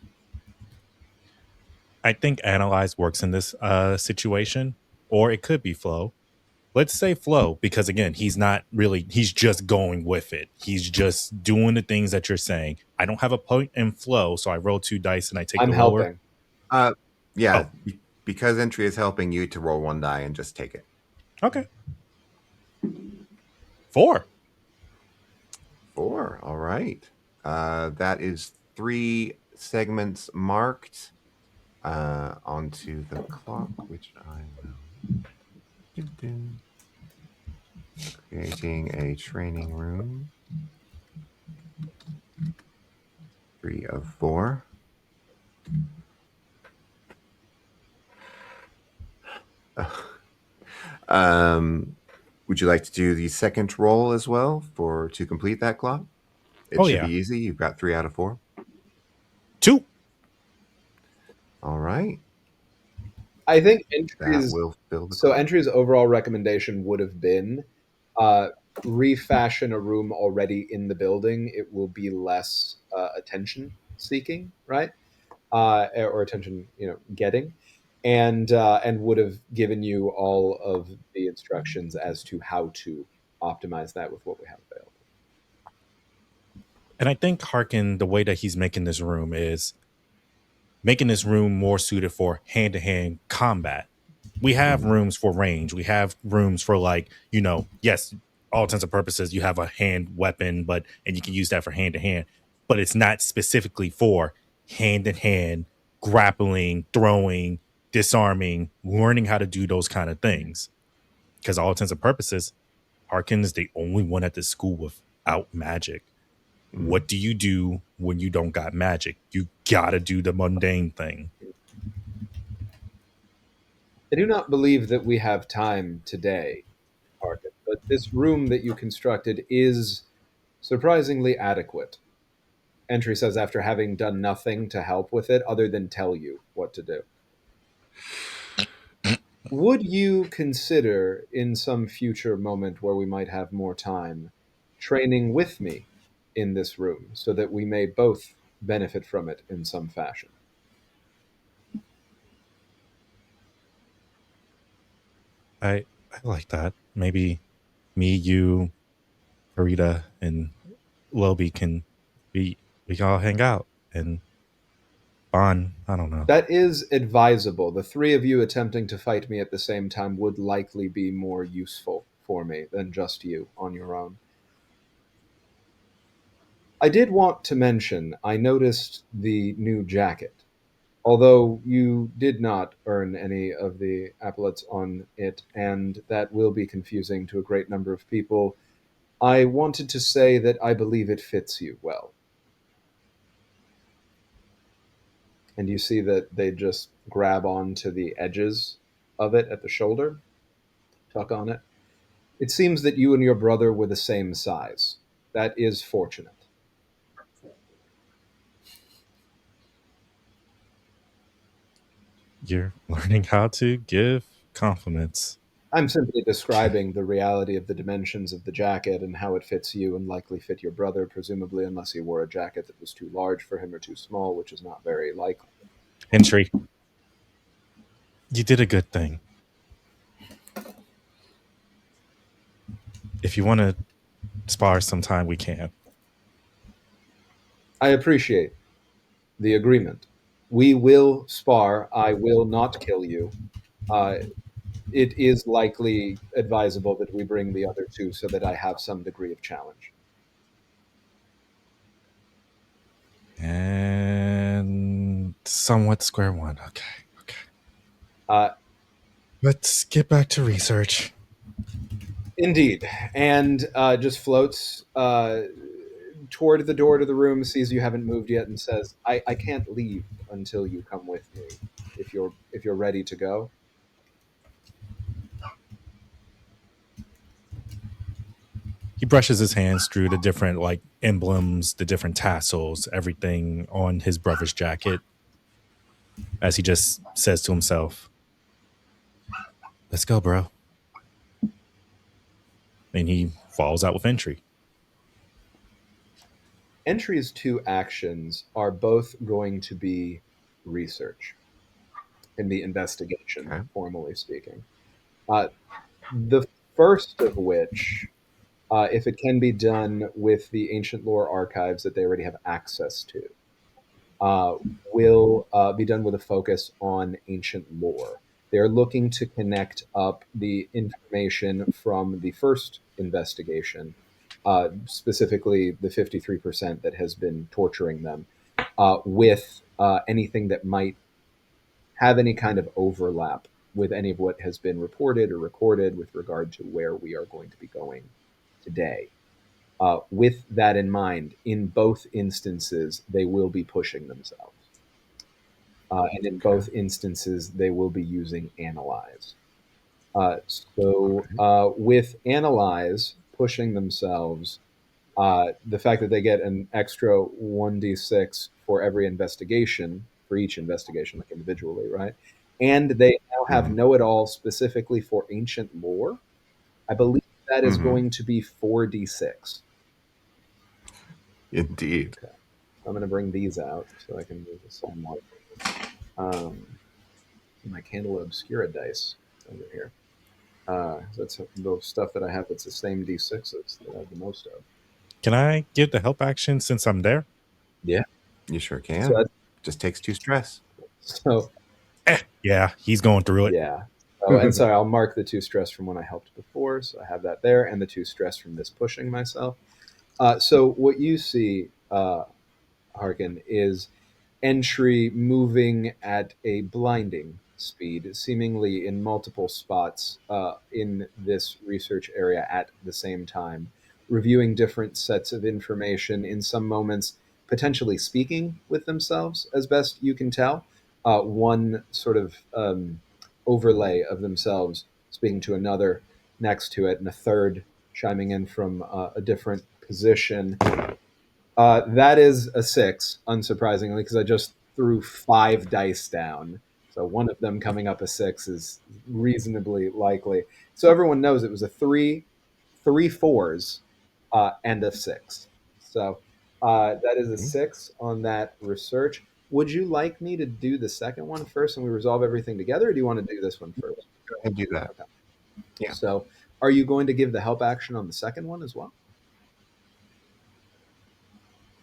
I think Analyze works in this situation, or it could be Flow. Let's say Flow, because again, he's just going with it. He's just doing the things that you're saying. I don't have a point in Flow, so I roll 2 dice and I take I'm the lower. helping. Yeah, Oh. Because entry is helping you to roll 1 die and just take it. Okay. 4. 4. All right. That is 3 segments marked onto the clock, which I will do. Creating a training room. 3 of 4. Would you like to do the second roll as well to complete that clock? It should be easy. You've got 3 out of 4. 2. All right. I think That will fill the clock. entry's overall recommendation would have been refashion a room already in the building. It will be less attention seeking, right? Or attention, getting, and would have given you all of the instructions as to how to optimize that with what we have available. And I think Harkin, the way that he's making this room is making this room more suited for hand-to-hand combat. We have rooms for range. We have rooms for yes, all intents and purposes, you have a hand weapon, and you can use that for hand-to-hand, but it's not specifically for hand-to-hand grappling, throwing, disarming, learning how to do those kind of things. Because all intents and purposes, Harkin is the only one at the school without magic. What do you do when you don't got magic? You gotta do the mundane thing. I do not believe that we have time today, Harken, but this room that you constructed is surprisingly adequate. Entry says after having done nothing to help with it other than tell you what to do. Would you consider, in some future moment where we might have more time, training with me in this room so that we may both benefit from it in some fashion? I like that. Maybe me, you, Perdita, and Lobi can we can all hang out and bond. I don't know. That is advisable. The three of you attempting to fight me at the same time would likely be more useful for me than just you on your own. I did want to mention, I noticed the new jacket. Although you did not earn any of the epaulets on it, and that will be confusing to a great number of people, I wanted to say that I believe it fits you well. And you see that they just grab onto the edges of it at the shoulder, tuck on it. It seems that you and your brother were the same size. That is fortunate. You're learning how to give compliments. I'm simply describing the reality of the dimensions of the jacket and how it fits you and likely fit your brother, presumably, unless he wore a jacket that was too large for him or too small, which is not very likely. Entry. You did a good thing. If you want to spar sometime, we can. I appreciate the agreement. We will spar. I will not kill you. It is likely advisable that we bring the other two so that I have some degree of challenge. And somewhat square one. Okay. Let's get back to research. Indeed. And just floats toward the door to the room, sees you haven't moved yet, and says, I can't leave until you come with me if you're ready to go. He brushes his hands through the different like emblems, the different tassels, everything on his brother's jacket, as he just says to himself, "Let's go, bro." And he falls out with entry. Entry's two actions are both going to be research in the investigation, Okay. formally speaking. The first of which, if it can be done with the ancient lore archives that they already have access to, will be done with a focus on ancient lore. They're looking to connect up the information from the first investigation, specifically the 53% that has been torturing them, with anything that might have any kind of overlap with any of what has been reported or recorded with regard to where we are going to be going today. With that in mind, in both instances, they will be pushing themselves. And in both instances, they will be using analyze. With analyze pushing themselves, the fact that they get an extra 1d6 for every investigation, for each investigation, like individually, right? And they now have know-it-all specifically for ancient lore. I believe that is going to be 4d6. Indeed. Okay. I'm going to bring these out so I can move this somewhat. My Candle Obscura dice over here. That's the stuff that I have that's the same d6s that I have the most of. Can I give the help action since I'm there? Yeah. You sure can. So just takes 2 stress. So yeah, he's going through it. yeah. Oh, and sorry, I'll mark the 2 stress from when I helped before, so I have that there, and the 2 stress from this pushing myself. So what you see, Harken, is entry moving at a blinding speed, seemingly in multiple spots in this research area at the same time, reviewing different sets of information, in some moments potentially speaking with themselves as best you can tell. One sort of overlay of themselves speaking to another next to it, and a third chiming in from a different position. That is a 6, unsurprisingly, because I just threw 5 dice down. So one of them coming up a 6 is reasonably likely. So everyone knows it was a 3 4s, and a 6. So that is a 6 on that research. Would you like me to do the second one first and we resolve everything together, or do you want to do this one first? Go ahead and do that. Okay. Yeah. So are you going to give the help action on the second one as well?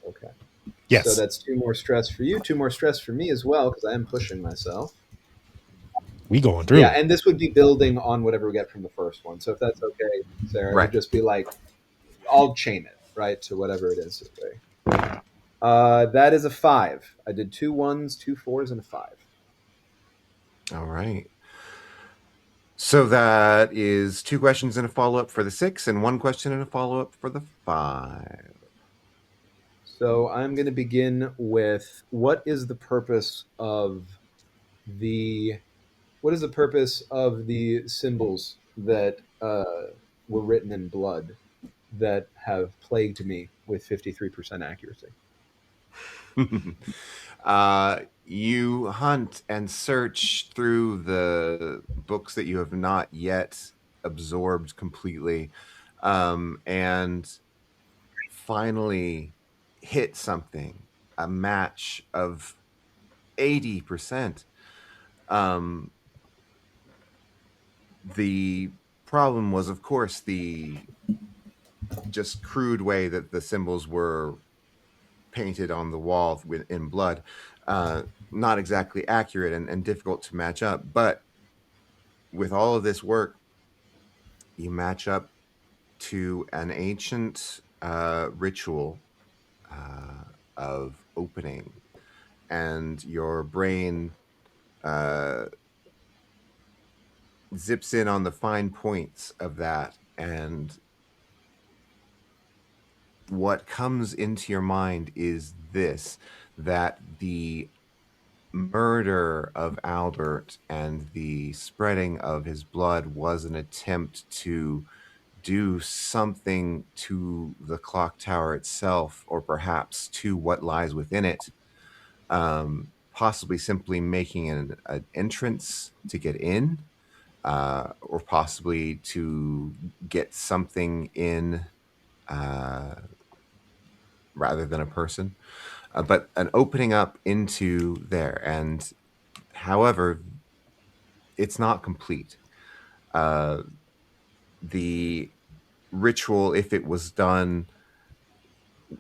Okay. Yes. So that's 2 more stress for you, 2 more stress for me as well, because I am pushing myself. We going Yeah, through it. and this would be building on whatever we get from the first one. So if that's okay, Sarah, it would Right. just be like, I'll chain it, right, to whatever it is. That is a 5. I did 2 1s, 2 4s, and a 5. All right. So that is 2 questions and a follow up for the 6, and 1 question and a follow up for the 5. So I'm going to begin with what is the purpose of the symbols that were written in blood that have plagued me with 53% accuracy? You hunt and search through the books that you have not yet absorbed completely, and finally hit something, a match of 80%. Um, the problem was, of course, the just crude way that the symbols were painted on the wall in blood. Not exactly accurate and difficult to match up. But with all of this work, you match up to an ancient ritual of opening, and your brain uh, zips in on the fine points of that. And what comes into your mind is this, that the murder of Albert and the spreading of his blood was an attempt to do something to the clock tower itself, or perhaps to what lies within it, possibly simply making an entrance to get in, or possibly to get something in rather than a person, but an opening up into there. And however, it's not complete. Uh, the ritual, if it was done,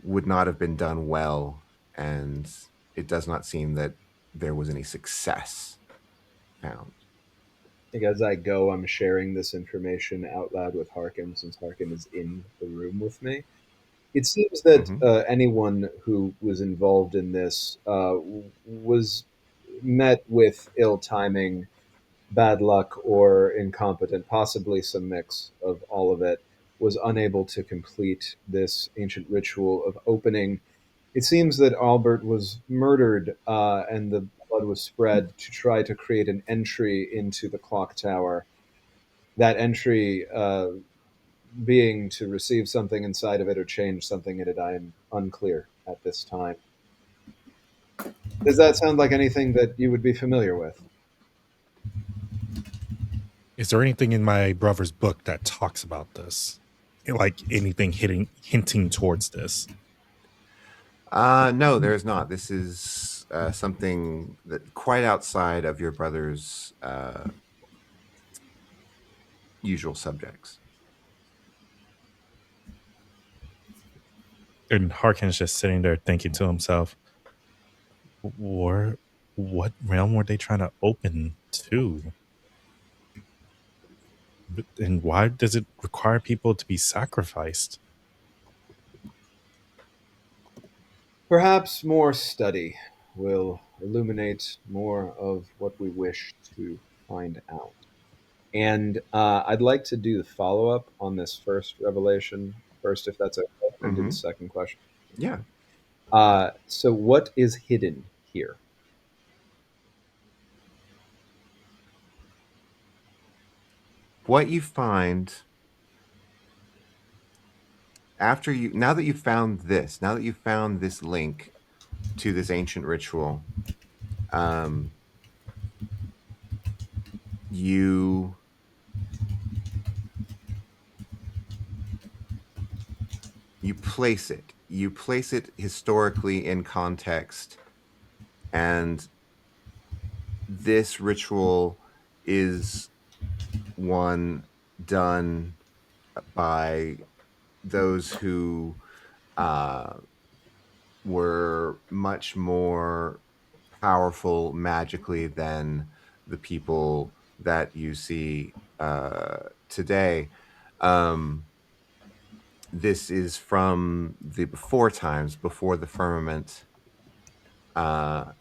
would not have been done well, and it does not seem that there was any success found. I think as I go, I'm sharing this information out loud with Harken, since Harken is in the room with me. It seems that Mm-hmm. anyone who was involved in this was met with ill timing, bad luck, or incompetent, possibly some mix of all of it, was unable to complete this ancient ritual of opening. It seems that Albert was murdered, and the blood was spread to try to create an entry into the clock tower. That entry being to receive something inside of it or change something in it, I am unclear at this time. Does that sound like anything that you would be familiar with? Is there anything in my brother's book that talks about this? Like anything hinting towards this? No, there's not. This is something that quite outside of your brother's usual subjects. And Harkin's just sitting there thinking to himself, what realm were they trying to open to? And why does it require people to be sacrificed? Perhaps more study will illuminate more of what we wish to find out. And I'd like to do the follow up on this first revelation first, if that's okay, and do the Mm-hmm. second question. Yeah. So, what is hidden here? What you find now that you found this link to this ancient ritual, um, you you place it historically in context, and this ritual is one done by those who were much more powerful magically than the people that you see today. This is from the before times, before the firmament. And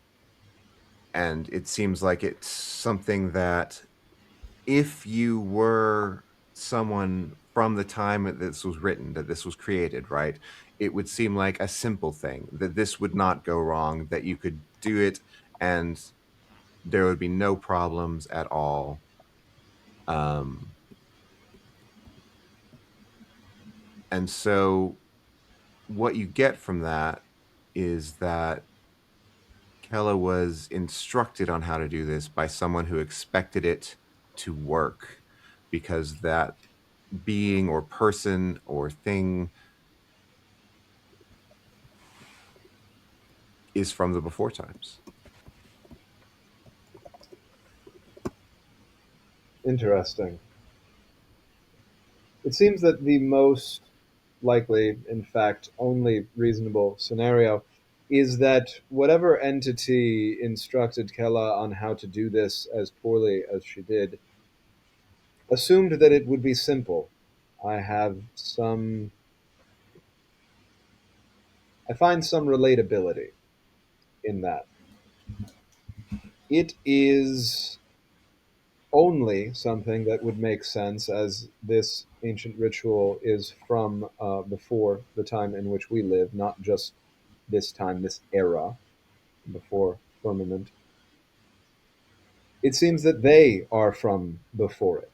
it seems like it's something that if you were someone from the time that this was written, that this was created, right, it would seem like a simple thing, that this would not go wrong, that you could do it and there would be no problems at all. And so what you get from that is that Kella was instructed on how to do this by someone who expected it to work, because that being or person or thing is from the before times. Interesting. It seems that the most likely, in fact, only reasonable scenario is that whatever entity instructed Kella on how to do this as poorly as she did assumed that it would be simple. I find some relatability in that. It is only something that would make sense, as this ancient ritual is from before the time in which we live, not just this time, this era before firmament. It seems that they are from before it.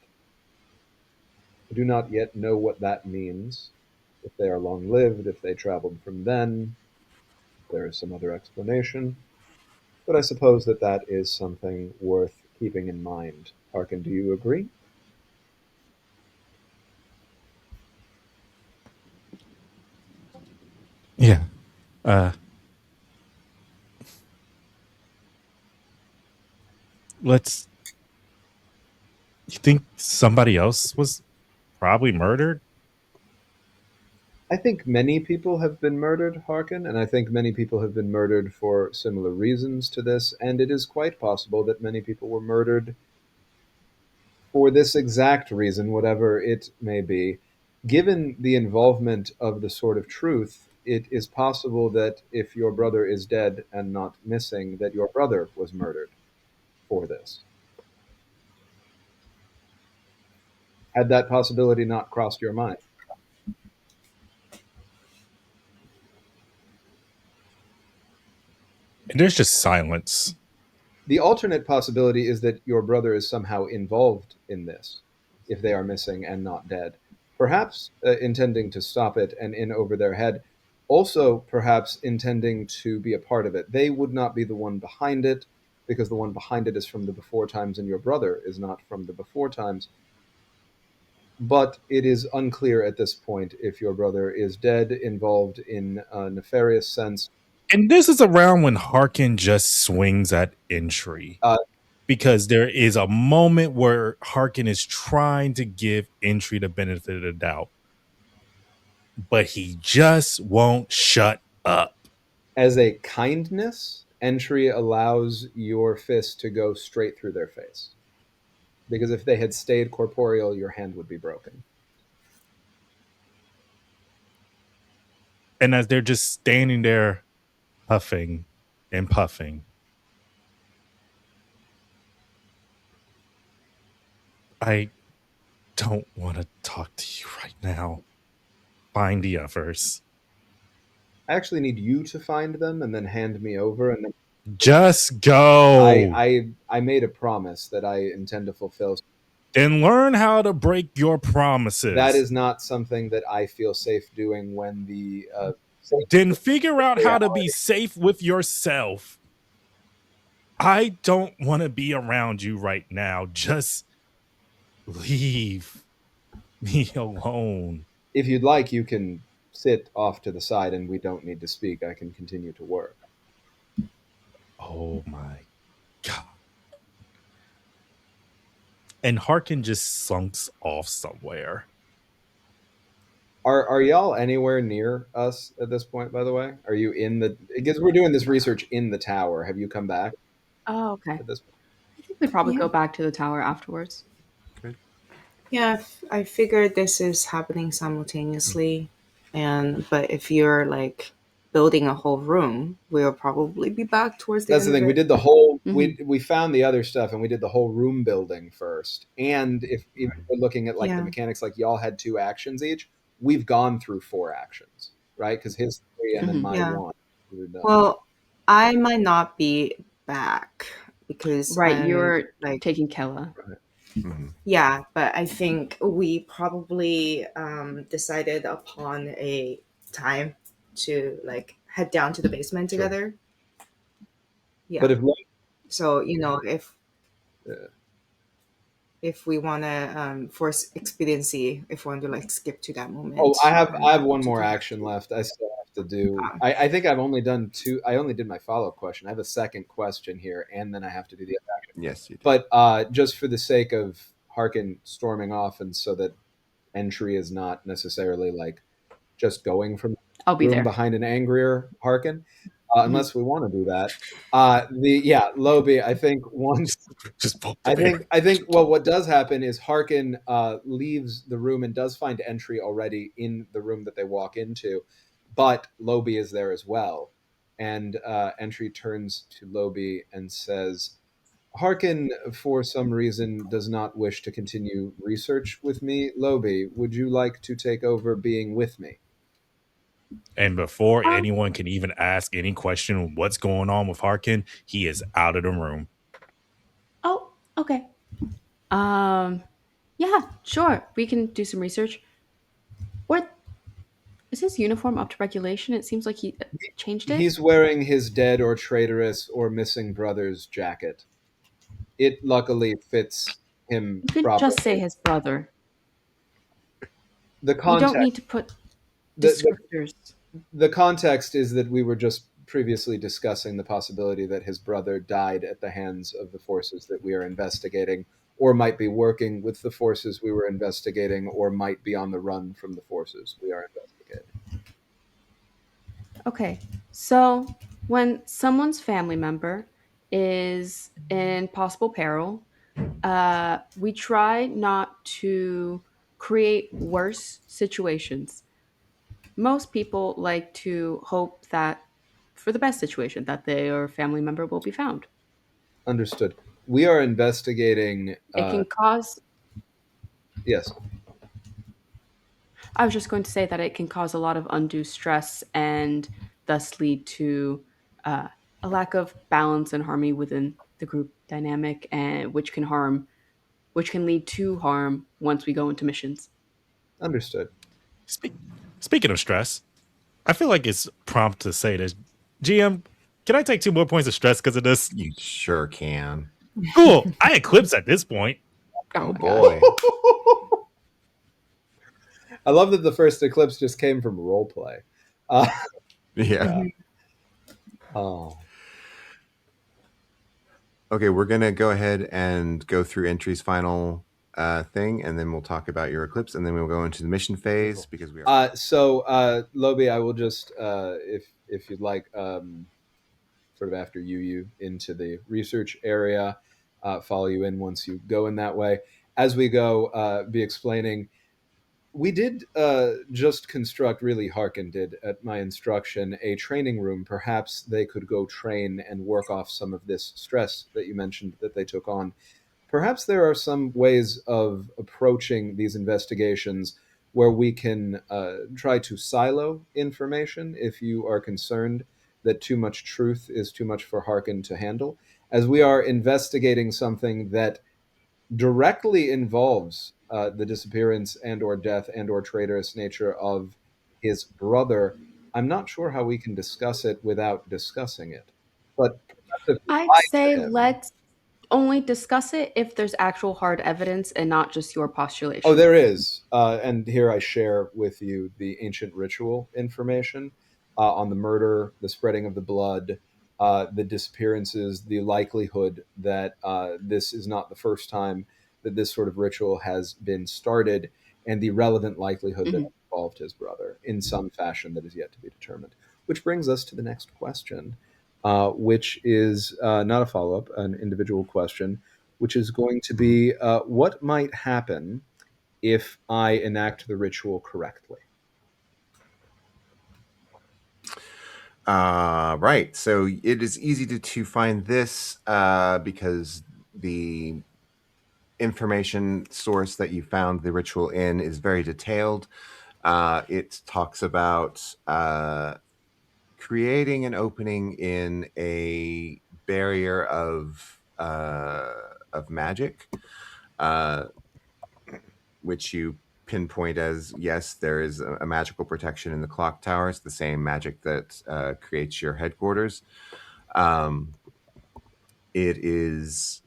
I do not yet know what that means. If they are long lived, if they traveled from then, if there is some other explanation. But I suppose that that is something worth keeping in mind. Harken, do you agree? Yeah. Uh, let's. You think somebody else was probably murdered? I think many people have been murdered, Harken, and I think many people have been murdered for similar reasons to this, and it is quite possible that many people were murdered for this exact reason, whatever it may be. Given the involvement of the Sword of Truth, it is possible that if your brother is dead and not missing, that your brother was murdered for this. Had that possibility not crossed your mind? And there's just silence. The alternate possibility is that your brother is somehow involved in this, if they are missing and not dead. Perhaps intending to stop it and in over their head. Also, perhaps intending to be a part of it. They would not be the one behind it, because the one behind it is from the before times, and your brother is not from the before times. But it is unclear at this point if your brother is dead, involved in a nefarious sense. And this is around when Harken just swings at Entry. Uh, Because there is a moment where Harken is trying to give Entry the benefit of the doubt, but he just won't shut up. As a kindness, entry allows your fist to go straight through their face. Because if they had stayed corporeal, your hand would be broken. And as they're just standing there huffing and puffing, I don't want to talk to you right now. Find the others. I actually need you to find them and then hand me over. And then Just go. I made a promise that I intend to fulfill. Then learn how to break your promises. That is not something that I feel safe doing when the. Then figure out how to be safe with yourself. I don't want to be around you right now. Just leave me alone. If you'd like, you can sit off to the side and we don't need to speak. I can continue to work. Oh my God. And Harken just slunks off somewhere. Are y'all anywhere near us at this point, by the way? Are you in the, because we're doing this research in the tower. Have you come back Oh, okay. at this point? I think we'd probably Yeah. go back to the tower afterwards. Good. Yeah, I figured this is happening simultaneously, but if you're like building a whole room, we'll probably be back towards the That's end the thing. of We it. did the whole Mhm. we found the other stuff and we did the whole room building first. And if even if we're looking at like the Yeah. mechanics, like y'all had 2 actions each, we've gone through 4 actions, right? Because his 3 and then Mhm. my Yeah. 1. We were done. Well, I might not be back because Right, I'm you're like, taking Kella. Mhm. yeah, but I think we probably decided upon a time to like head down to the basement Sure. together. Yeah. But if So, yeah. if we want to force expediency, if we want to like skip to that moment, Oh, I have I'm happy one to more do that action too. left. I still have to do. Ah, I think I've only done 2. I only did my follow-up question. I have a second question here, and then I have to do the other action. Yes, you did. But just for the sake of Harken storming off, and so that entry is not necessarily like just going from I'll be room there. behind an angrier Harken, Mhm. unless we want to do that. Lobi. I think once Just poke the I bear. think well, what does happen is Harken leaves the room and does find entry already in the room that they walk into, but Lobi is there as well, and entry turns to Lobi and says, Harken, for some reason, does not wish to continue research with me. Lobi, would you like to take over being with me? And before Um, anyone can even ask any question what's going on with Harkin, he is out of the room. oh, okay. Yeah, sure. We can do some research. What is his uniform up to regulation? It seems like he changed it. He's wearing his dead or traitorous or missing brother's jacket. It luckily fits him You could just say properly. his brother. The You don't need context to put the, descriptors. the context is that we were just previously discussing the possibility that his brother died at the hands of the forces that we are investigating, or might be working with the forces we were investigating, or might be on the run from the forces we are investigating. Okay, so when someone's family member is in possible peril, we try not to create worse situations. Most people like to hope that for the best situation, that their family member will be found. Understood. We are investigating. It can cause, Yes, I was just going to say that it can cause a lot of undue stress and thus lead to uh, a lack of balance and harmony within the group dynamic, and which can lead to harm once we go into missions. understood. Speaking of stress, I feel like it's prompt to say this. GM, can I take 2 more points of stress because of this? You sure can. Cool. I eclipse at this point. Oh Oh my gosh. boy. I love that the first eclipse just came from roleplay. Yeah. Oh, Okay, we're gonna go ahead and go through entry's final thing, and then we'll talk about your eclipse, and then we'll go into the mission phase because we are. Lobi, I will just, if you'd like, sort of after you into the research area, follow you in once you go in that way. As we go, be explaining. We did just construct, really Harken did at my instruction, a training room. Perhaps they could go train and work off some of this stress that you mentioned that they took on. Perhaps there are some ways of approaching these investigations where we can try to silo information if you are concerned that too much truth is too much for Harken to handle. As we are investigating something that directly involves the disappearance and or death and or traitorous nature of his brother, I'm not sure how we can discuss it without discussing it. But perhaps if we I'd lie say to him. let's only discuss it if there's actual hard evidence and not just your Oh, postulation. there is. And here I share with you the ancient ritual information on the murder, the spreading of the blood, the disappearances, the likelihood that this is not the first time that this sort of ritual has been started, and the relevant likelihood that Mhm. involved his brother in some fashion that is yet to be determined. Which brings us to the next question, which is not a follow up, an individual question, which is going to be what might happen if I enact the ritual correctly? Right. So it is easy to find this because the information source that you found the ritual in is very detailed. It talks about creating an opening in a barrier of magic, uh, which you pinpoint as yes, there is a magical protection in the clock tower. It's the same magic that creates your headquarters. Um, it is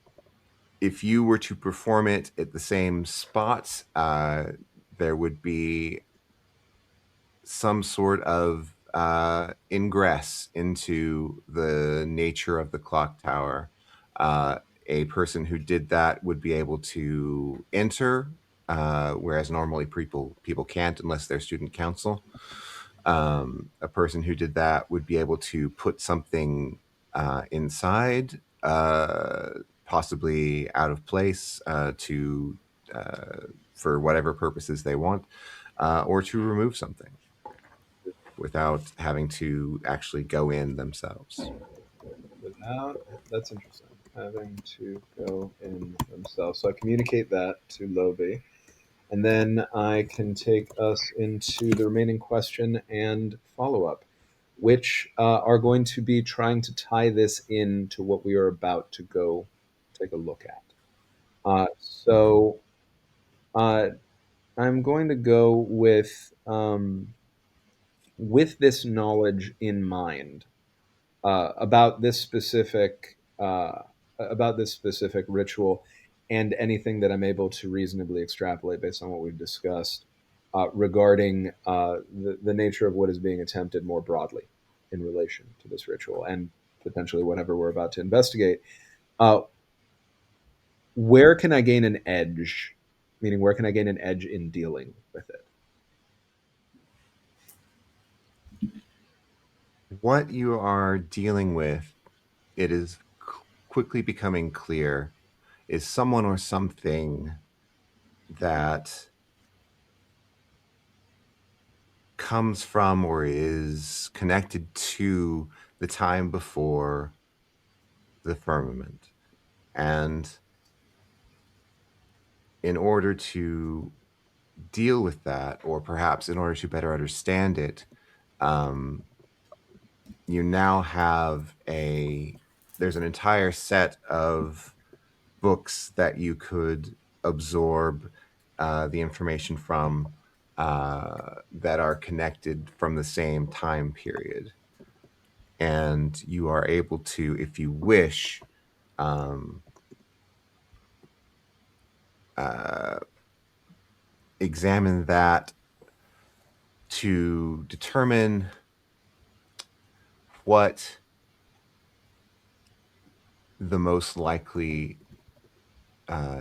if you were to perform it at the same spot, there would be some sort of ingress into the nature of the clock tower. A person who did that would be able to enter, whereas normally people can't unless they're student council. A person who did that would be able to put something inside, possibly out of place, to for whatever purposes they want, or to remove something without having to actually go in themselves. Without, that's interesting. Having to go in themselves. So I communicate that to Lobi, and then I can take us into the remaining question and follow up, which are going to be trying to tie this in to what we are about to go take a look at. So I'm going to go with this knowledge in mind about this specific ritual and anything that I'm able to reasonably extrapolate based on what we've discussed regarding the nature of what is being attempted more broadly in relation to this ritual and potentially whatever we're about to investigate. Uh, where can I gain an edge? Meaning, where can I gain an edge in dealing with it? What you are dealing with, it is quickly becoming clear, is someone or something that comes from or is connected to the time before the firmament. And in order to deal with that, or perhaps in order to better understand it, um, you now have there's an entire set of books that you could absorb the information from that are connected from the same time period. And you are able to, if you wish, um, uh, examine that to determine what the most likely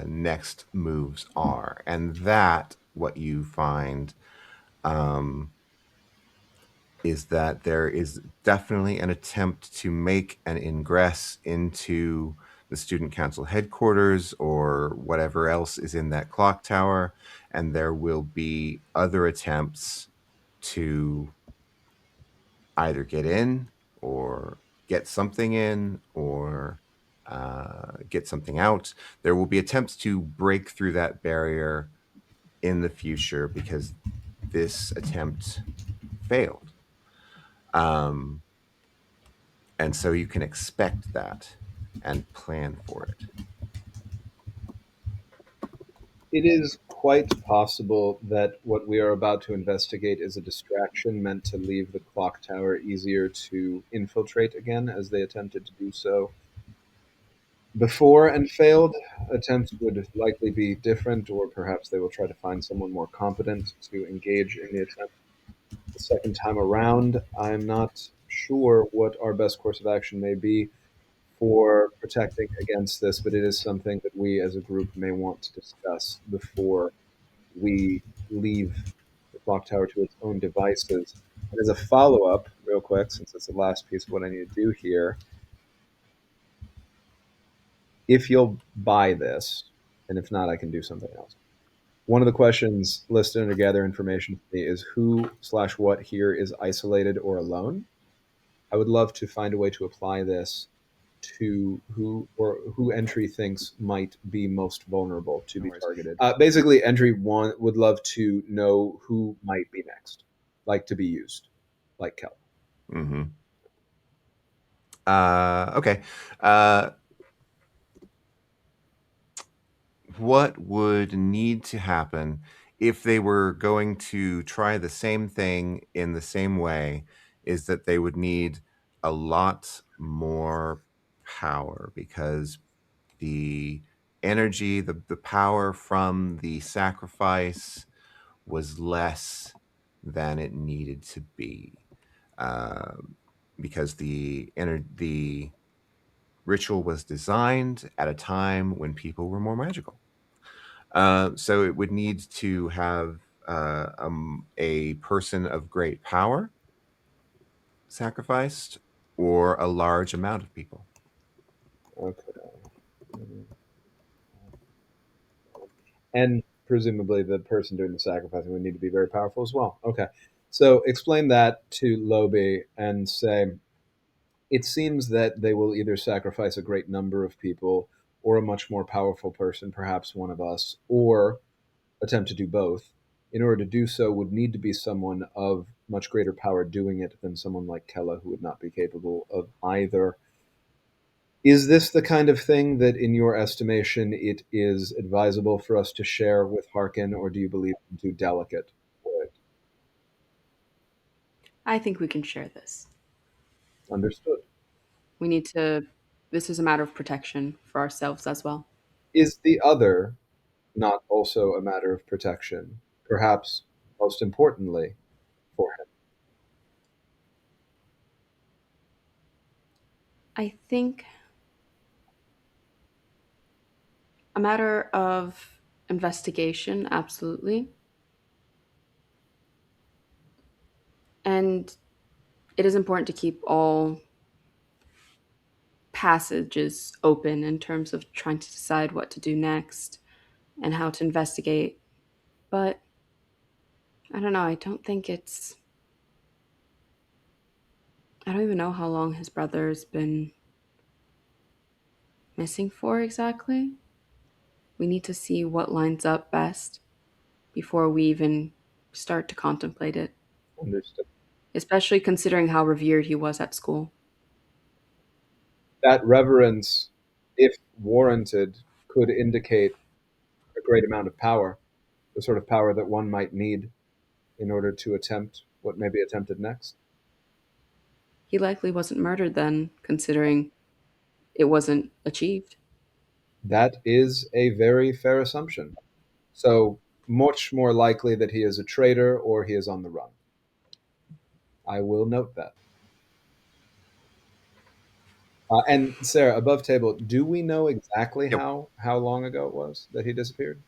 next moves are. And that, what you find, um, is that there is definitely an attempt to make an ingress into the student council headquarters or whatever else is in that clock tower. And there will be other attempts to either get in or get something in or get something out. There will be attempts to break through that barrier in the future because this attempt failed. And so you can expect that and plan for it. It is quite possible that what we are about to investigate is a distraction meant to leave the clock tower easier to infiltrate again, as they attempted to do so before and failed. Attempts would likely be different, or perhaps they will try to find someone more competent to engage in the attempt the second time around. I'm not sure what our best course of action may be for protecting against this, but it is something that we as a group may want to discuss before we leave the clock tower to its own devices. And as a follow-up, real quick, since it's the last piece of what I need to do here, if you'll buy this, and if not, I can do something else. One of the questions listed under gather information for me is who/what here is isolated or alone. I would love to find a way to apply this to who entry thinks might be most vulnerable to be targeted. Basically, entry one would love to know who might be next, like to be used, like Kel. Mm-hmm. Okay. What would need to happen if they were going to try the same thing in the same way is that they would need a lot more power, because the energy, the power from the sacrifice was less than it needed to be, because the ritual was designed at a time when people were more magical. So it would need to have a person of great power sacrificed, or a large amount of people. Okay. And presumably the person doing the sacrificing would need to be very powerful as well. Okay. So explain that to Lobi and say, it seems that they will either sacrifice a great number of people or a much more powerful person, perhaps one of us, or attempt to do both. In order to do so, would need to be someone of much greater power doing it than someone like Kella, who would not be capable of either. Is this the kind of thing that, in your estimation, it is advisable for us to share with Harken, or do you believe him too delicate for it? I think we can share this. Understood. We need to. This is a matter of protection for ourselves as well. Is the other not also a matter of protection, perhaps most importantly for him? I think a matter of investigation, absolutely. And it is important to keep all passages open in terms of trying to decide what to do next and how to investigate. But I don't know, I don't even know how long his brother's been missing for exactly. We need to see what lines up best before we even start to contemplate it, Understood. especially considering how revered he was at school. That reverence, if warranted, could indicate a great amount of power, the sort of power that one might need in order to attempt what may be attempted next. He likely wasn't murdered then, considering it wasn't achieved. That is a very fair assumption. So, much more likely that he is a traitor or he is on the run. I will note that. And Sarah, above table, do we know exactly Yep. how long ago it was that he disappeared,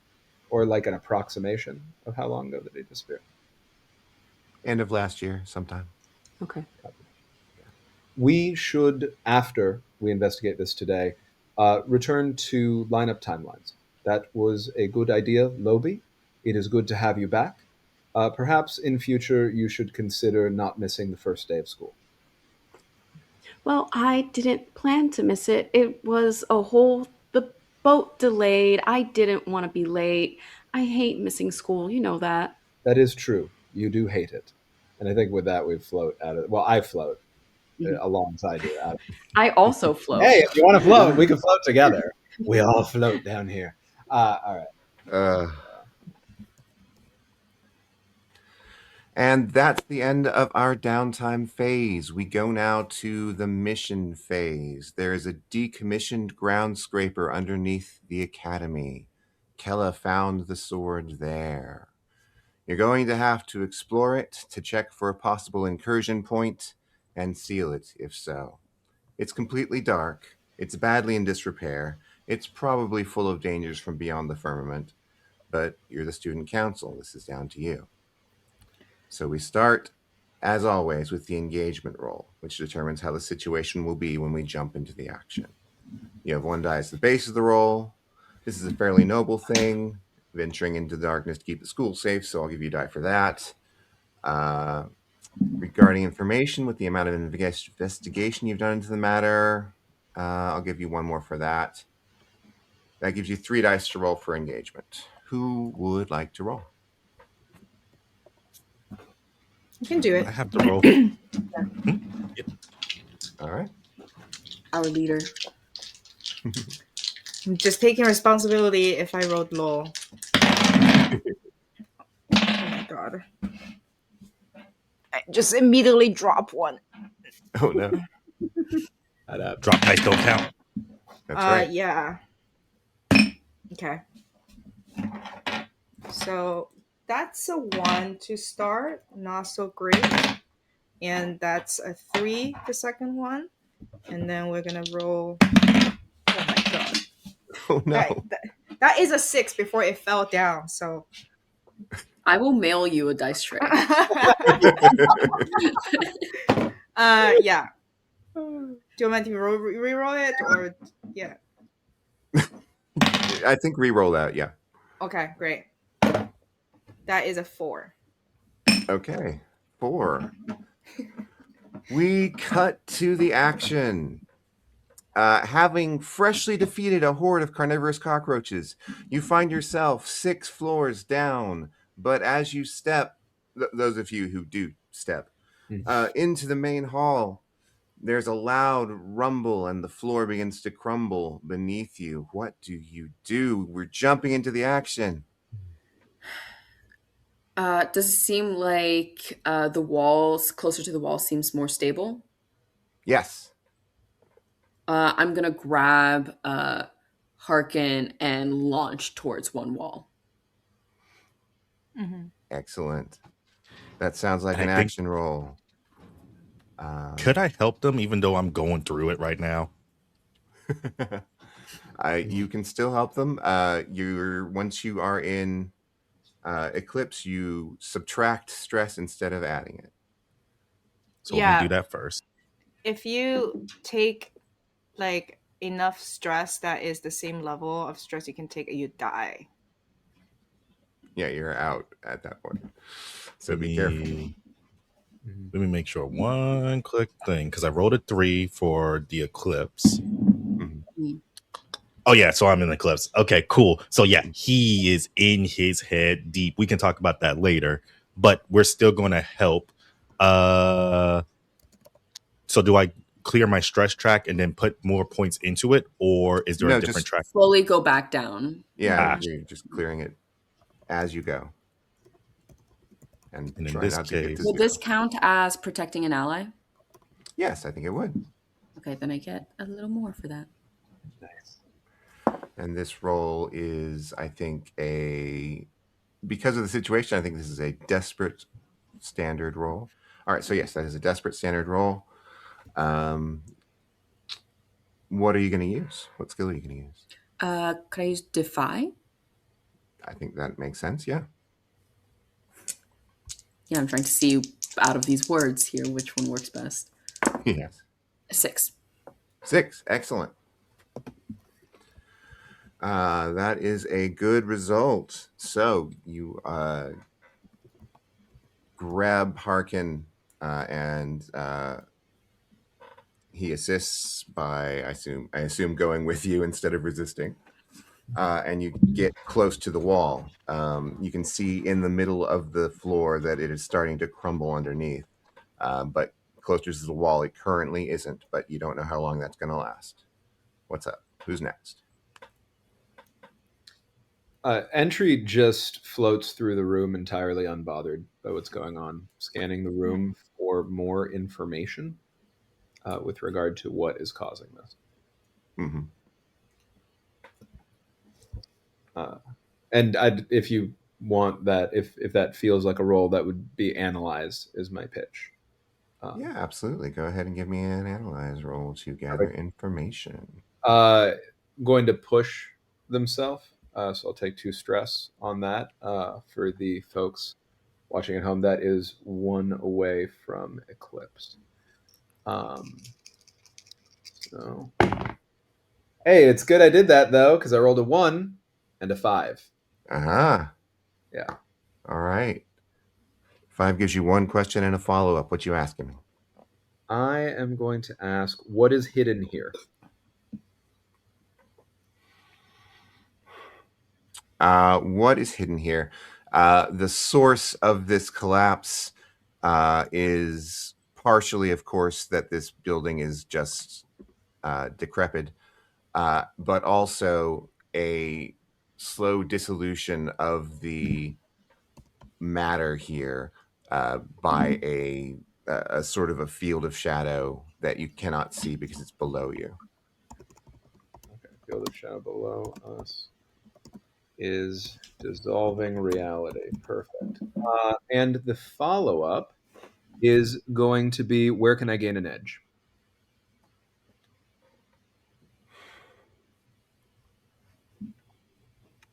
or like an approximation of how long ago that he disappeared? End of last year, sometime. Okay. We should, after we investigate this today, return to lineup timelines. That was a good idea, Lobi. It is good to have you back. Perhaps in future you should consider not missing the first day of school. Well, I didn't plan to miss it. The boat delayed. I didn't want to be late. I hate missing school. You know that. That is true. You do hate it. And I think with that we float out of, well, I float Mhm. alongside you. I also float. Hey, if you want to float, we can float together. We all float down here. All right. Uh, and that's the end of our downtime phase. We go now to the mission phase. There is a decommissioned groundscraper underneath the academy. Kella found the sword there. You're going to have to explore it to check for a possible incursion point and seal it if so. It's completely dark. It's badly in disrepair. It's probably full of dangers from beyond the firmament. But you're the student council. This is down to you. So we start, as always, with the engagement roll, which determines how the situation will be when we jump into the action. You have 1 die as the base of the roll. This is a fairly noble thing, venturing into the darkness to keep the school safe, so I'll give you a die for that. Regarding information, with the amount of investigation you've done into the matter, I'll give you 1 more for that. That gives you 3 dice to roll for engagement. Who would like to roll? You can do it. I have to roll. All right. Our leader. I'm just taking responsibility if I rolled low. Oh my god. I just immediately drop one. Oh, no. Drop dice don't count. That's right. Yeah. Okay. So that's a 1 to start, not so great. And that's a 3, the second one. And then we're gonna roll. Oh my god. Oh, no. That is a 6 before it fell down, so. I will mail you a dice tray. Yeah. Do you want me to re-roll it or yeah? I think re-roll that, yeah. Okay, great. That is a 4. Okay. 4. We cut to the action. Having freshly defeated a horde of carnivorous cockroaches, you find yourself 6 floors down. But as you step, those of you who do step, into the main hall, there's a loud rumble and the floor begins to crumble beneath you. What do you do? We're jumping into the action. Does it seem like the walls closer to the wall seems more stable? Yes. I'm gonna grab Harken and launch towards one wall. Mm-hmm. Excellent. That sounds like And an I think- action roll. Could I help them even though I'm going through it right now? You can still help them. Once you are in Eclipse, you subtract stress instead of adding it. So Yeah. let me do that first. If you take like enough stress that is the same level of stress you can take, you die. Yeah, you're out at that point. So Let be me- careful. Let me make sure. One quick thing, because I rolled a 3 for the Eclipse. Mhm. Oh yeah, so I'm in the Eclipse. Okay, cool. So yeah, he is in his head deep. We can talk about that later, but we're still going to help. So do I clear my stress track and then put more points into it, or is there No, a different just- track? Slowly go back down. Yeah, Ah. you're just clearing it as you go. And And in try this not to get case- to Will zero. this count as protecting an ally? Yes, I think it would. Okay, then I get a little more for that. Nice. And this roll is, I think, because of the situation, I think this is a desperate standard roll. All right, so yes, that is a desperate standard roll. What are you going to use? What skill are you going to use? Could I use Defy? I think that makes sense, yeah. Yeah, I'm trying to see out of these words here which one works best. Yes. 6. 6, excellent. That is a good result. So you grab Harken and he assists by, I assume going with you instead of resisting. And you get close to the wall. You can see in the middle of the floor that it is starting to crumble underneath. But closer to the wall, it currently isn't. But you don't know how long that's going to last. What's up? Who's next? Entry just floats through the room entirely unbothered by what's going on, scanning the room for more information with regard to what is causing this. Mm-hmm. And if you want that, if that feels like a role that would be analyzed, is my pitch. Yeah, absolutely. Go ahead and give me an analyze roll to gather information. Going to push themselves, so I'll take 2 stress on that for the folks watching at home, that is 1 away from eclipse. So, hey, it's good I did that though, because I rolled a 1 and a 5. Aha. Yeah. All right. 5 gives you 1 question and a follow-up. What you asking me? I am going to ask, what is hidden here? What is hidden here? The source of this collapse is partially, of course, that this building is just decrepit, but also a slow dissolution of the matter here by a sort of a field of shadow that you cannot see because it's below you. Okay, field of shadow below us is dissolving reality. Perfect. And the follow-up is going to be, where can I gain an edge?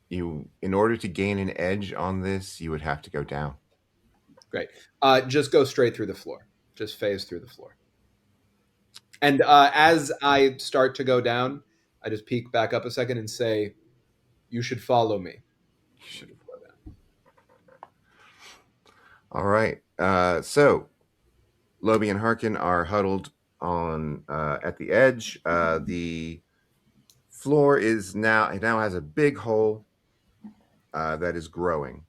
In order to gain an edge on this, you would have to go down. Great. Just go straight through the floor. Just phase through the floor. And as I start to go down, I just peek back up a second and say, you should follow me. You should go down. All right. So Lobi and Harken are huddled on at the edge. The floor now has a big hole that is growing.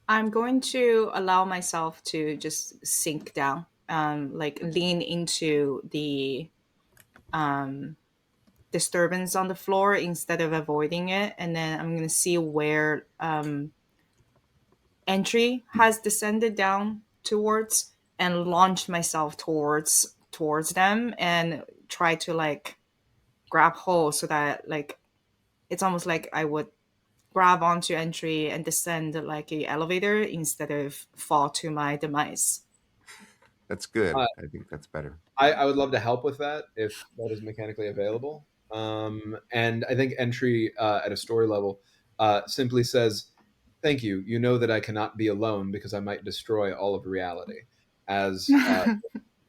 I'm going to allow myself to just sink down, like lean into the disturbance on the floor instead of avoiding it. And then I'm going to see where entry has descended down towards and launch myself towards them and try to like grab hold so that like it's almost like I would grab onto entry and descend like a elevator instead of fall to my demise. That's good. I think that's better. I would love to help with that if that is mechanically available. And I think entry at a story level simply says, thank you. You know that I cannot be alone because I might destroy all of reality. As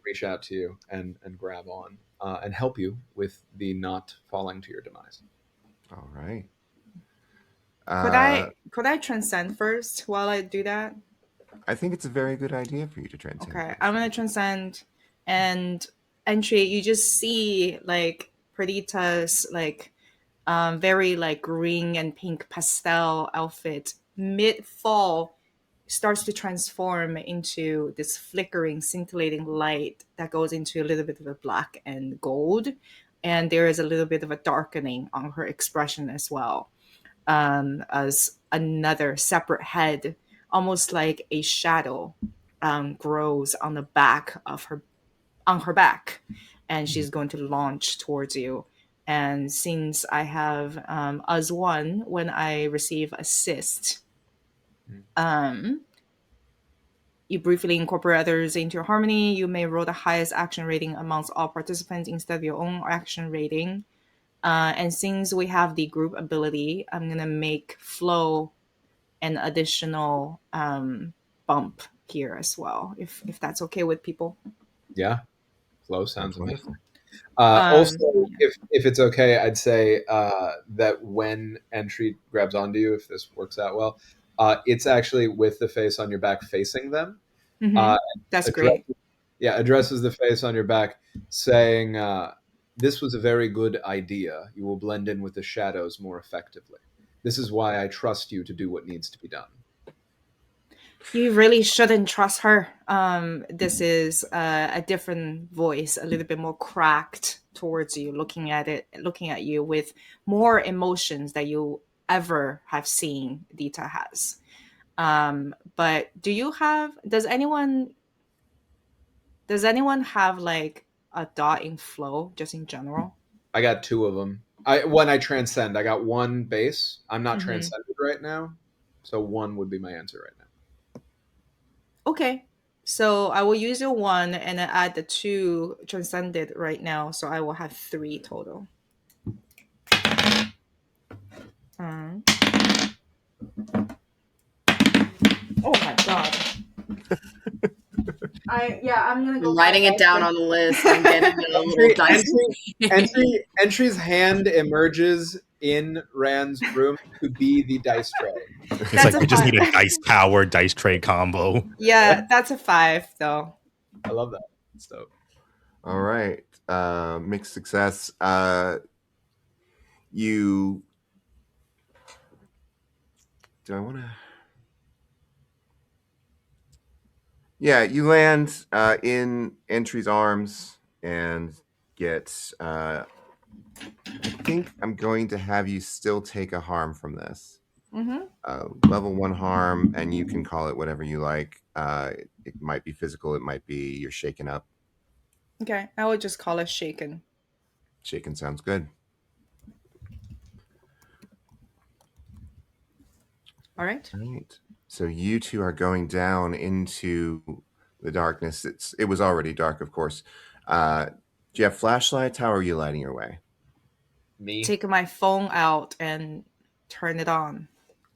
reach out to you and grab on and help you with the not falling to your demise. All right. Could I transcend first while I do that? I think it's a very good idea for you to transcend. Okay, I'm gonna transcend and entry. You just see like Perdita's like very like green and pink pastel outfit mid fall starts to transform into this flickering, scintillating light that goes into a little bit of a black and gold, and there is a little bit of a darkening on her expression as well, as another separate head, almost like a shadow, grows on the back of her on her back, and she's going to launch towards you. And since I have as one when I receive assist, you briefly incorporate others into your harmony. You may roll the highest action rating amongst all participants instead of your own action rating. And since we have the group ability, I'm gonna make flow an additional bump here as well, if that's okay with people. Yeah, flow sounds wonderful. amazing. Also, if it's okay, I'd say that when entry grabs onto you, if this works out well, it's actually with the face on your back facing them. That's great. Addresses the face on your back, saying, "This was a very good idea. You will blend in with the shadows more effectively. This is why I trust you to do what needs to be done." You really shouldn't trust her. This is a different voice, a little bit more cracked towards you, looking at you with more emotions that you ever have seen Dita has. But does anyone have like a dot in flow just in general? I got 2 of them. When I transcend, I got 1 base. I'm not transcended right now, so 1 would be my answer right now. Okay, so I will use your 1 and then add the 2 transcended right now, so I will have 3 total. Oh my god. I'm gonna I'm writing it down on the list. I'm getting a little dice. Entry's hand emerges in Rand's room to be the dice tray. It's That's like we a just fun- need a dice tower, dice tray combo. Yeah, that's a 5 though. I love that. So All right. Mixed success. You. Do I want to? Yeah, you land in Entry's arms and get. I think I'm going to have you still take a harm from this. Level 1 harm, and you can call it whatever you like. It might be physical, it might be you're shaken up. Okay, I would just call it shaken. Shaken sounds good. All right. All right. So you two are going down into the darkness. It was already dark, of course. Do you have flashlights? How are you lighting your way? me, Take my phone out and turn it on.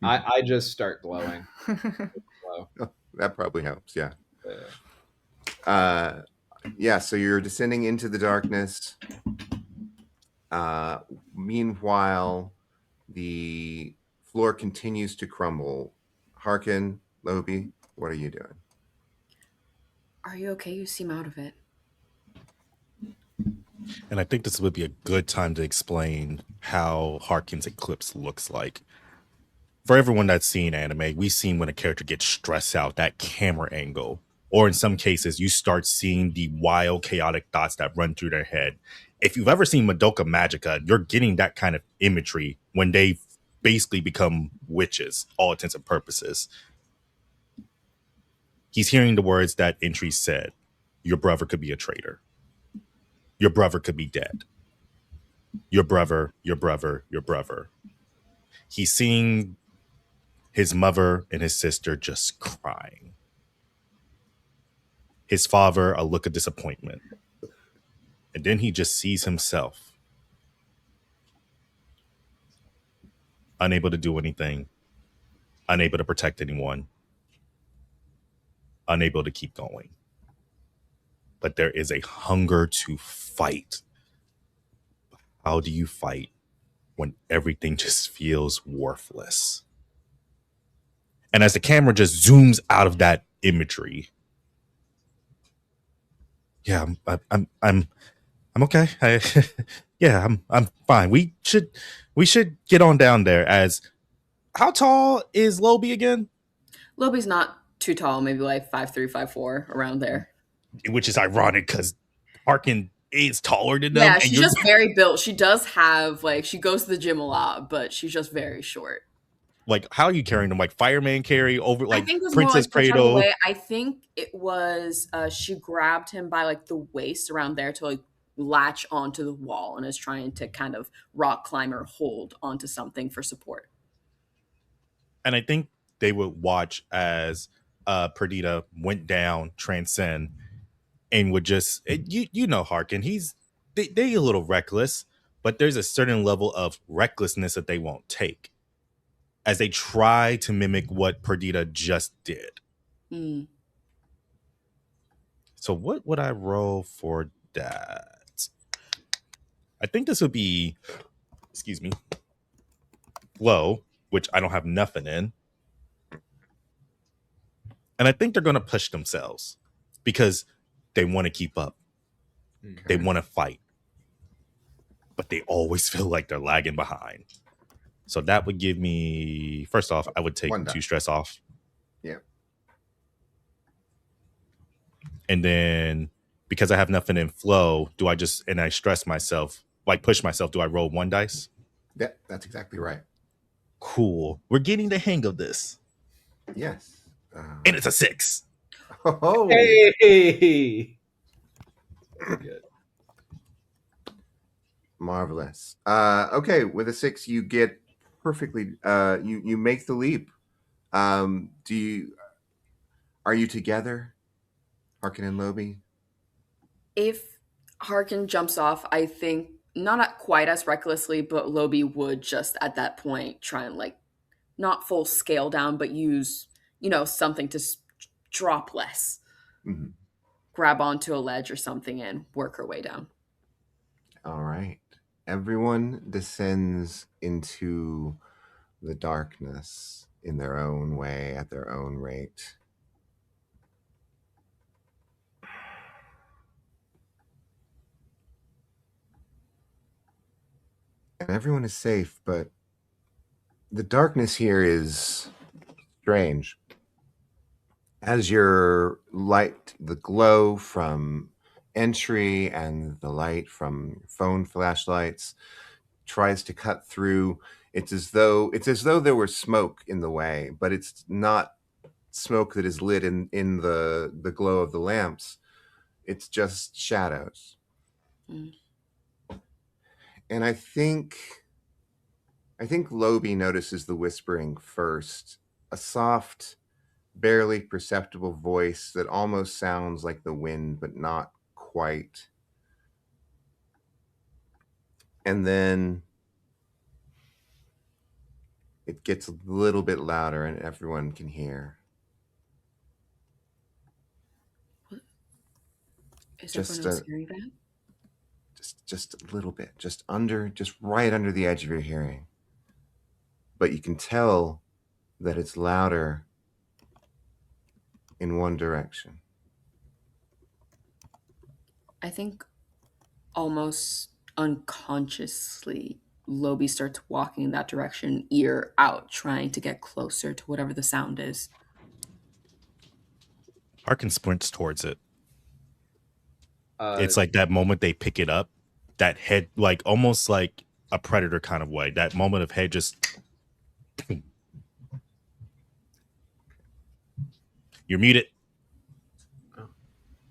I just start glowing. Glow. Oh, that probably helps. Yeah. Yeah. So you're descending into the darkness. Meanwhile, the floor continues to crumble. Harken, Lobi, what are you doing? Are you okay? You seem out of it. And I think this would be a good time to explain how Harken's eclipse looks like. For everyone that's seen anime, we've seen when a character gets stressed out, that camera angle, or in some cases, you start seeing the wild, chaotic thoughts that run through their head. If you've ever seen Madoka Magica, you're getting that kind of imagery when they basically become witches, all intents and purposes. He's hearing the words that Entry said. Your brother could be a traitor. Your brother could be dead. Your brother, your brother, your brother. He's seeing his mother and his sister just crying. His father, a look of disappointment. And then he just sees himself. Unable to do anything. Unable to protect anyone. Unable to keep going. But there is a hunger to fight. How do you fight when everything just feels worthless? And as the camera just zooms out of that imagery, yeah, I'm okay. I'm fine. We should get on down there. As how tall is Lobi again? Lobi's not too tall, maybe like 5'3", 5'4", around there. Which is ironic because Harken is taller than them. Yeah, and she's just very built. She does have she goes to the gym a lot, but she's just very short. Like, how are you carrying them? Like fireman carry over, like I think it was Princess more like Cradle. way. I think it was she grabbed him by the waist around there to latch onto the wall and is trying to kind of rock climb or hold onto something for support. And I think they would watch as Perdita went down, transcend, and would just you know Harken. They a little reckless, but there's a certain level of recklessness that they won't take as they try to mimic what Perdita just did. Mm. So what would I roll for that? I think this would be, excuse me, low, which I don't have nothing in. And I think they're going to push themselves because they want to keep up. Okay. They want to fight. But they always feel like they're lagging behind. So that would give me, first off, I would take 2 stress off. Yeah. And then because I have nothing in flow, and I stress myself, like push myself, do I roll 1 dice? Yeah, that's exactly right. Cool. We're getting the hang of this. Yes. And it's a 6. Oh. Hey. Very good. Marvelous. Okay, with a 6, you get perfectly. You make the leap. Are you together, Harken and Lobi? If Harken jumps off, I think not quite as recklessly, but Lobi would just at that point try and not full scale down, but use something to drop less. Mm-hmm. grab onto a ledge or something and work her way down. All right. Everyone descends into the darkness in their own way, at their own rate. And everyone is safe, but the darkness here is strange. As your light, the glow from entry and the light from phone flashlights tries to cut through, it's as though there were smoke in the way, but it's not smoke that is lit in the glow of the lamps. It's just shadows. Mm. And I think Lobi notices the whispering first, a soft, barely perceptible voice that almost sounds like the wind, but not quite. And then it gets a little bit louder and everyone can hear. Is Just everyone else hearing that? just a little bit, just right under the edge of your hearing. But you can tell that it's louder in one direction. I think almost unconsciously, Lobi starts walking in that direction, ear out, trying to get closer to whatever the sound is. Harken sprints towards it. Uh, It's like that moment they pick it up, that head, like almost like a predator kind of way. That moment of head just. You're muted.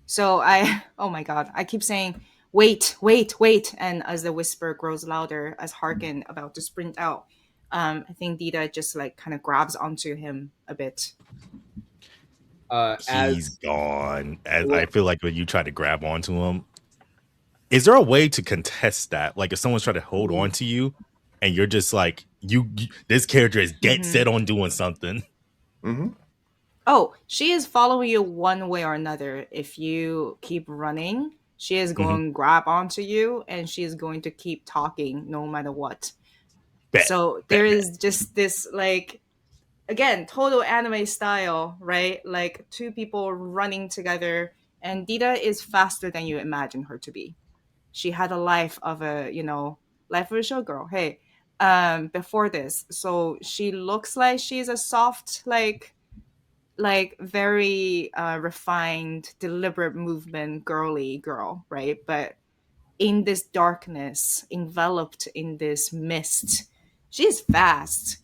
So oh my God, I keep saying, wait. And as the whisper grows louder, as Harken about to sprint out, I think Dita just like kind of grabs onto him a bit. He's gone. As Well- I feel like when you try to grab onto him, is there a way to contest that? Like if someone's trying to hold on to you and you're just like, this character is dead set on doing something. Mm-hmm. Oh, she is following you one way or another. If you keep running, she is going to grab onto you and she is going to keep talking no matter what. So there is just this, like, again, total anime style, right? Like two people running together, and Dita is faster than you imagine her to be. She had a life of a showgirl. Hey, before this. So she looks like she's a soft, like very refined, deliberate movement, girly girl, right? But in this darkness, enveloped in this mist, she's fast.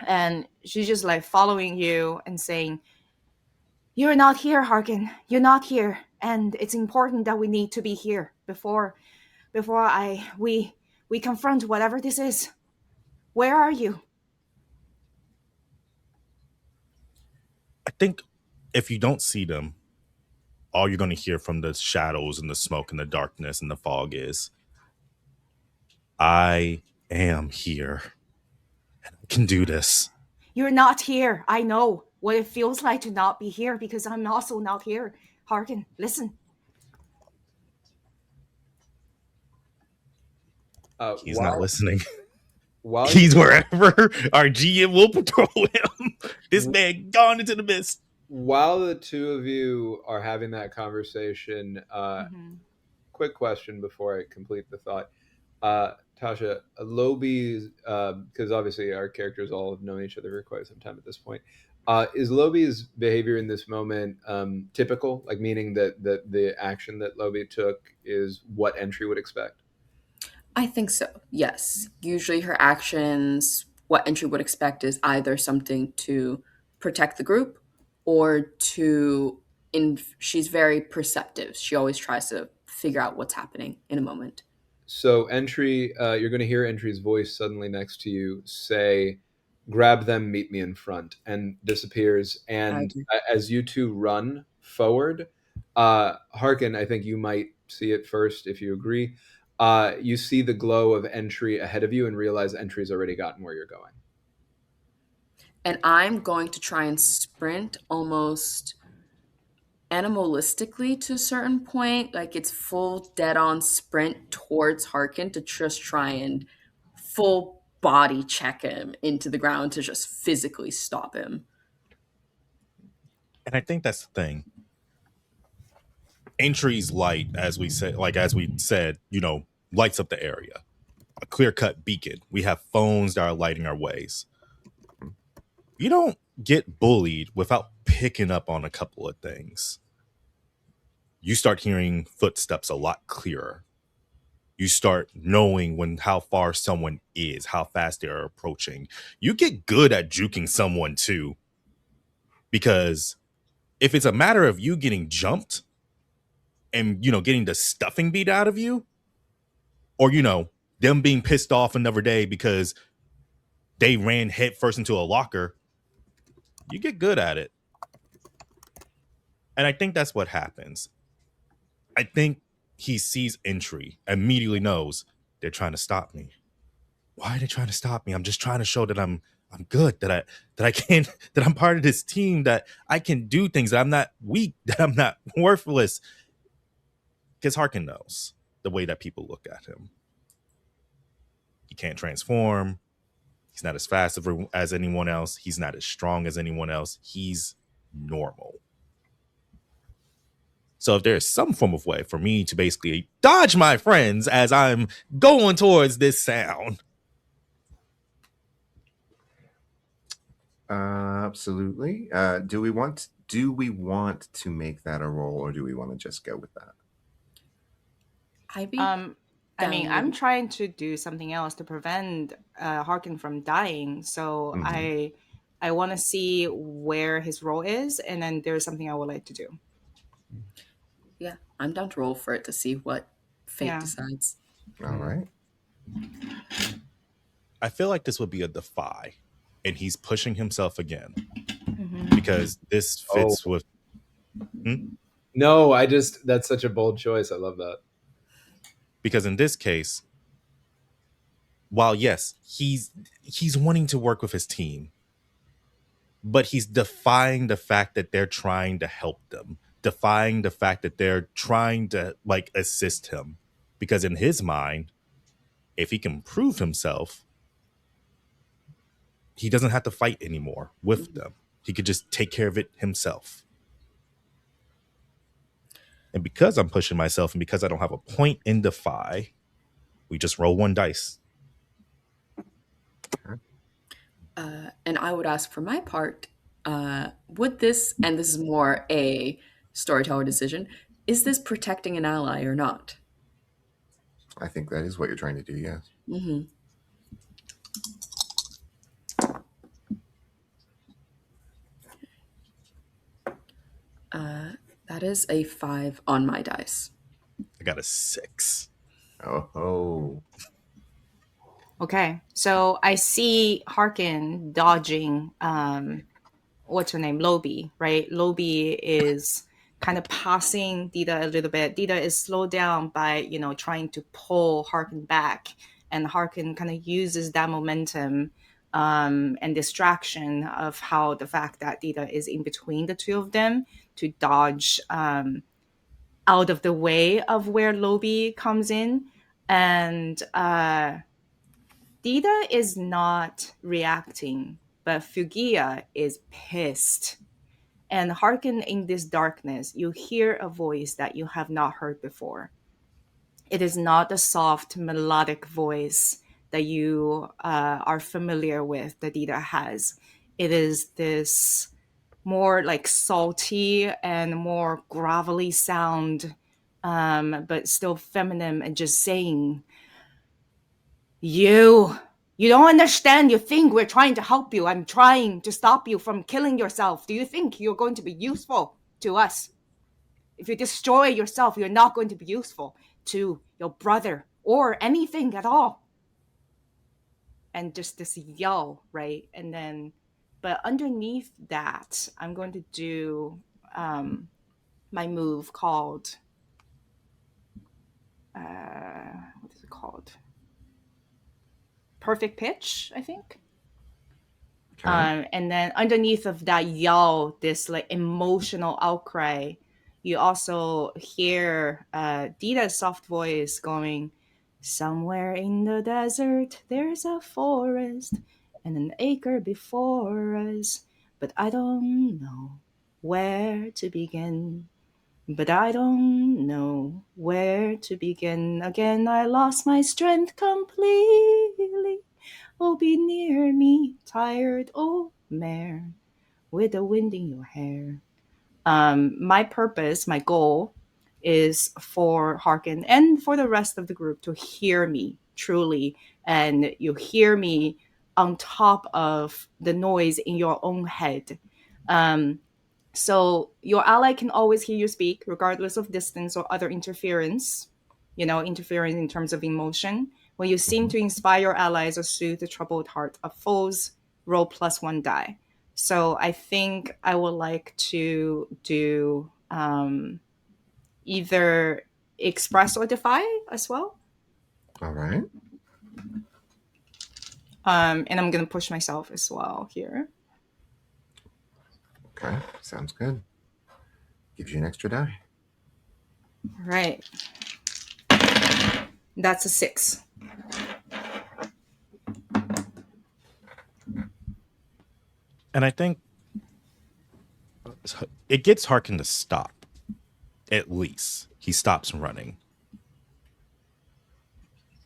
And she's just like following you and saying, "You're not here, Harken. You're not here. And it's important that we need to be here before we confront whatever this is. Where are you?" I think if you don't see them, all you're going to hear from the shadows and the smoke and the darkness and the fog is, I am here. And I can do this. You're not here. I know what it feels like to not be here because I'm also not here. Harken, listen. He's not listening. While He's wherever our GM will patrol him. This man gone into the mist. While the two of you are having that conversation, quick question before I complete the thought. Tasha, Lobi's, because obviously our characters all have known each other for quite some time at this point. Is Lobi's behavior in this moment typical? Like meaning that the action that Lobi took is what Entry would expect? I think so, yes. Usually her actions, what Entry would expect is either something to protect the group or she's very perceptive. She always tries to figure out what's happening in a moment. So Entry, you're going to hear Entry's voice suddenly next to you say, "Grab them, meet me in front," and disappears. And as you two run forward, Harken, I think you might see it first if you agree. You see the glow of Entry ahead of you and realize Entry's already gotten where you're going. And I'm going to try and sprint almost animalistically to a certain point. Like it's full dead on sprint towards Harken to just try and full body check him into the ground to just physically stop him. And I think that's the thing. Entry's light, as we said, lights up the area. A clear-cut beacon. We have phones that are lighting our ways. You don't get bullied without picking up on a couple of things. You start hearing footsteps a lot clearer. You start knowing how far someone is, how fast they're approaching. You get good at juking someone too. Because if it's a matter of you getting jumped and, getting the stuffing beat out of you, or, them being pissed off another day because they ran headfirst into a locker, you get good at it. And I think that's what happens. I think he sees Entry, immediately knows they're trying to stop me. Why are they trying to stop me? I'm just trying to show that I'm good, that I can, that I'm part of this team, that I can do things, that I'm not weak, that I'm not worthless. Because Harken knows the way that people look at him. He can't transform. He's not as fast as anyone else. He's not as strong as anyone else. He's normal. So if there's some form of way for me to basically dodge my friends as I'm going towards this sound. Absolutely. Do we want to make that a roll, or do we want to just go with that? I'm trying to do something else to prevent Harken from dying. So I want to see where his role is, and then there's something I would like to do. Yeah, I'm down to roll for it to see what fate decides. All right. I feel like this would be a defy, and he's pushing himself again because this fits with. No, that's such a bold choice. I love that. Because in this case, while yes, he's wanting to work with his team, but he's defying the fact that they're trying to help them, defying the fact that they're trying to assist him. Because in his mind, if he can prove himself, he doesn't have to fight anymore with them. He could just take care of it himself. And because I'm pushing myself and because I don't have a point in defy, we just roll one dice. And I would ask for my part, would this, and this is more a storyteller decision, is this protecting an ally or not? I think that is what you're trying to do, yes. Mm-hmm. That is a 5 on my dice. I got a 6. Oh. Okay, so I see Harken dodging, what's her name? Lobi, right? Lobi is kind of passing Dita a little bit. Dita is slowed down by, trying to pull Harken back. And Harken kind of uses that momentum and distraction of how the fact that Dita is in between the two of them to dodge out of the way of where Lobi comes in. And Dita is not reacting, but Fuguea is pissed. And Harken, in this darkness, you hear a voice that you have not heard before. It is not the soft, melodic voice that you are familiar with that Dita has. It is this more like salty and more gravelly sound, but still feminine, and just saying, You don't understand. You think we're trying to help you. I'm trying to stop you from killing yourself. Do you think you're going to be useful to us? If you destroy yourself, you're not going to be useful to your brother or anything at all. And just this yell, right? And then, but underneath that, I'm going to do my move called, what is it called? Perfect pitch, I think. Okay. And then underneath of that yell, this like emotional outcry, You also hear Dita's soft voice going, "Somewhere in the desert there's a forest and an acre before us, but I don't know where to begin. But I don't know where to begin. Again, I lost my strength completely. Oh, be near me, tired old mare, with the wind in your hair." My purpose, my goal is for Harken and for the rest of the group to hear me truly, and you hear me on top of the noise in your own head. Um, so your ally can always hear you speak, regardless of distance or other interference, interference in terms of emotion. When you seem to inspire your allies or soothe the troubled heart of foes, roll +1 die. So I think I would like to do either express or defy as well. All right. And I'm going to push myself as well here. Okay. Sounds good. Gives you an extra die. All right. That's a 6. And I think it gets Harken to stop. At least he stops running.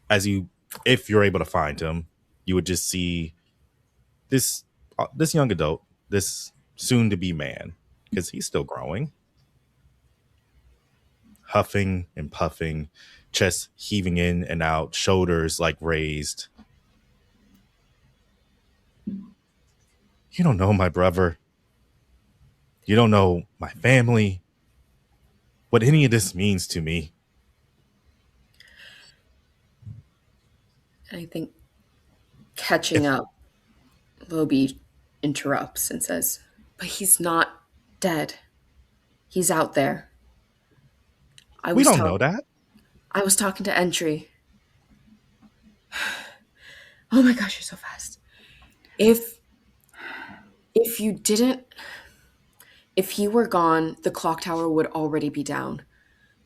If you're able to find him, you would just see this young adult, this soon to be man, because he's still growing, huffing and puffing, chest heaving in and out, shoulders like raised. You don't know my brother. You don't know my family. What any of this means to me. I think catching up, Lobi interrupts and says, "But he's not dead. He's out there. We don't know that. I was talking to Dmitrii. Oh my gosh, you're so fast. If he were gone, the clock tower would already be down.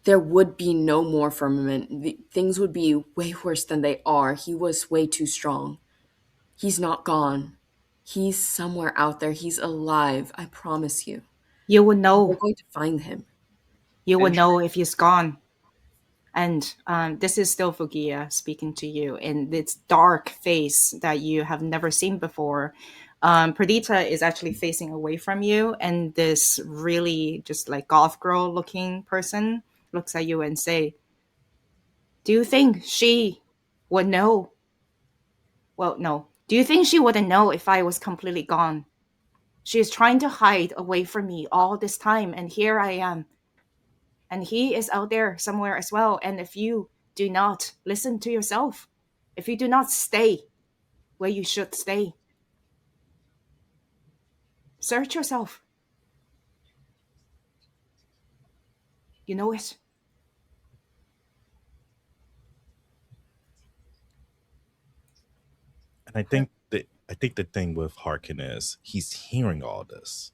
There would be no more firmament. Things would be way worse than they are. He was way too strong. He's not gone. He's somewhere out there. He's alive. I promise you. You would We're know. going to find him." You would know if he's gone. And this is still Fuguea speaking to you in this dark face that you have never seen before. Perdita is actually facing away from you, and this really just like goth girl looking person looks at you and say, "Do you think she would know?" Well, no. "Do you think she wouldn't know if I was completely gone? She is trying to hide away from me all this time, and here I am. And he is out there somewhere as well. And if you do not listen to yourself, if you do not stay where you should stay, search yourself. You know it." And I think the thing with Harken is he's hearing all this.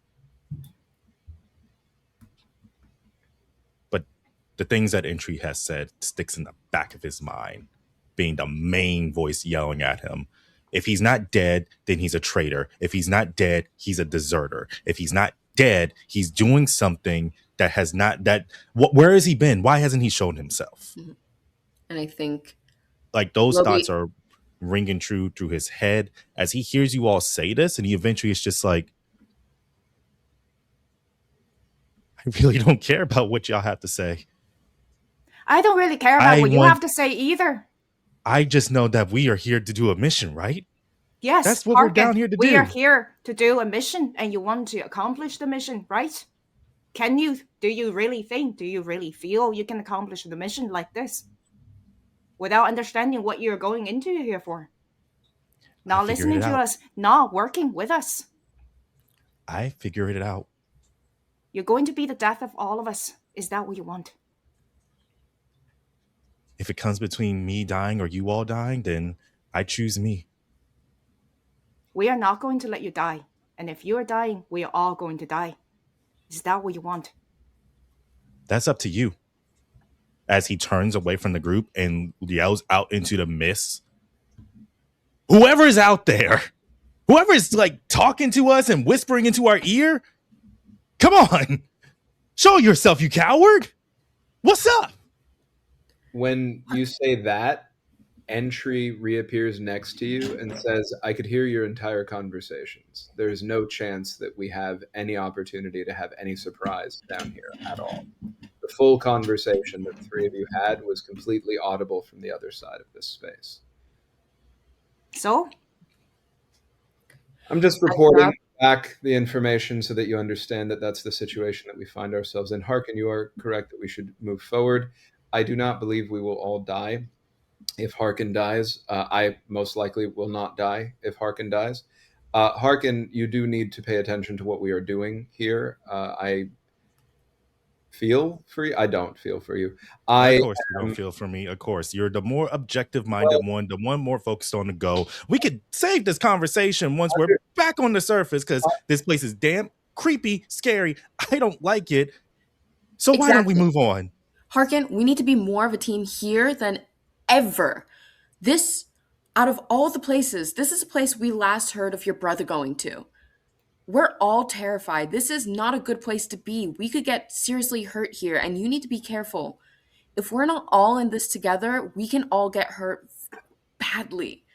But the things that Dmitrii has said sticks in the back of his mind, being the main voice yelling at him. If he's not dead, then he's a traitor. If he's not dead, he's a deserter. If he's not dead, he's doing something that has not where has he been? Why hasn't he shown himself? Mm-hmm. And I think like those Lobi, thoughts are ringing true through his head as he hears you all say this, and he eventually is just like, I really don't care about what y'all have to say. I don't really care about what you have to say either. I just know that we are here to do a mission, right? Yes, that's what Harken, we're down here to do. We are here to do a mission, and you want to accomplish the mission, right? Do you really feel you can accomplish the mission like this without understanding what you're going into here for? Not listening to us, not working with us. I figured it out. You're going to be the death of all of us. Is that what you want? If it comes between me dying or you all dying, then I choose me. We are not going to let you die. And if you are dying, we are all going to die. Is that what you want? That's up to you. As he turns away from the group and yells out into the mist, whoever is out there, whoever is like talking to us and whispering into our ear, come on, show yourself, you coward. What's up? When you say that, Entry reappears next to you and says, I could hear your entire conversations. There is no chance that we have any opportunity to have any surprise down here at all. The full conversation that the three of you had was completely audible from the other side of this space. So? I'm just reporting back the information so that you understand that that's the situation that we find ourselves in. Harken, you are correct that we should move forward. I do not believe we will all die. If Harken dies, I most likely will not die if Harken dies. Harken, you do need to pay attention to what we are doing here. I feel for you. I don't feel for you. Of course you don't feel for me. Of course. You're the more objective-minded one, the one more focused on the goal. We could save this conversation once we're back on the surface because this place is damp, creepy, scary. I don't like it. So why don't we move on? Harken, we need to be more of a team here than ever. This, out of all the places, this is a place we last heard of your brother going to. We're all terrified. This is not a good place to be. We could get seriously hurt here, and you need to be careful. If we're not all in this together, we can all get hurt badly.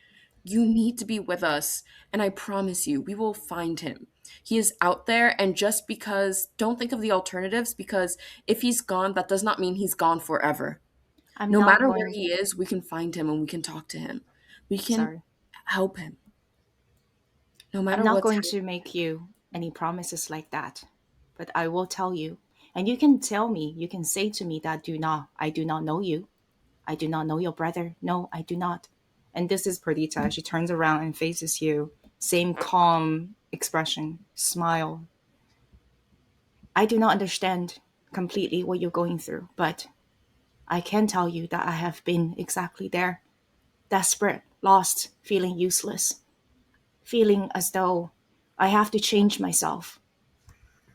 You need to be with us, and I promise you, we will find him. He is out there, and just because, don't think of the alternatives, because if he's gone, that does not mean he's gone forever. No matter where he is, we can find him and we can talk to him. We can help him. No matter I'm not going to make you any promises like that, but I will tell you, and you can tell me, you can say to me that I do not know you. I do not know your brother. No, I do not. And this is Perdita. She turns around and faces you. Same calm expression, smile. I do not understand completely what you're going through, but I can tell you that I have been exactly there. Desperate, lost, feeling useless. Feeling as though I have to change myself.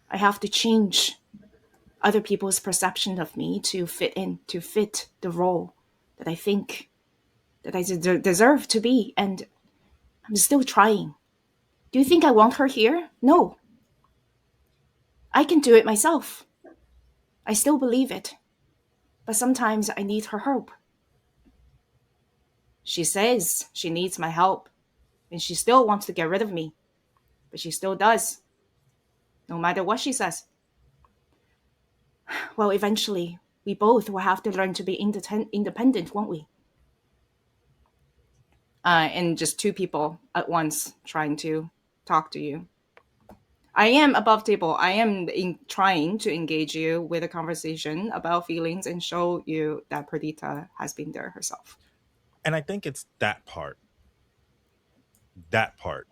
I have to change other people's perception of me to fit in, to fit the role that I think that I deserve to be. And I'm still trying. Do you think I want her here? No. I can do it myself. I still believe it. But sometimes I need her help. She says she needs my help. And she still wants to get rid of me. But she still does. No matter what she says. Well, eventually, we both will have to learn to be independent, won't we? And just two people at once trying to talk to you. I am above table. I am trying to engage you with a conversation about feelings and show you that Perdita has been there herself. And I think it's that part. That part.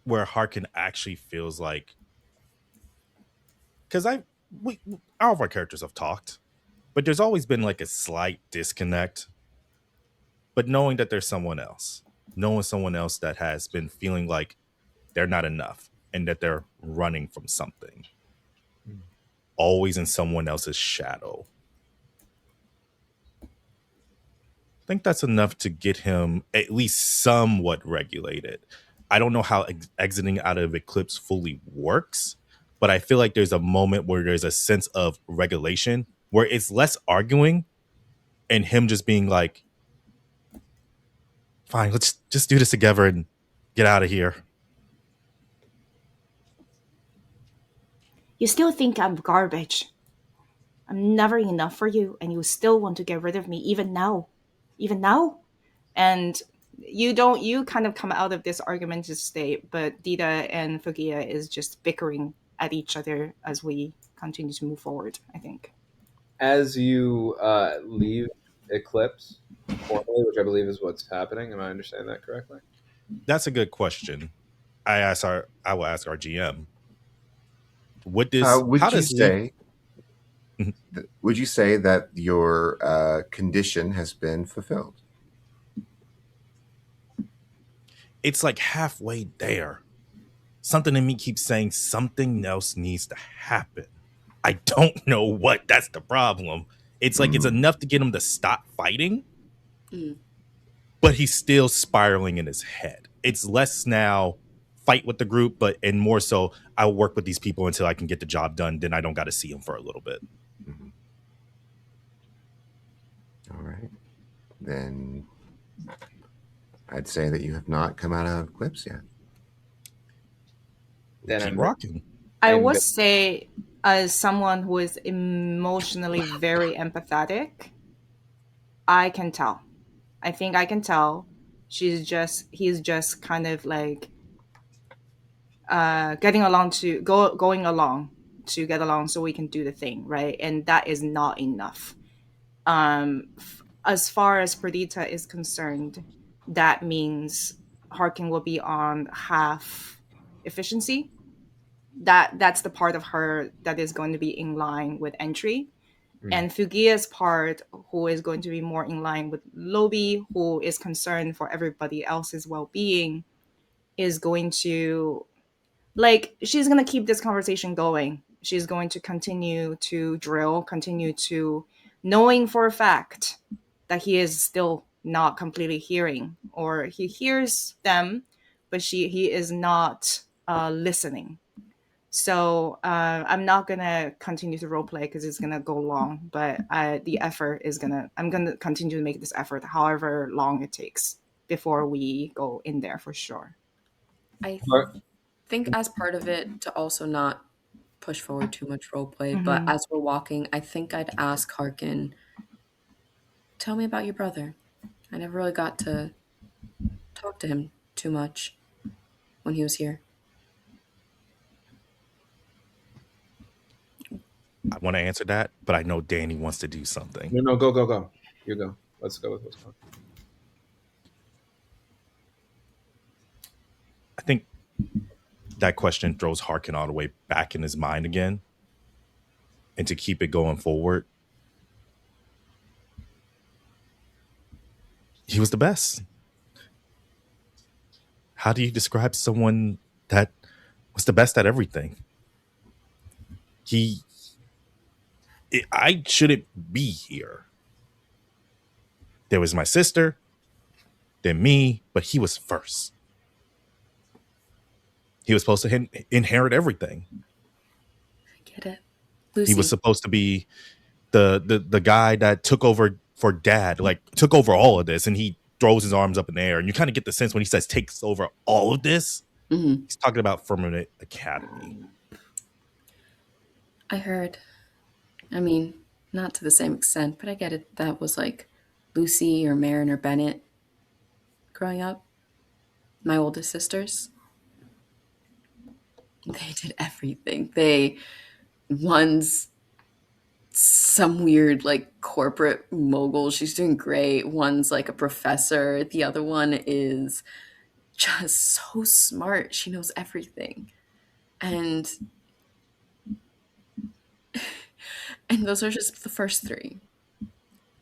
Where Harken actually feels like, because all of our characters have talked, but there's always been like a slight disconnect. But knowing that there's someone else, knowing someone else that has been feeling like they're not enough and that they're running from something, always in someone else's shadow. I think that's enough to get him at least somewhat regulated. I don't know how exiting out of Eclipse fully works, but I feel like there's a moment where there's a sense of regulation where it's less arguing and him just being like, fine, let's just do this together and get out of here. You still think I'm garbage. I'm never enough for you, and you still want to get rid of me even now. Even now? And you kind of come out of this argumentative state, but Dita and Fuguea is just bickering at each other as we continue to move forward, I think. As you leave Eclipse, formally, which I believe is what's happening, am I understanding that correctly? That's a good question. I will ask our GM. Would you say that your condition has been fulfilled? It's like halfway there. Something in me keeps saying something else needs to happen. I don't know what. That's the problem. It's like it's enough to get him to stop fighting, Mm. but he's still spiraling in his head. It's less now fight with the group, and more so I'll work with these people until I can get the job done. Then I don't got to see him for a little bit. Mm-hmm. All right. Then I'd say that you have not come out of Eclipse yet. Then Keep I'm rocking. I I'm would good. say, as someone who is emotionally very empathetic, I can tell. I think I can tell. He's just kind of like going along to get along so we can do the thing, right? And that is not enough. As far as Perdita is concerned, that means Harken will be on half efficiency. That's the part of her that is going to be in line with entry. And Fuguea's part, who is going to be more in line with Lobi, who is concerned for everybody else's well-being, is going to, like, she's going to keep this conversation going. She's going to continue to drill, continue to, knowing for a fact that he is still not completely hearing, or he hears them, but he is not listening. So I'm not gonna continue to roleplay because it's gonna go long. But the effort is I'm gonna continue to make this effort, however long it takes, before we go in there for sure. I Or- think as part of it to also not push forward too much roleplay, but Mhm. as we're walking, I think I'd ask Harken, tell me about your brother. I never really got to talk to him too much when he was here. I want to answer that, but I know Danny wants to do something. No, go. You go. Let's go with what's going. I think that question throws Harken all the way back in his mind again. And to keep it going forward, he was the best. How do you describe someone that was the best at everything? I shouldn't be here. There was my sister, then me, but he was first. He was supposed to inherit everything. I get it. Lucy. He was supposed to be the guy that took over for dad, like took over all of this, and he throws his arms up in the air. And you kind of get the sense when he says takes over all of this, he's talking about Firmament Academy. I heard. I mean, not to the same extent, but I get it. That was like Lucy or Marin or Bennett growing up. My oldest sisters. They did everything. One's some weird like corporate mogul. She's doing great. One's like a professor. The other one is just so smart. She knows everything. And those are just the first three.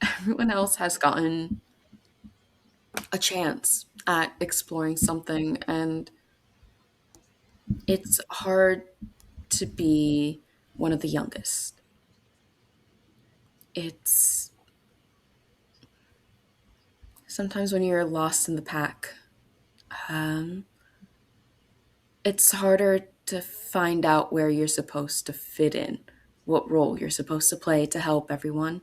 Everyone else has gotten a chance at exploring something, and it's hard to be one of the youngest. It's sometimes when you're lost in the pack, it's harder to find out where you're supposed to fit in, what role you're supposed to play to help everyone.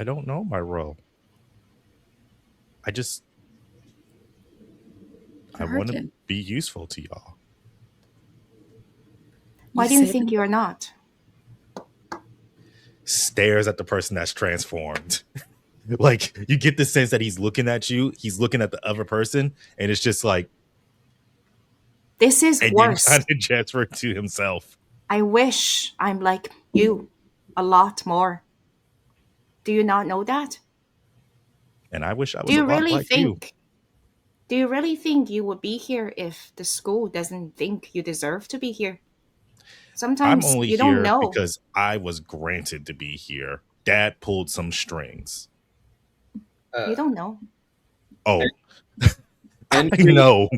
I don't know my role. I want to Harken. be useful to y'all. Why do you say think that- you're not? Stares at the person that's transformed. Like you get the sense that he's looking at you, he's looking at the other person, and it's just like This is and worse. then kind of gesture to himself. I wish I'm like you a lot more. Do you not know that? And I wish I was Do you a lot really like you. think? Do you really think you would be here if the school doesn't think you deserve to be here? I'm Sometimes only you don't here know. because I was granted to be here. Dad pulled some strings. You don't know. Oh, I Entry, know.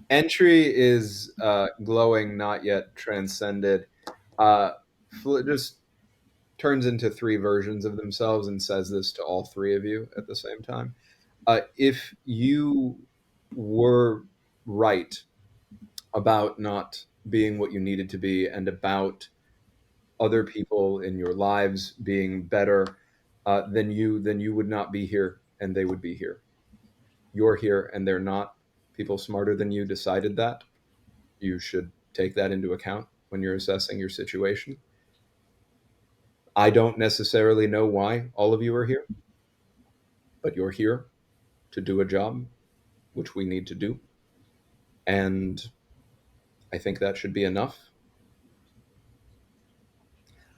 Entry is glowing, not yet transcended. Uh, just turns into three versions of themselves and says this to all three of you at the same time. If you were right about not being what you needed to be and about other people in your lives being better, then you would not be here and they would be here. You're here and they're not. People smarter than you decided that. You should take that into account when you're assessing your situation. I don't necessarily know why all of you are here, but you're here to do a job which we need to do. And I think that should be enough.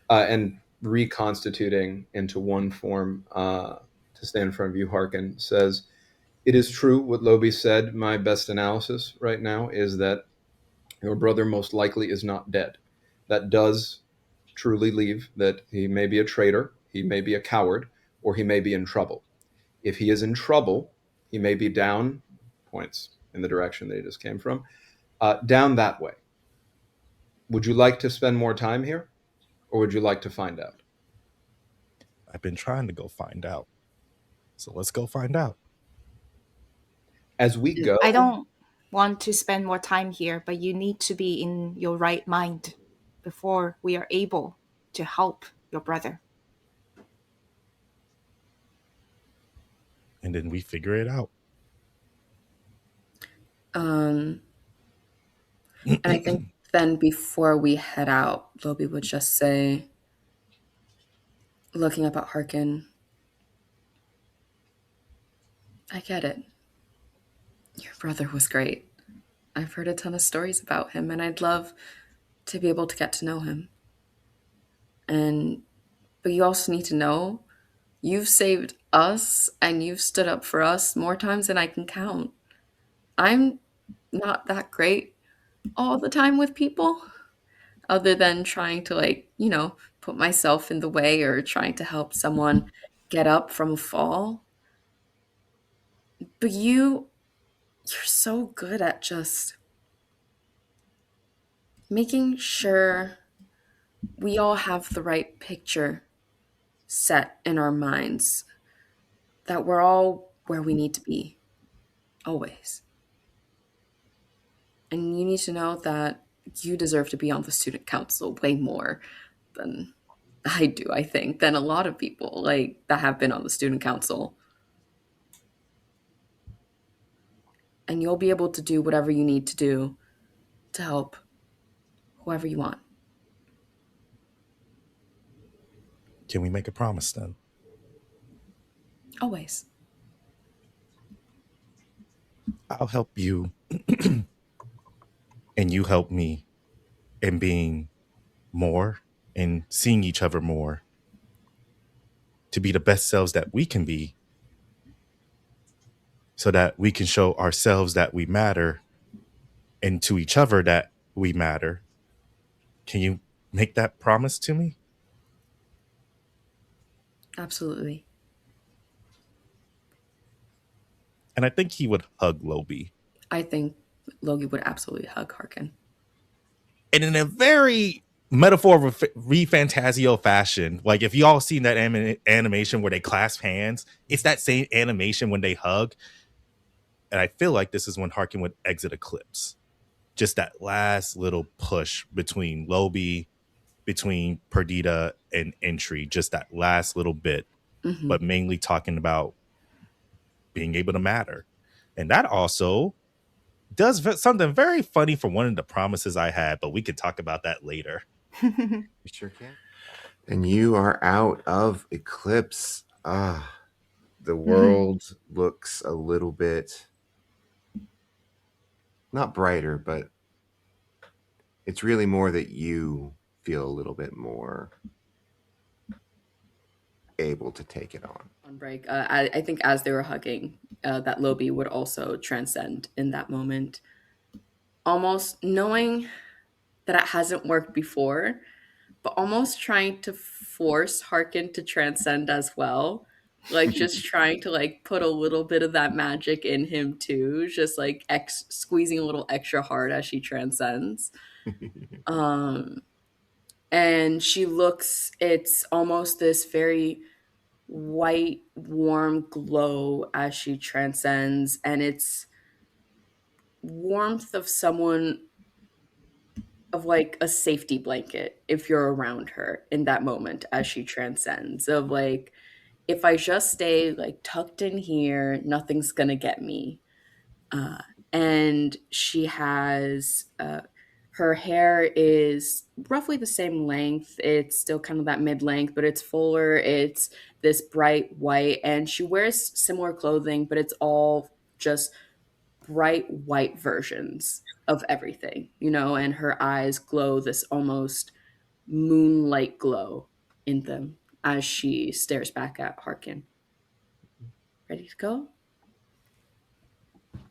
And reconstituting into one form to stand in front of you, Harken, says, "It is true what Lobi said. My best analysis right now is that your brother most likely is not dead. That does truly leave that he may be a traitor, he may be a coward, or he may be in trouble. If he is in trouble, he may be down," points in the direction that he just came from, "down that way. Would you like to spend more time here, or would you like to find out?" I've been trying to go find out. So let's go find out. As we go, I don't want to spend more time here, but you need to be in your right mind before we are able to help your brother. And then we figure it out. And I think then before we head out, Lobi would just say, looking up at Harken, "I get it. Your brother was great. I've heard a ton of stories about him, and I'd love to be able to get to know him. But you also need to know you've saved us and you've stood up for us more times than I can count. I'm not that great all the time with people, other than trying to, put myself in the way or trying to help someone get up from a fall. But you're so good at just making sure we all have the right picture set in our minds, that we're all where we need to be, always. And you need to know that you deserve to be on the student council way more than I do, I think, than a lot of people that have been on the student council. And you'll be able to do whatever you need to do to help whoever you want. Can we make a promise then? Always. I'll help you and you help me in being more and seeing each other more to be the best selves that we can be, so that we can show ourselves that we matter and to each other that we matter. Can you make that promise to me? Absolutely. And I think he would hug Lobi. I think Logi would absolutely hug Harken. And in a very metaphor re-fantasio fashion, like if y'all seen that animation where they clasp hands, it's that same animation when they hug. And I feel like this is when Harken would exit Eclipse. Just that last little push between Lobi, between Perdita and Entry, just that last little bit, but mainly talking about being able to matter. And that also does something very funny for one of the promises I had, but we can talk about that later. We sure can. And you are out of Eclipse. The world looks a little bit, not brighter, but it's really more that you feel a little bit more able to take it on. On break, I think as they were hugging, that Lobi would also transcend in that moment, almost knowing that it hasn't worked before, but almost trying to force Harken to transcend as well, like just trying to like put a little bit of that magic in him too, just like squeezing a little extra hard as she transcends. Um, and she looks, it's almost this very white, warm glow as she transcends, and it's warmth of someone, of like a safety blanket if you're around her in that moment as she transcends, of like, if I just stay like tucked in here, nothing's gonna get me. uh, and she has her hair is roughly the same length. It's still kind of that mid length, but it's fuller. It's this bright white, and she wears similar clothing, but it's all just bright white versions of everything, and her eyes glow this almost moonlight glow in them as she stares back at Harken. Ready to go?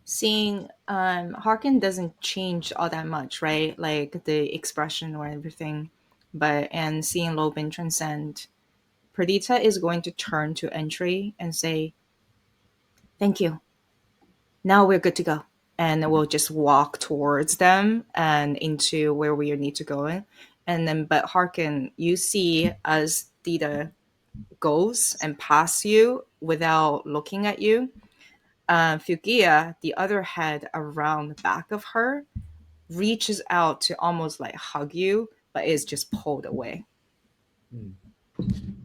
Seeing Harken doesn't change all that much, right? Like the expression or everything. And seeing Lobin transcend, Perdita is going to turn to Entry and say, "Thank you. Now we're good to go." And we'll just walk towards them and into where we need to go in. And then, but Harken, you see as Theta goes and pass you without looking at you, Fuguea, the other head around the back of her, reaches out to almost like hug you, but is just pulled away.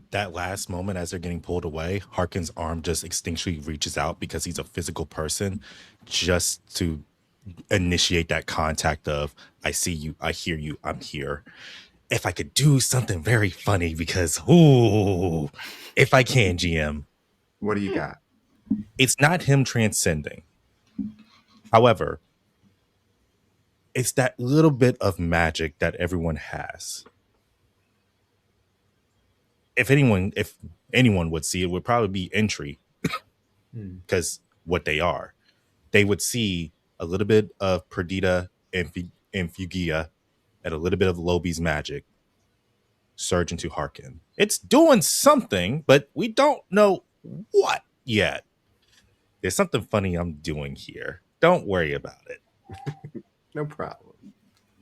That last moment as they're getting pulled away, Harken's arm just instinctually reaches out because he's a physical person, just to initiate that contact of, I see you, I hear you, I'm here. If I could do something very funny, because, ooh, if I can, GM. What do you got? It's not him transcending. However, it's that little bit of magic that everyone has. If anyone would see it, would probably be Entry, because what they are. They would see a little bit of Perdita and Fuguea and a little bit of Lobi's magic surge into Harken. It's doing something, but we don't know what yet. There's something funny I'm doing here. Don't worry about it. No problem.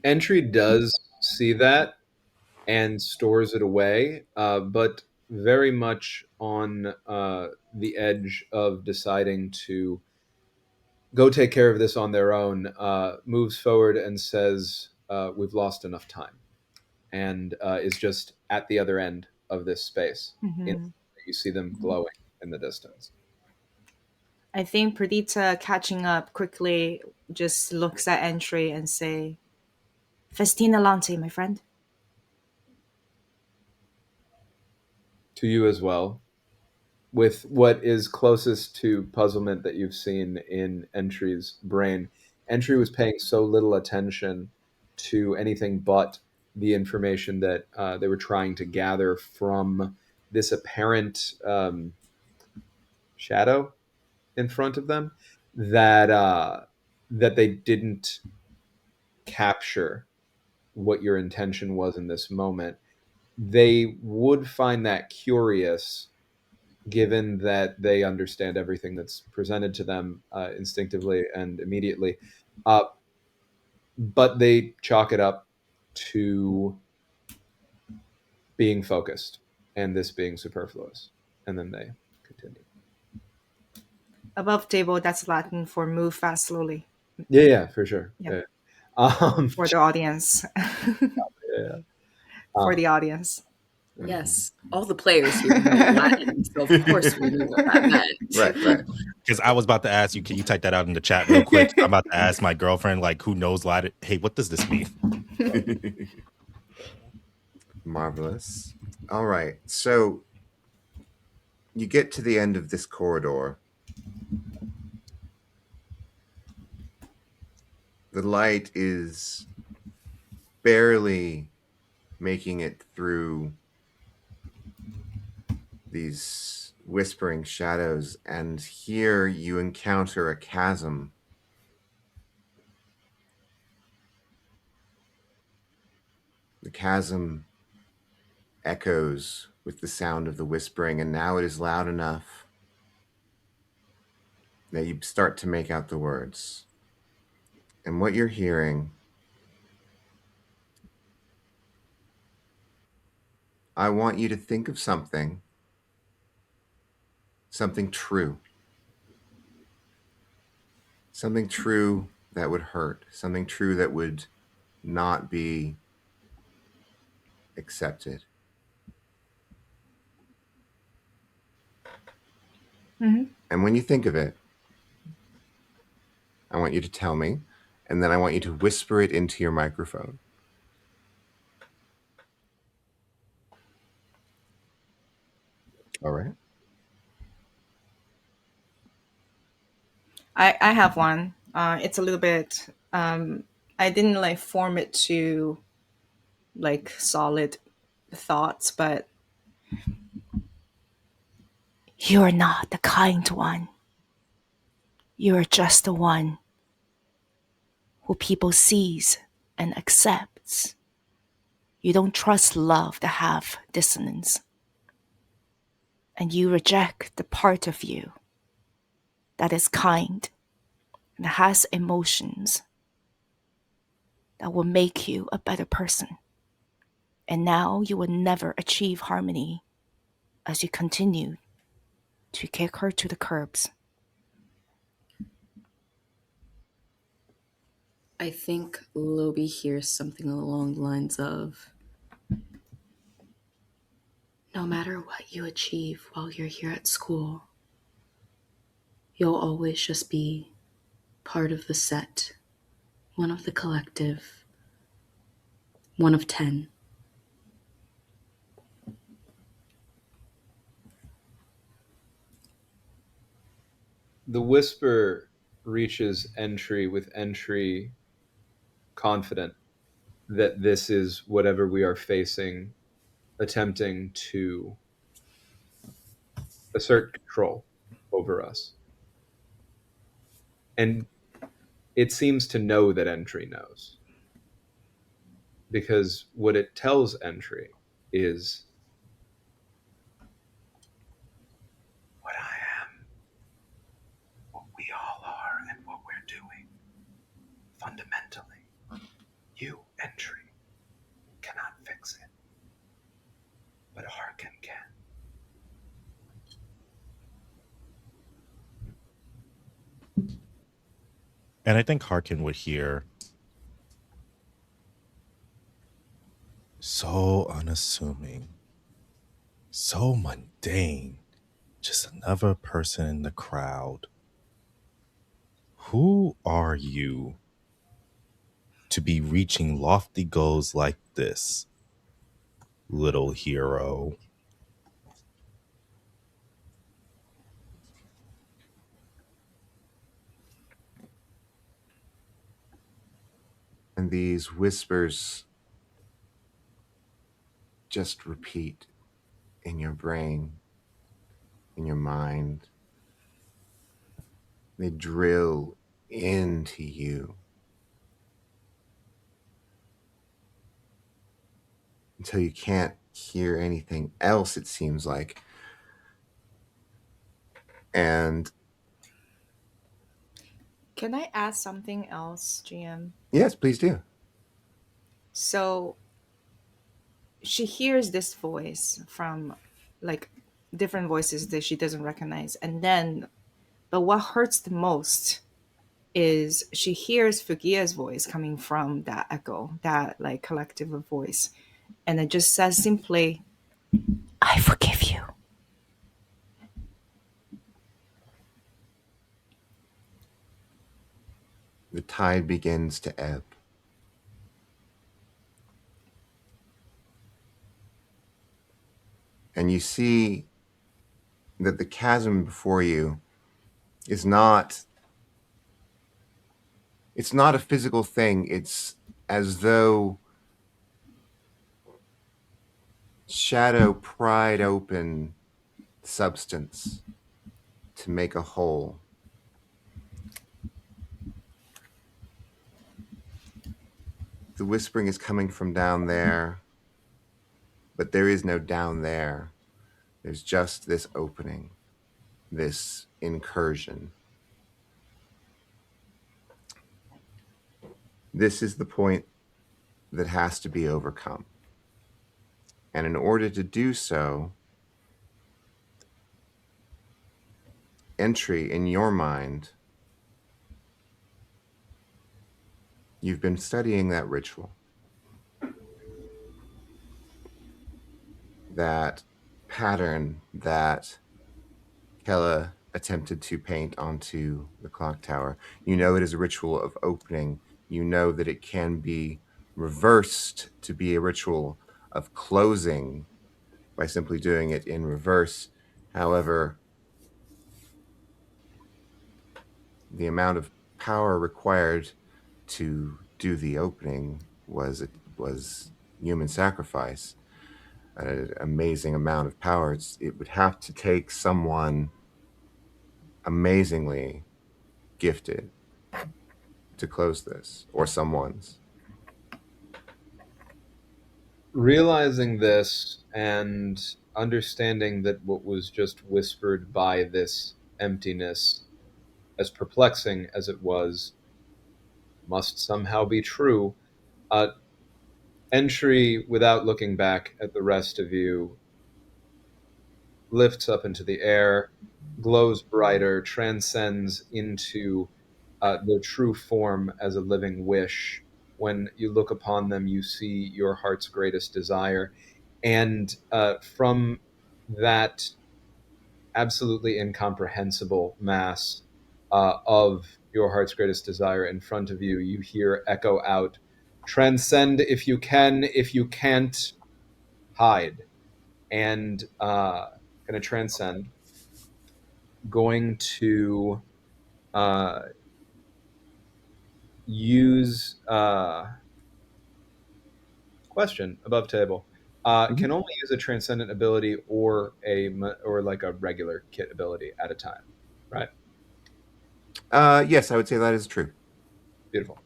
Entry does see that and stores it away, but very much on the edge of deciding to go take care of this on their own, moves forward and says, "We've lost enough time," and is just at the other end of this space. Mm-hmm. You see them glowing in the distance. I think Perdita, catching up quickly, just looks at Entry and say, "Festina Lante, my friend." To you as well, with what is closest to puzzlement that you've seen in Entry's brain. Entry was paying so little attention to anything but the information that they were trying to gather from this apparent shadow in front of them, that they didn't capture what your intention was in this moment. They would find that curious, given that they understand everything that's presented to them instinctively and immediately. But they chalk it up to being focused and this being superfluous. And then they continue. Above table, that's Latin for move fast slowly. Yeah, for sure. Yep. Yeah. For the audience. Yeah. For the audience. Yes, all the players here know Latin, so of course we knew what that meant. Right. Because I was about to ask you, can you type that out in the chat real quick? I'm about to ask my girlfriend, like, who knows Latin? Hey, what does this mean? Marvelous. All right. So you get to the end of this corridor. The light is barely making it through these whispering shadows, and here you encounter a chasm. The chasm echoes with the sound of the whispering, and now it is loud enough that you start to make out the words. And what you're hearing, I want you to think of something true. Something true that would hurt. Something true that would not be accepted. Mm-hmm. And when you think of it, I want you to tell me, and then I want you to whisper it into your microphone. All right. I have one. It's a little bit. I didn't like form it to like solid thoughts, but you are not the kind one. You are just the one who people sees and accepts. You don't trust love that have dissonance, and you reject the part of you that is kind and has emotions that will make you a better person. And now you will never achieve harmony as you continue to kick her to the curbs. I think Lobi hears something along the lines of, no matter what you achieve while you're here at school, you'll always just be part of the set, one of the collective, one of 10. The whisper reaches Entry with Entry confident that this is whatever we are facing, attempting to assert control over us. And it seems to know that Entry knows. Because what it tells Entry is, what I am, what we all are, and what we're doing. Fundamentally, you, Entry, cannot fix it. But Harken can. And I think Harken would hear, so unassuming, so mundane, just another person in the crowd. Who are you to be reaching lofty goals like this, little hero? And these whispers just repeat in your brain, in your mind. They drill into you until you can't hear anything else, it seems like. And Can I add something else, GM? yes, please do. So she hears this voice from like different voices that she doesn't recognize. And then, but what hurts the most is she hears Fuguea's voice coming from that echo, that like collective voice. And it just says simply, I forgive you. The tide begins to ebb. And you see that the chasm before you is not, it's not a physical thing. It's as though shadow pried open substance to make a hole. The whispering is coming from down there, but there is no down there. There's just this opening, this incursion. This is the point that has to be overcome. And in order to do so, Entry, in your mind, you've been studying that ritual, that pattern that Kella attempted to paint onto the clock tower. You know it is a ritual of opening. You know that it can be reversed to be a ritual of closing by simply doing it in reverse. However, the amount of power required to do the opening was human sacrifice. An amazing amount of power. It would have to take someone amazingly gifted to close this, or someone's. Realizing this and understanding that what was just whispered by this emptiness, as perplexing as it was, must somehow be true. Entry, without looking back at the rest of you, lifts up into the air, glows brighter, transcends into their true form as a living wish. When you look upon them, you see your heart's greatest desire. And from that absolutely incomprehensible mass of your heart's greatest desire in front of you, you hear echo out, "Transcend if you can, if you can't, hide." And going to transcend, going to use question above table. Can only use a transcendent ability or like a regular kit ability at a time, right? Yes, I would say that is true. Beautiful.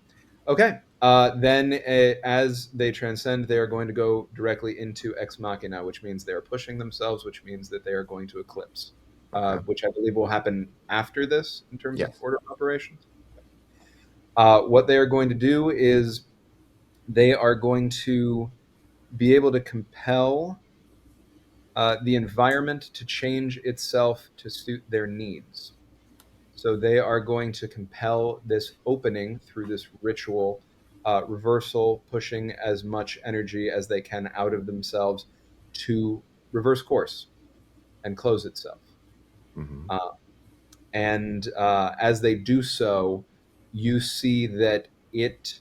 Okay. Then, as they transcend, they are going to go directly into Ex Machina, which means they are pushing themselves, which means that they are going to eclipse, Okay. which I believe will happen after this in terms of Yes. order of operations. What they are going to do is they are going to be able to compel the environment to change itself to suit their needs. So they are going to compel this opening through this ritual reversal, pushing as much energy as they can out of themselves to reverse course and close itself. Mm-hmm. And as they do so, you see that it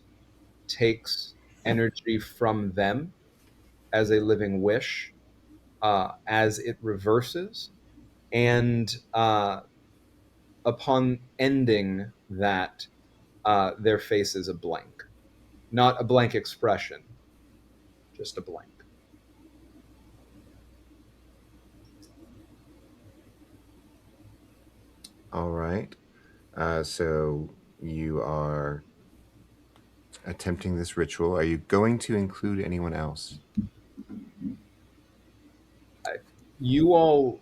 takes energy from them as a living wish as it reverses. And upon ending that, their face is a blank. Not a blank expression, just a blank. All right. So you are attempting this ritual. Are you going to include anyone else? You all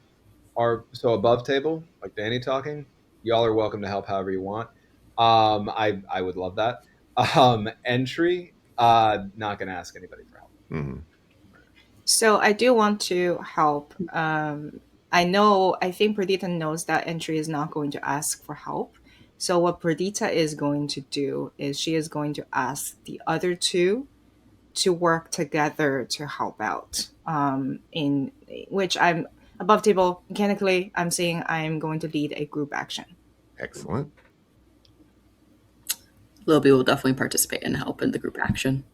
are so above table, like Danny talking. Y'all are welcome to help however you want. I would love that. Entry, not gonna ask anybody for help. Mm-hmm. So I do want to help. I think Perdita knows that Entry is not going to ask for help. So what Perdita is going to do is she is going to ask the other two to work together to help out. In which I'm above table mechanically. I'm saying I'm going to lead a group action. Excellent. Lobi will definitely participate and help in the group action.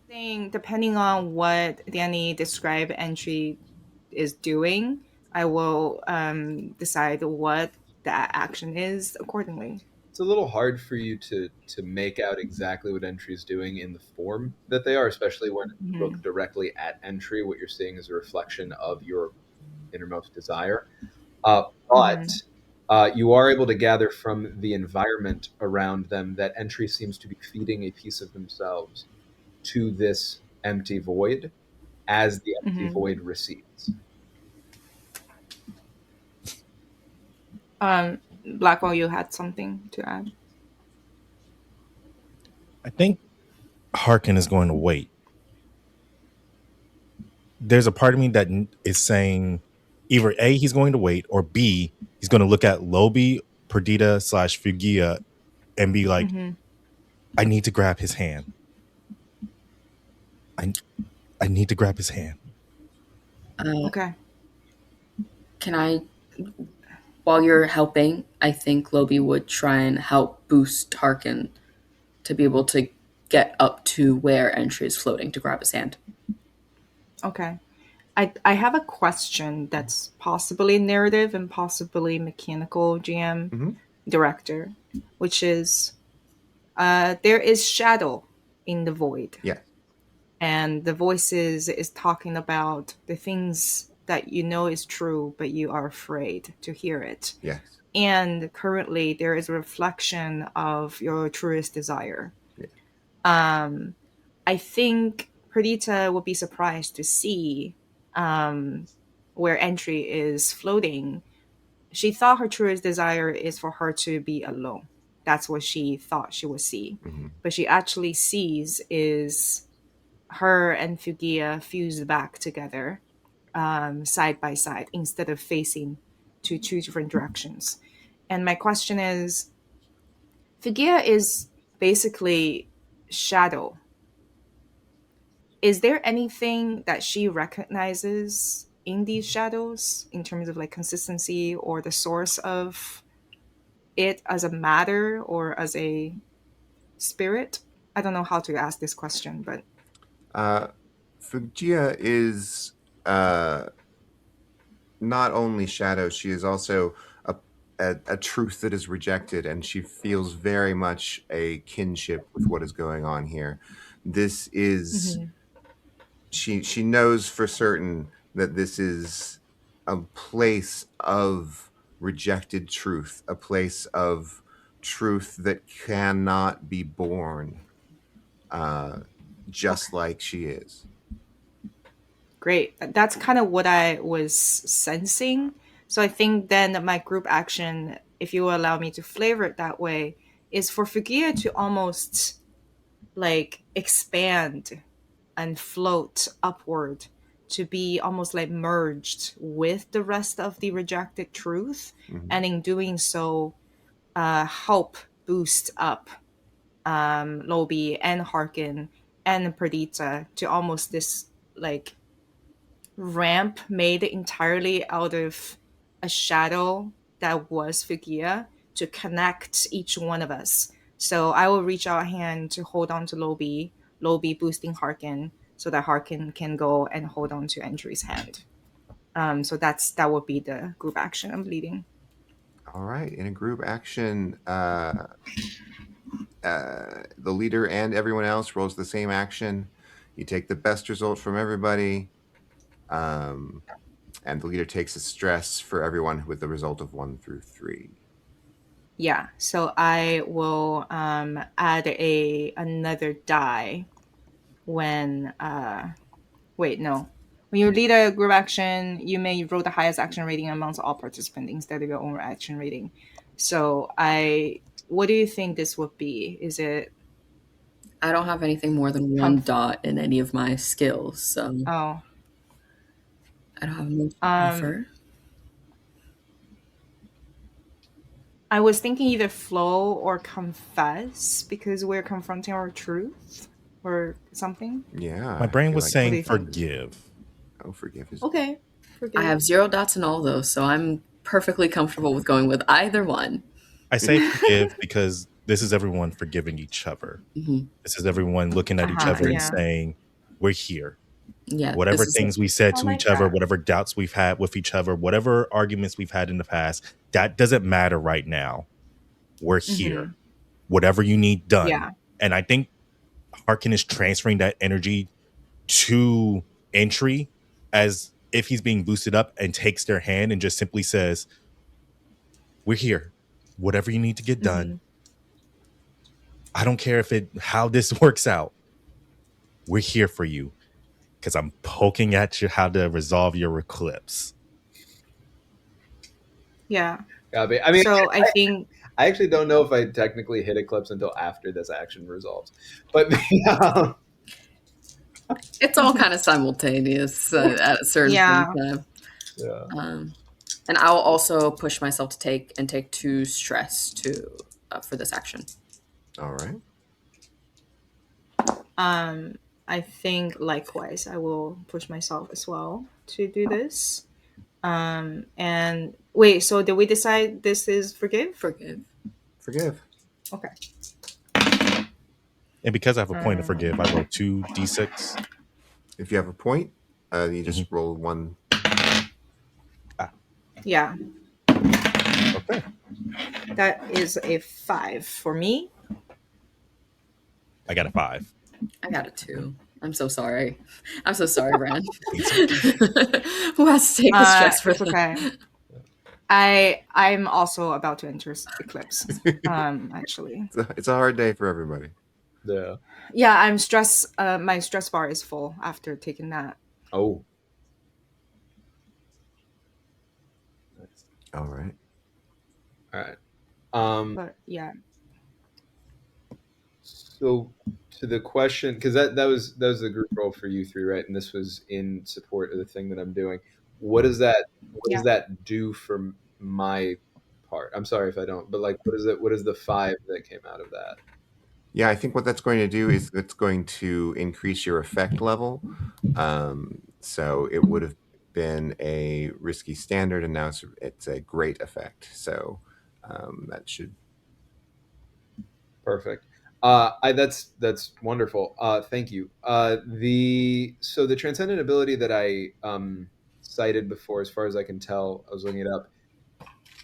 Saying depending on what Danny described Entry is doing, I will decide what that action is accordingly. It's a little hard for you to make out exactly what Entry is doing in the form that they are, especially when you look directly at Entry. What you're seeing is a reflection of your innermost desire. But you are able to gather from the environment around them that Entry seems to be feeding a piece of themselves to this empty void as the empty void recedes. Blackwell, you had something to add? I think Harken is going to wait. There's a part of me that is saying either A, he's going to wait, or B, he's going to look at Lobi, Perdita / Fuguea and be like, I need to grab his hand. I need to grab his hand. Okay. Can I, while you're helping, I think Lobi would try and help boost Harken to be able to get up to where Entry is floating to grab his hand. Okay. I have a question that's possibly narrative and possibly mechanical GM director, which is there is shadow in the void. Yeah. And the voices is talking about the things that you know is true, but you are afraid to hear it. Yes. And currently there is a reflection of your truest desire. Yeah. I think Perdita will be surprised to see where Entry is floating. She thought her truest desire is for her to be alone. That's what she thought she would see. But she actually sees is her and Fuguea fused back together side by side instead of facing to two different directions. And my question is, Fuguea is basically shadow. Is there anything that she recognizes in these shadows in terms of like consistency or the source of it as a matter or as a spirit? I don't know how to ask this question, but Fuguea is not only shadow, she is also a truth that is rejected, and she feels very much a kinship with what is going on here. This is she knows for certain that this is a place of rejected truth, a place of truth that cannot be born, just like she is. Great. That's kind of what I was sensing. So I think then my group action, if you will allow me to flavor it that way, is for Fuguea to almost like expand and float upward to be almost like merged with the rest of the rejected truth. And in doing so, help boost up Lobi and Harken and Perdita to almost this like ramp made entirely out of a shadow that was Fuguea to connect each one of us. So I will reach out a hand to hold on to Lobi boosting Harken so that Harken can go and hold on to Entry's hand. So that would be the group action I'm leading. All right. In a group action, the leader and everyone else rolls the same action. You take the best result from everybody, and the leader takes a stress for everyone with the result of 1 through 3. Yeah, so I will add another die when wait, no. When you lead a group action, you may roll the highest action rating amongst all participants instead of your own action rating. So what do you think this would be? Is it I don't have anything more than one dot in any of my skills, so oh I don't have much to offer. I was thinking either flow or confess because we're confronting our truth or something. Yeah. My brain was What do saying you think? forgive. Oh, forgive is Okay. I have 0 dots in all those, so I'm perfectly comfortable with going with either one. I say forgive because this is everyone forgiving each other. This is everyone looking at each other and yeah. saying, we're here. Yeah, Whatever this is things we said I to like each other, that. whatever doubts we've had with each other, whatever arguments we've had in the past, that doesn't matter right now. We're here. Whatever you need done. Yeah. And I think Harken is transferring that energy to Entry as if he's being boosted up and takes their hand and just simply says, we're here. Whatever you need to get done. I don't care how this works out. We're here for you. because I'm poking at you how to resolve your eclipse. Yeah. I mean, So I think I actually don't know if I technically hit Eclipse until after this action resolves, but It's all kind of simultaneous at a certain yeah. point in time. yeah. And I'll also push myself to take 2 stress for this action. All right. I think likewise I will push myself as well to do this. And wait, so did we decide this is forgive? Forgive. Forgive. Okay. And because I have a point to forgive, I roll 2d6. If you have a point, you just roll one. Yeah. Okay. That is a 5 for me. I got a 5. I got a 2. I'm so sorry. I'm so sorry, Rand. Who has to take the stress for It's that? okay. I'm also about to enter Eclipse. Actually. It's a hard day for everybody. Yeah. Yeah, I'm stressed. My stress bar is full after taking that. Oh. All right. All right. But yeah. So to the question, because that was the group roll for you three, right? And this was in support of the thing that I'm doing. What does that do for my part? I'm sorry if I don't, but like, what is the 5 that came out of that? Yeah, I think what that's going to do is it's going to increase your effect level. So it would have been a risky standard, and now it's a great effect. So that should. Perfect. That's wonderful. Thank you. The transcendent ability that I cited before, as far as I can tell, I was looking it up,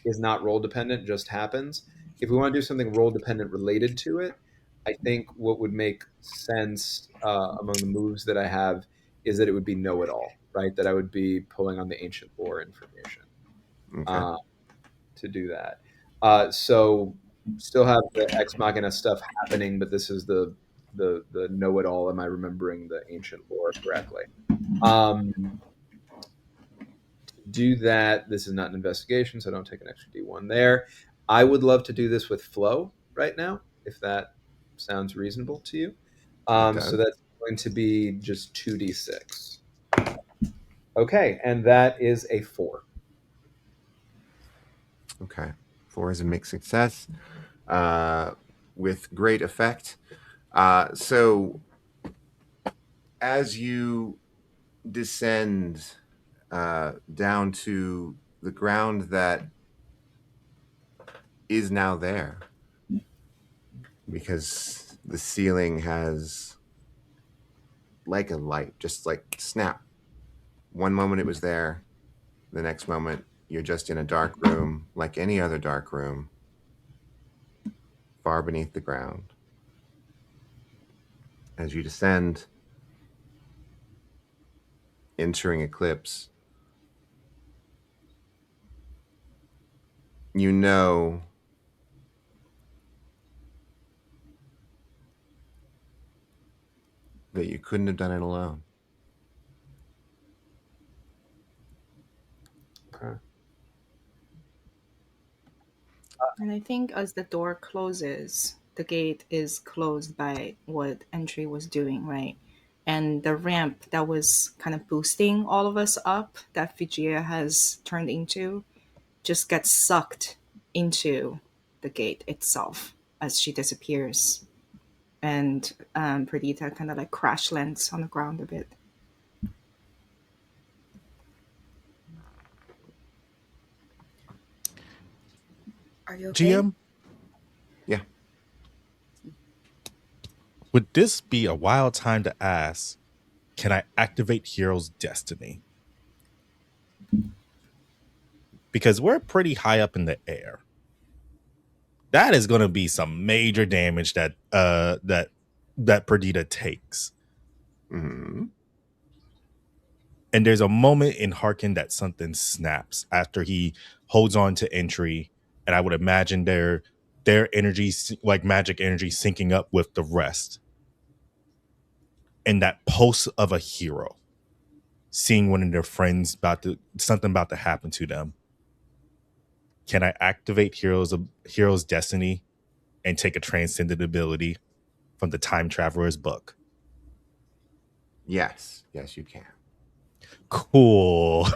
is not role dependent, just happens. If we want to do something role dependent related to it, I think what would make sense among the moves that I have is that it would be know it all, right? That I would be pulling on the ancient lore information to do that. So still have the Ex Machina stuff happening, but this is the know it all. Am I remembering the ancient lore correctly? Do that. This is not an investigation, so don't take an extra D1 there. I would love to do this with flow right now, if that sounds reasonable to you. So that's going to be just 2d6. Okay, and that is a 4. Okay. 4 is a mixed success with great effect. So as you descend down to the ground that is now there, because the ceiling has like a light, just like snap. One moment it was there, the next moment you're just in a dark room like any other dark room, far beneath the ground. As you descend, entering Eclipse, you know that you couldn't have done it alone. Okay. And I think as the door closes, the gate is closed by what Entry was doing, right? And the ramp that was kind of boosting all of us up, that Fuguea has turned into, just gets sucked into the gate itself as she disappears. And Perdita kind of like crash lands on the ground a bit. Are you okay? GM? Yeah. Would this be a wild time to ask, can I activate Hero's Destiny? Because we're pretty high up in the air. That is going to be some major damage that Perdita takes. Mm-hmm. And there's a moment in Harken that something snaps after he holds on to Entry, and I would imagine their energy, like magic energy, syncing up with the rest. And that pulse of a hero seeing one of their friends something about to happen to them. Can I activate Hero's Destiny and take a transcendent ability from the Time Traveler's book? Yes, you can. Cool.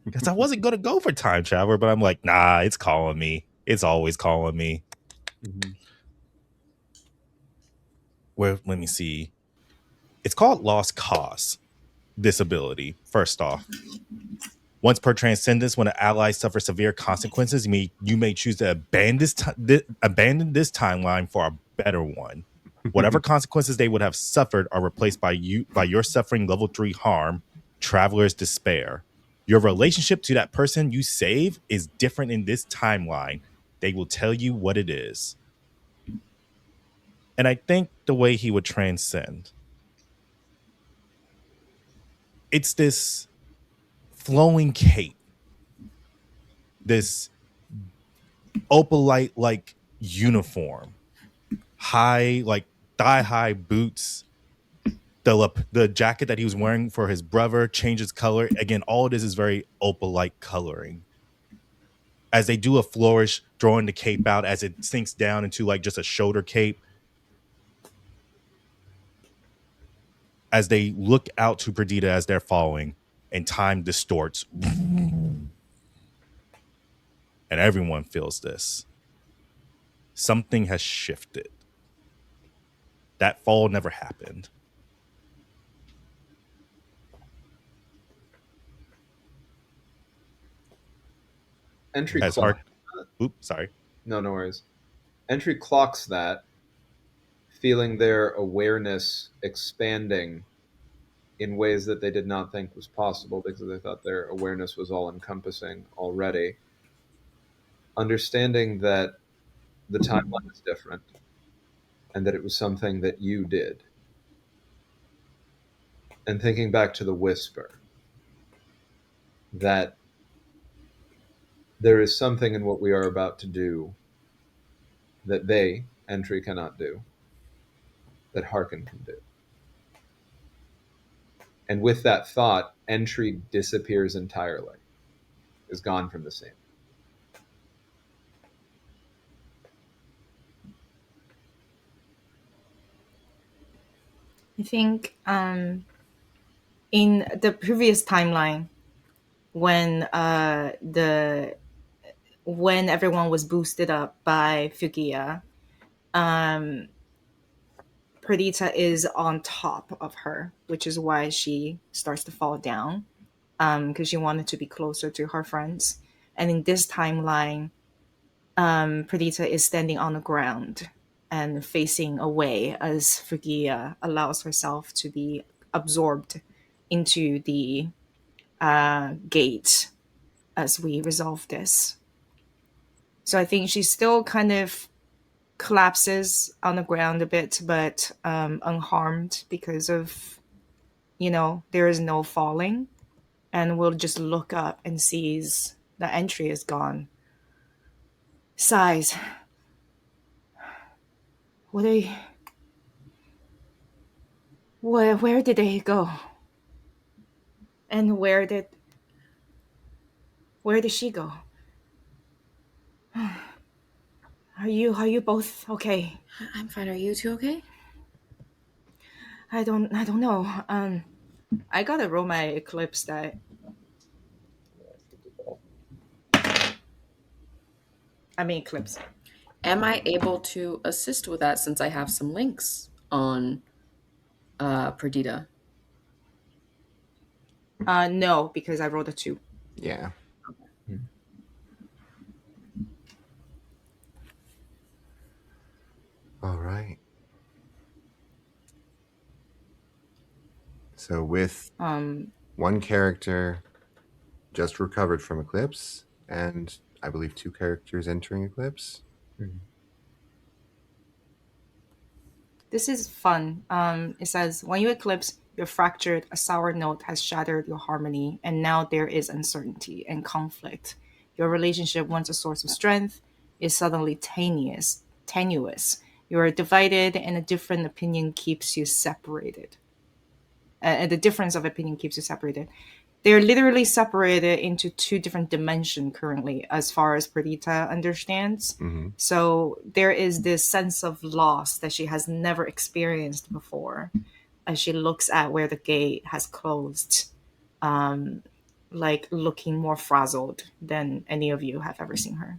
Because I wasn't going to go for Time Traveler, but I'm like, nah, it's calling me. It's always calling me. Mm-hmm. Let me see. It's called Lost Cause, this ability, first off. Once per transcendence, when an ally suffers severe consequences, you may choose to abandon this timeline for a better one. Whatever consequences they would have suffered are replaced by your suffering level 3 harm, Traveler's Despair. Your relationship to that person you save is different in this timeline. They will tell you what it is. And I think the way he would transcend, it's this flowing cape, this opalite like uniform, high, like thigh-high boots. The jacket that he was wearing for his brother changes color. Again, all of this is very opalite coloring. As they do a flourish, throwing the cape out as it sinks down into like just a shoulder cape. As they look out to Perdita as they're falling, and time distorts. And everyone feels this. Something has shifted. That fall never happened. Entry As clock. Oops, sorry. No worries. Entry clocks that, feeling their awareness expanding in ways that they did not think was possible because they thought their awareness was all-encompassing already. Understanding that the timeline is different and that it was something that you did. And thinking back to the whisper, that there is something in what we are about to do that they, Entry, cannot do, that Harken can do. And with that thought, Entry disappears entirely, is gone from the scene. I think in the previous timeline, when when everyone was boosted up by Fuguea, Perdita is on top of her, which is why she starts to fall down, because she wanted to be closer to her friends. And in this timeline, Perdita is standing on the ground and facing away as Fuguea allows herself to be absorbed into the gate as we resolve this. So I think she still kind of collapses on the ground a bit, but unharmed because of, there is no falling. And we'll just look up and sees the Entry is gone. Sighs. Where did they go? And where did she go? Are you both okay? I'm fine. Are you two okay? I don't know. I gotta roll my eclipse die. I mean eclipse. Am I able to assist with that since I have some links on Perdita? No, because I rolled a 2. Yeah. All right. So with one character just recovered from Eclipse, and I believe 2 characters entering Eclipse. This is fun. It says, when you eclipse, you're fractured, a sour note has shattered your harmony, and now there is uncertainty and conflict. Your relationship, once a source of strength, is suddenly tenuous. You are divided, and a different opinion keeps you separated. and the difference of opinion keeps you separated. They're literally separated into two different dimensions currently, as far as Perdita understands. Mm-hmm. So there is this sense of loss that she has never experienced before as she looks at where the gate has closed, like looking more frazzled than any of you have ever seen her.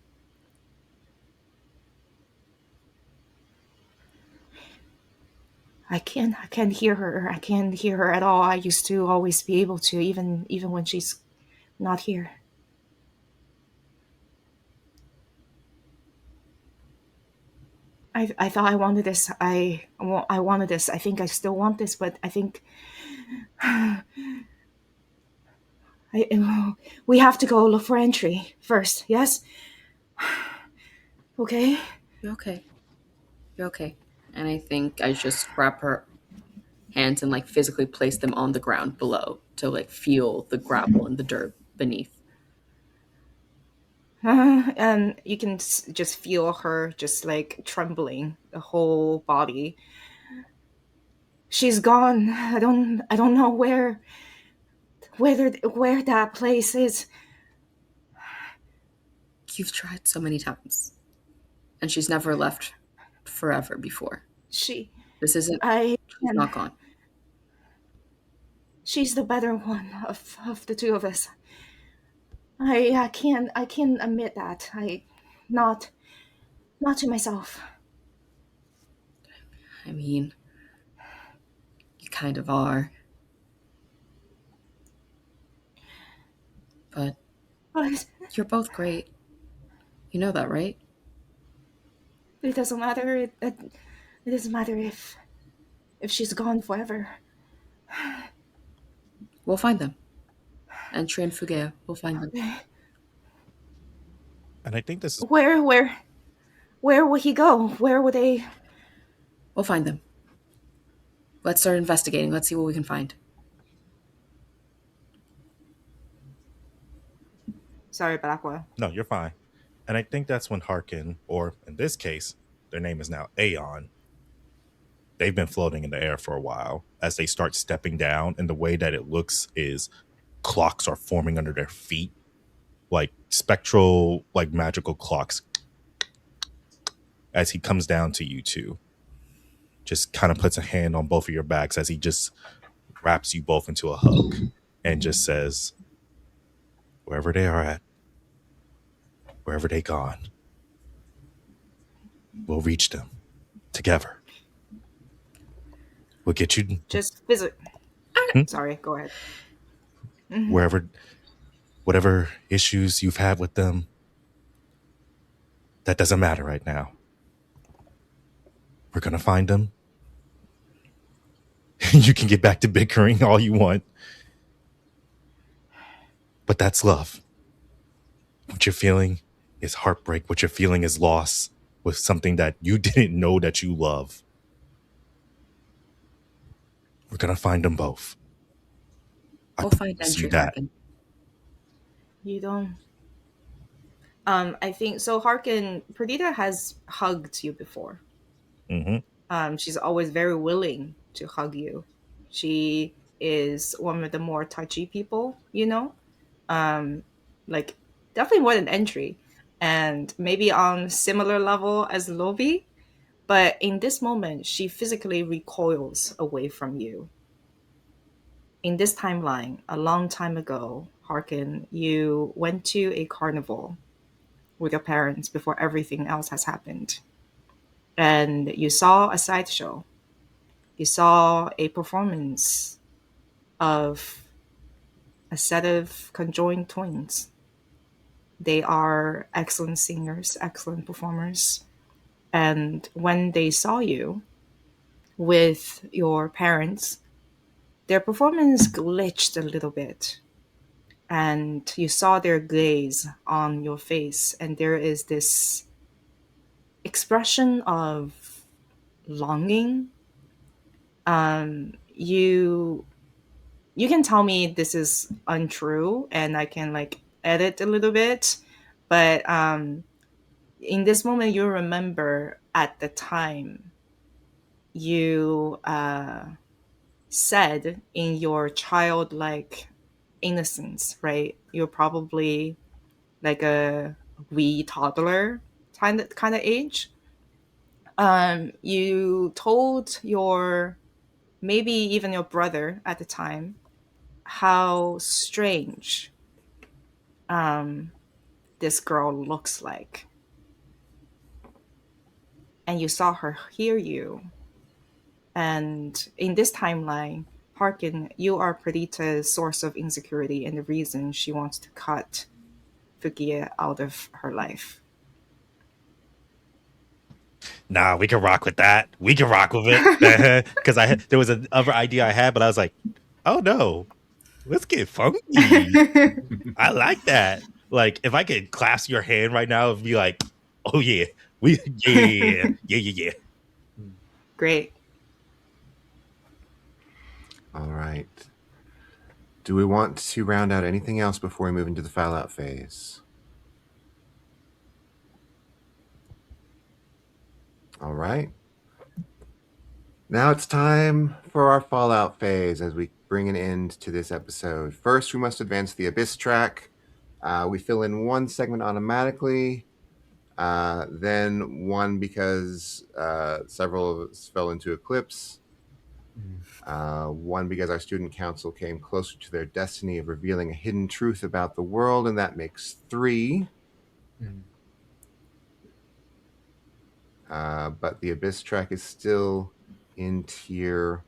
I can't hear her. I can't hear her at all. I used to always be able to, even when she's not here. I thought I wanted this. I wanted this. I think I still want this, but I think we have to go look for entry first. Yes. Okay. You're okay. You're okay. And I think I just grab her hands and like physically place them on the ground below to like feel the gravel and the dirt beneath. And you can just feel her just like trembling, the whole body. She's gone. I don't know where that place is. You've tried so many times. And she's never left forever before. This isn't I she's not gone. She's the better one of the two of us. I can't admit that. Not to myself. I mean, you kind of are. But you're both great. You know that, right? It doesn't matter. It doesn't matter if she's gone forever. We'll find them. Entry and Fuguea, we'll find them. And I think this is Where will he go? Where will they? We'll find them. Let's start investigating. Let's see what we can find. Sorry, Blackwell. no, you're fine. And I think that's when Harken, or in this case, their name is now Aeon, they've been floating in the air for a while as they start stepping down. And the way that it looks is clocks are forming under their feet, like spectral, like magical clocks. As he comes down to you two, just kind of puts a hand on both of your backs as he just wraps you both into a hug and just says, wherever they are at, wherever they gone, we'll reach them together. We'll get you Just visit. Hmm? Sorry, go ahead. wherever, whatever issues you've had with them, that doesn't matter right now. We're going to find them. You can get back to bickering all you want. But that's love. What you're feeling is heartbreak. What you're feeling is loss with something that you didn't know that you love. We're going to find them both. I We'll find promise Entry, you that. Harken. You don't. I think so. Harken, Perdita has hugged you before. Mm-hmm. She's always very willing to hug you. She is one of the more touchy people, like definitely more than Entry, and maybe on similar level as Lobi. But in this moment, she physically recoils away from you. In this timeline, a long time ago, Harken, you went to a carnival with your parents before everything else has happened. And you saw a sideshow. You saw a performance of a set of conjoined twins. They are excellent singers, excellent performers. And when they saw you with your parents, their performance glitched a little bit. And you saw their gaze on your face, and there is this expression of longing. You can tell me this is untrue and I can like edit a little bit, but in this moment you remember at the time you said in your childlike innocence, right? You're probably like a wee toddler kind of age. You told your, maybe even your brother at the time, how strange um, this girl looks like, and you saw her hear you. And in this timeline, Harken, you are Perdita's source of insecurity and the reason she wants to cut Fuguea out of her life. Nah, we can rock with that. We can rock with it. Because there was another idea I had, but I was like, oh no, let's get funky. I like that. Like, if I could clasp your hand right now and be like, oh yeah, yeah. Great. All right. Do we want to round out anything else before we move into the Fallout phase? All right. Now it's time for our Fallout phase as we bring an end to this episode. First, we must advance the Abyss track. We fill in one segment automatically, then one because several of us fell into eclipse, one because our student council came closer to their destiny of revealing a hidden truth about the world, and that makes 3. But the Abyss track is still in tier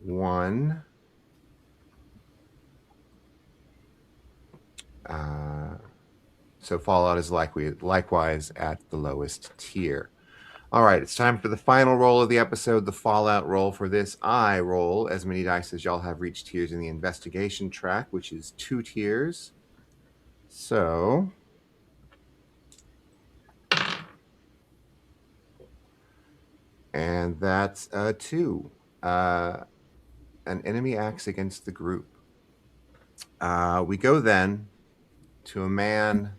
1. So Fallout is likewise at the lowest tier. All right, it's time for the final roll of the episode, the Fallout roll. For this, I roll as many dice as y'all have reached tiers in the investigation track, which is 2 tiers. So and that's a 2. An enemy acts against the group. We go then to a man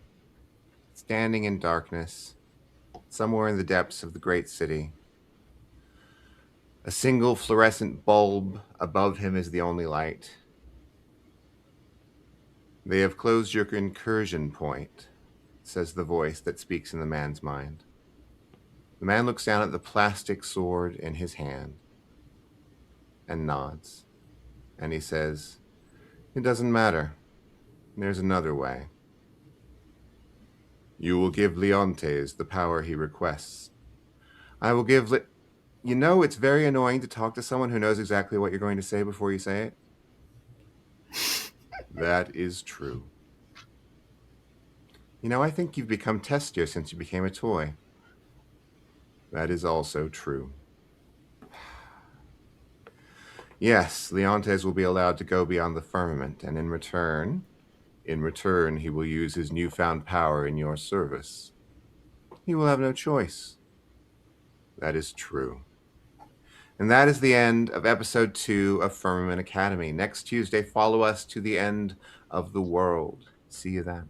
standing in darkness somewhere in the depths of the great city. A single fluorescent bulb above him is the only light. They have closed your incursion point, says the voice that speaks in the man's mind. The man looks down at the plastic sword in his hand and nods. And he says, "It doesn't matter. There's another way. You will give Leontes the power he requests. I will give You know, it's very annoying to talk to someone who knows exactly what you're going to say before you say it. That is true. You know, I think you've become testier since you became a toy. That is also true. Yes, Leontes will be allowed to go beyond the firmament, and in return, he will use his newfound power in your service. He will have no choice. That is true. And that is the end of episode 2 of Firmament Academy. Next Tuesday, follow us to the end of the world. See you then.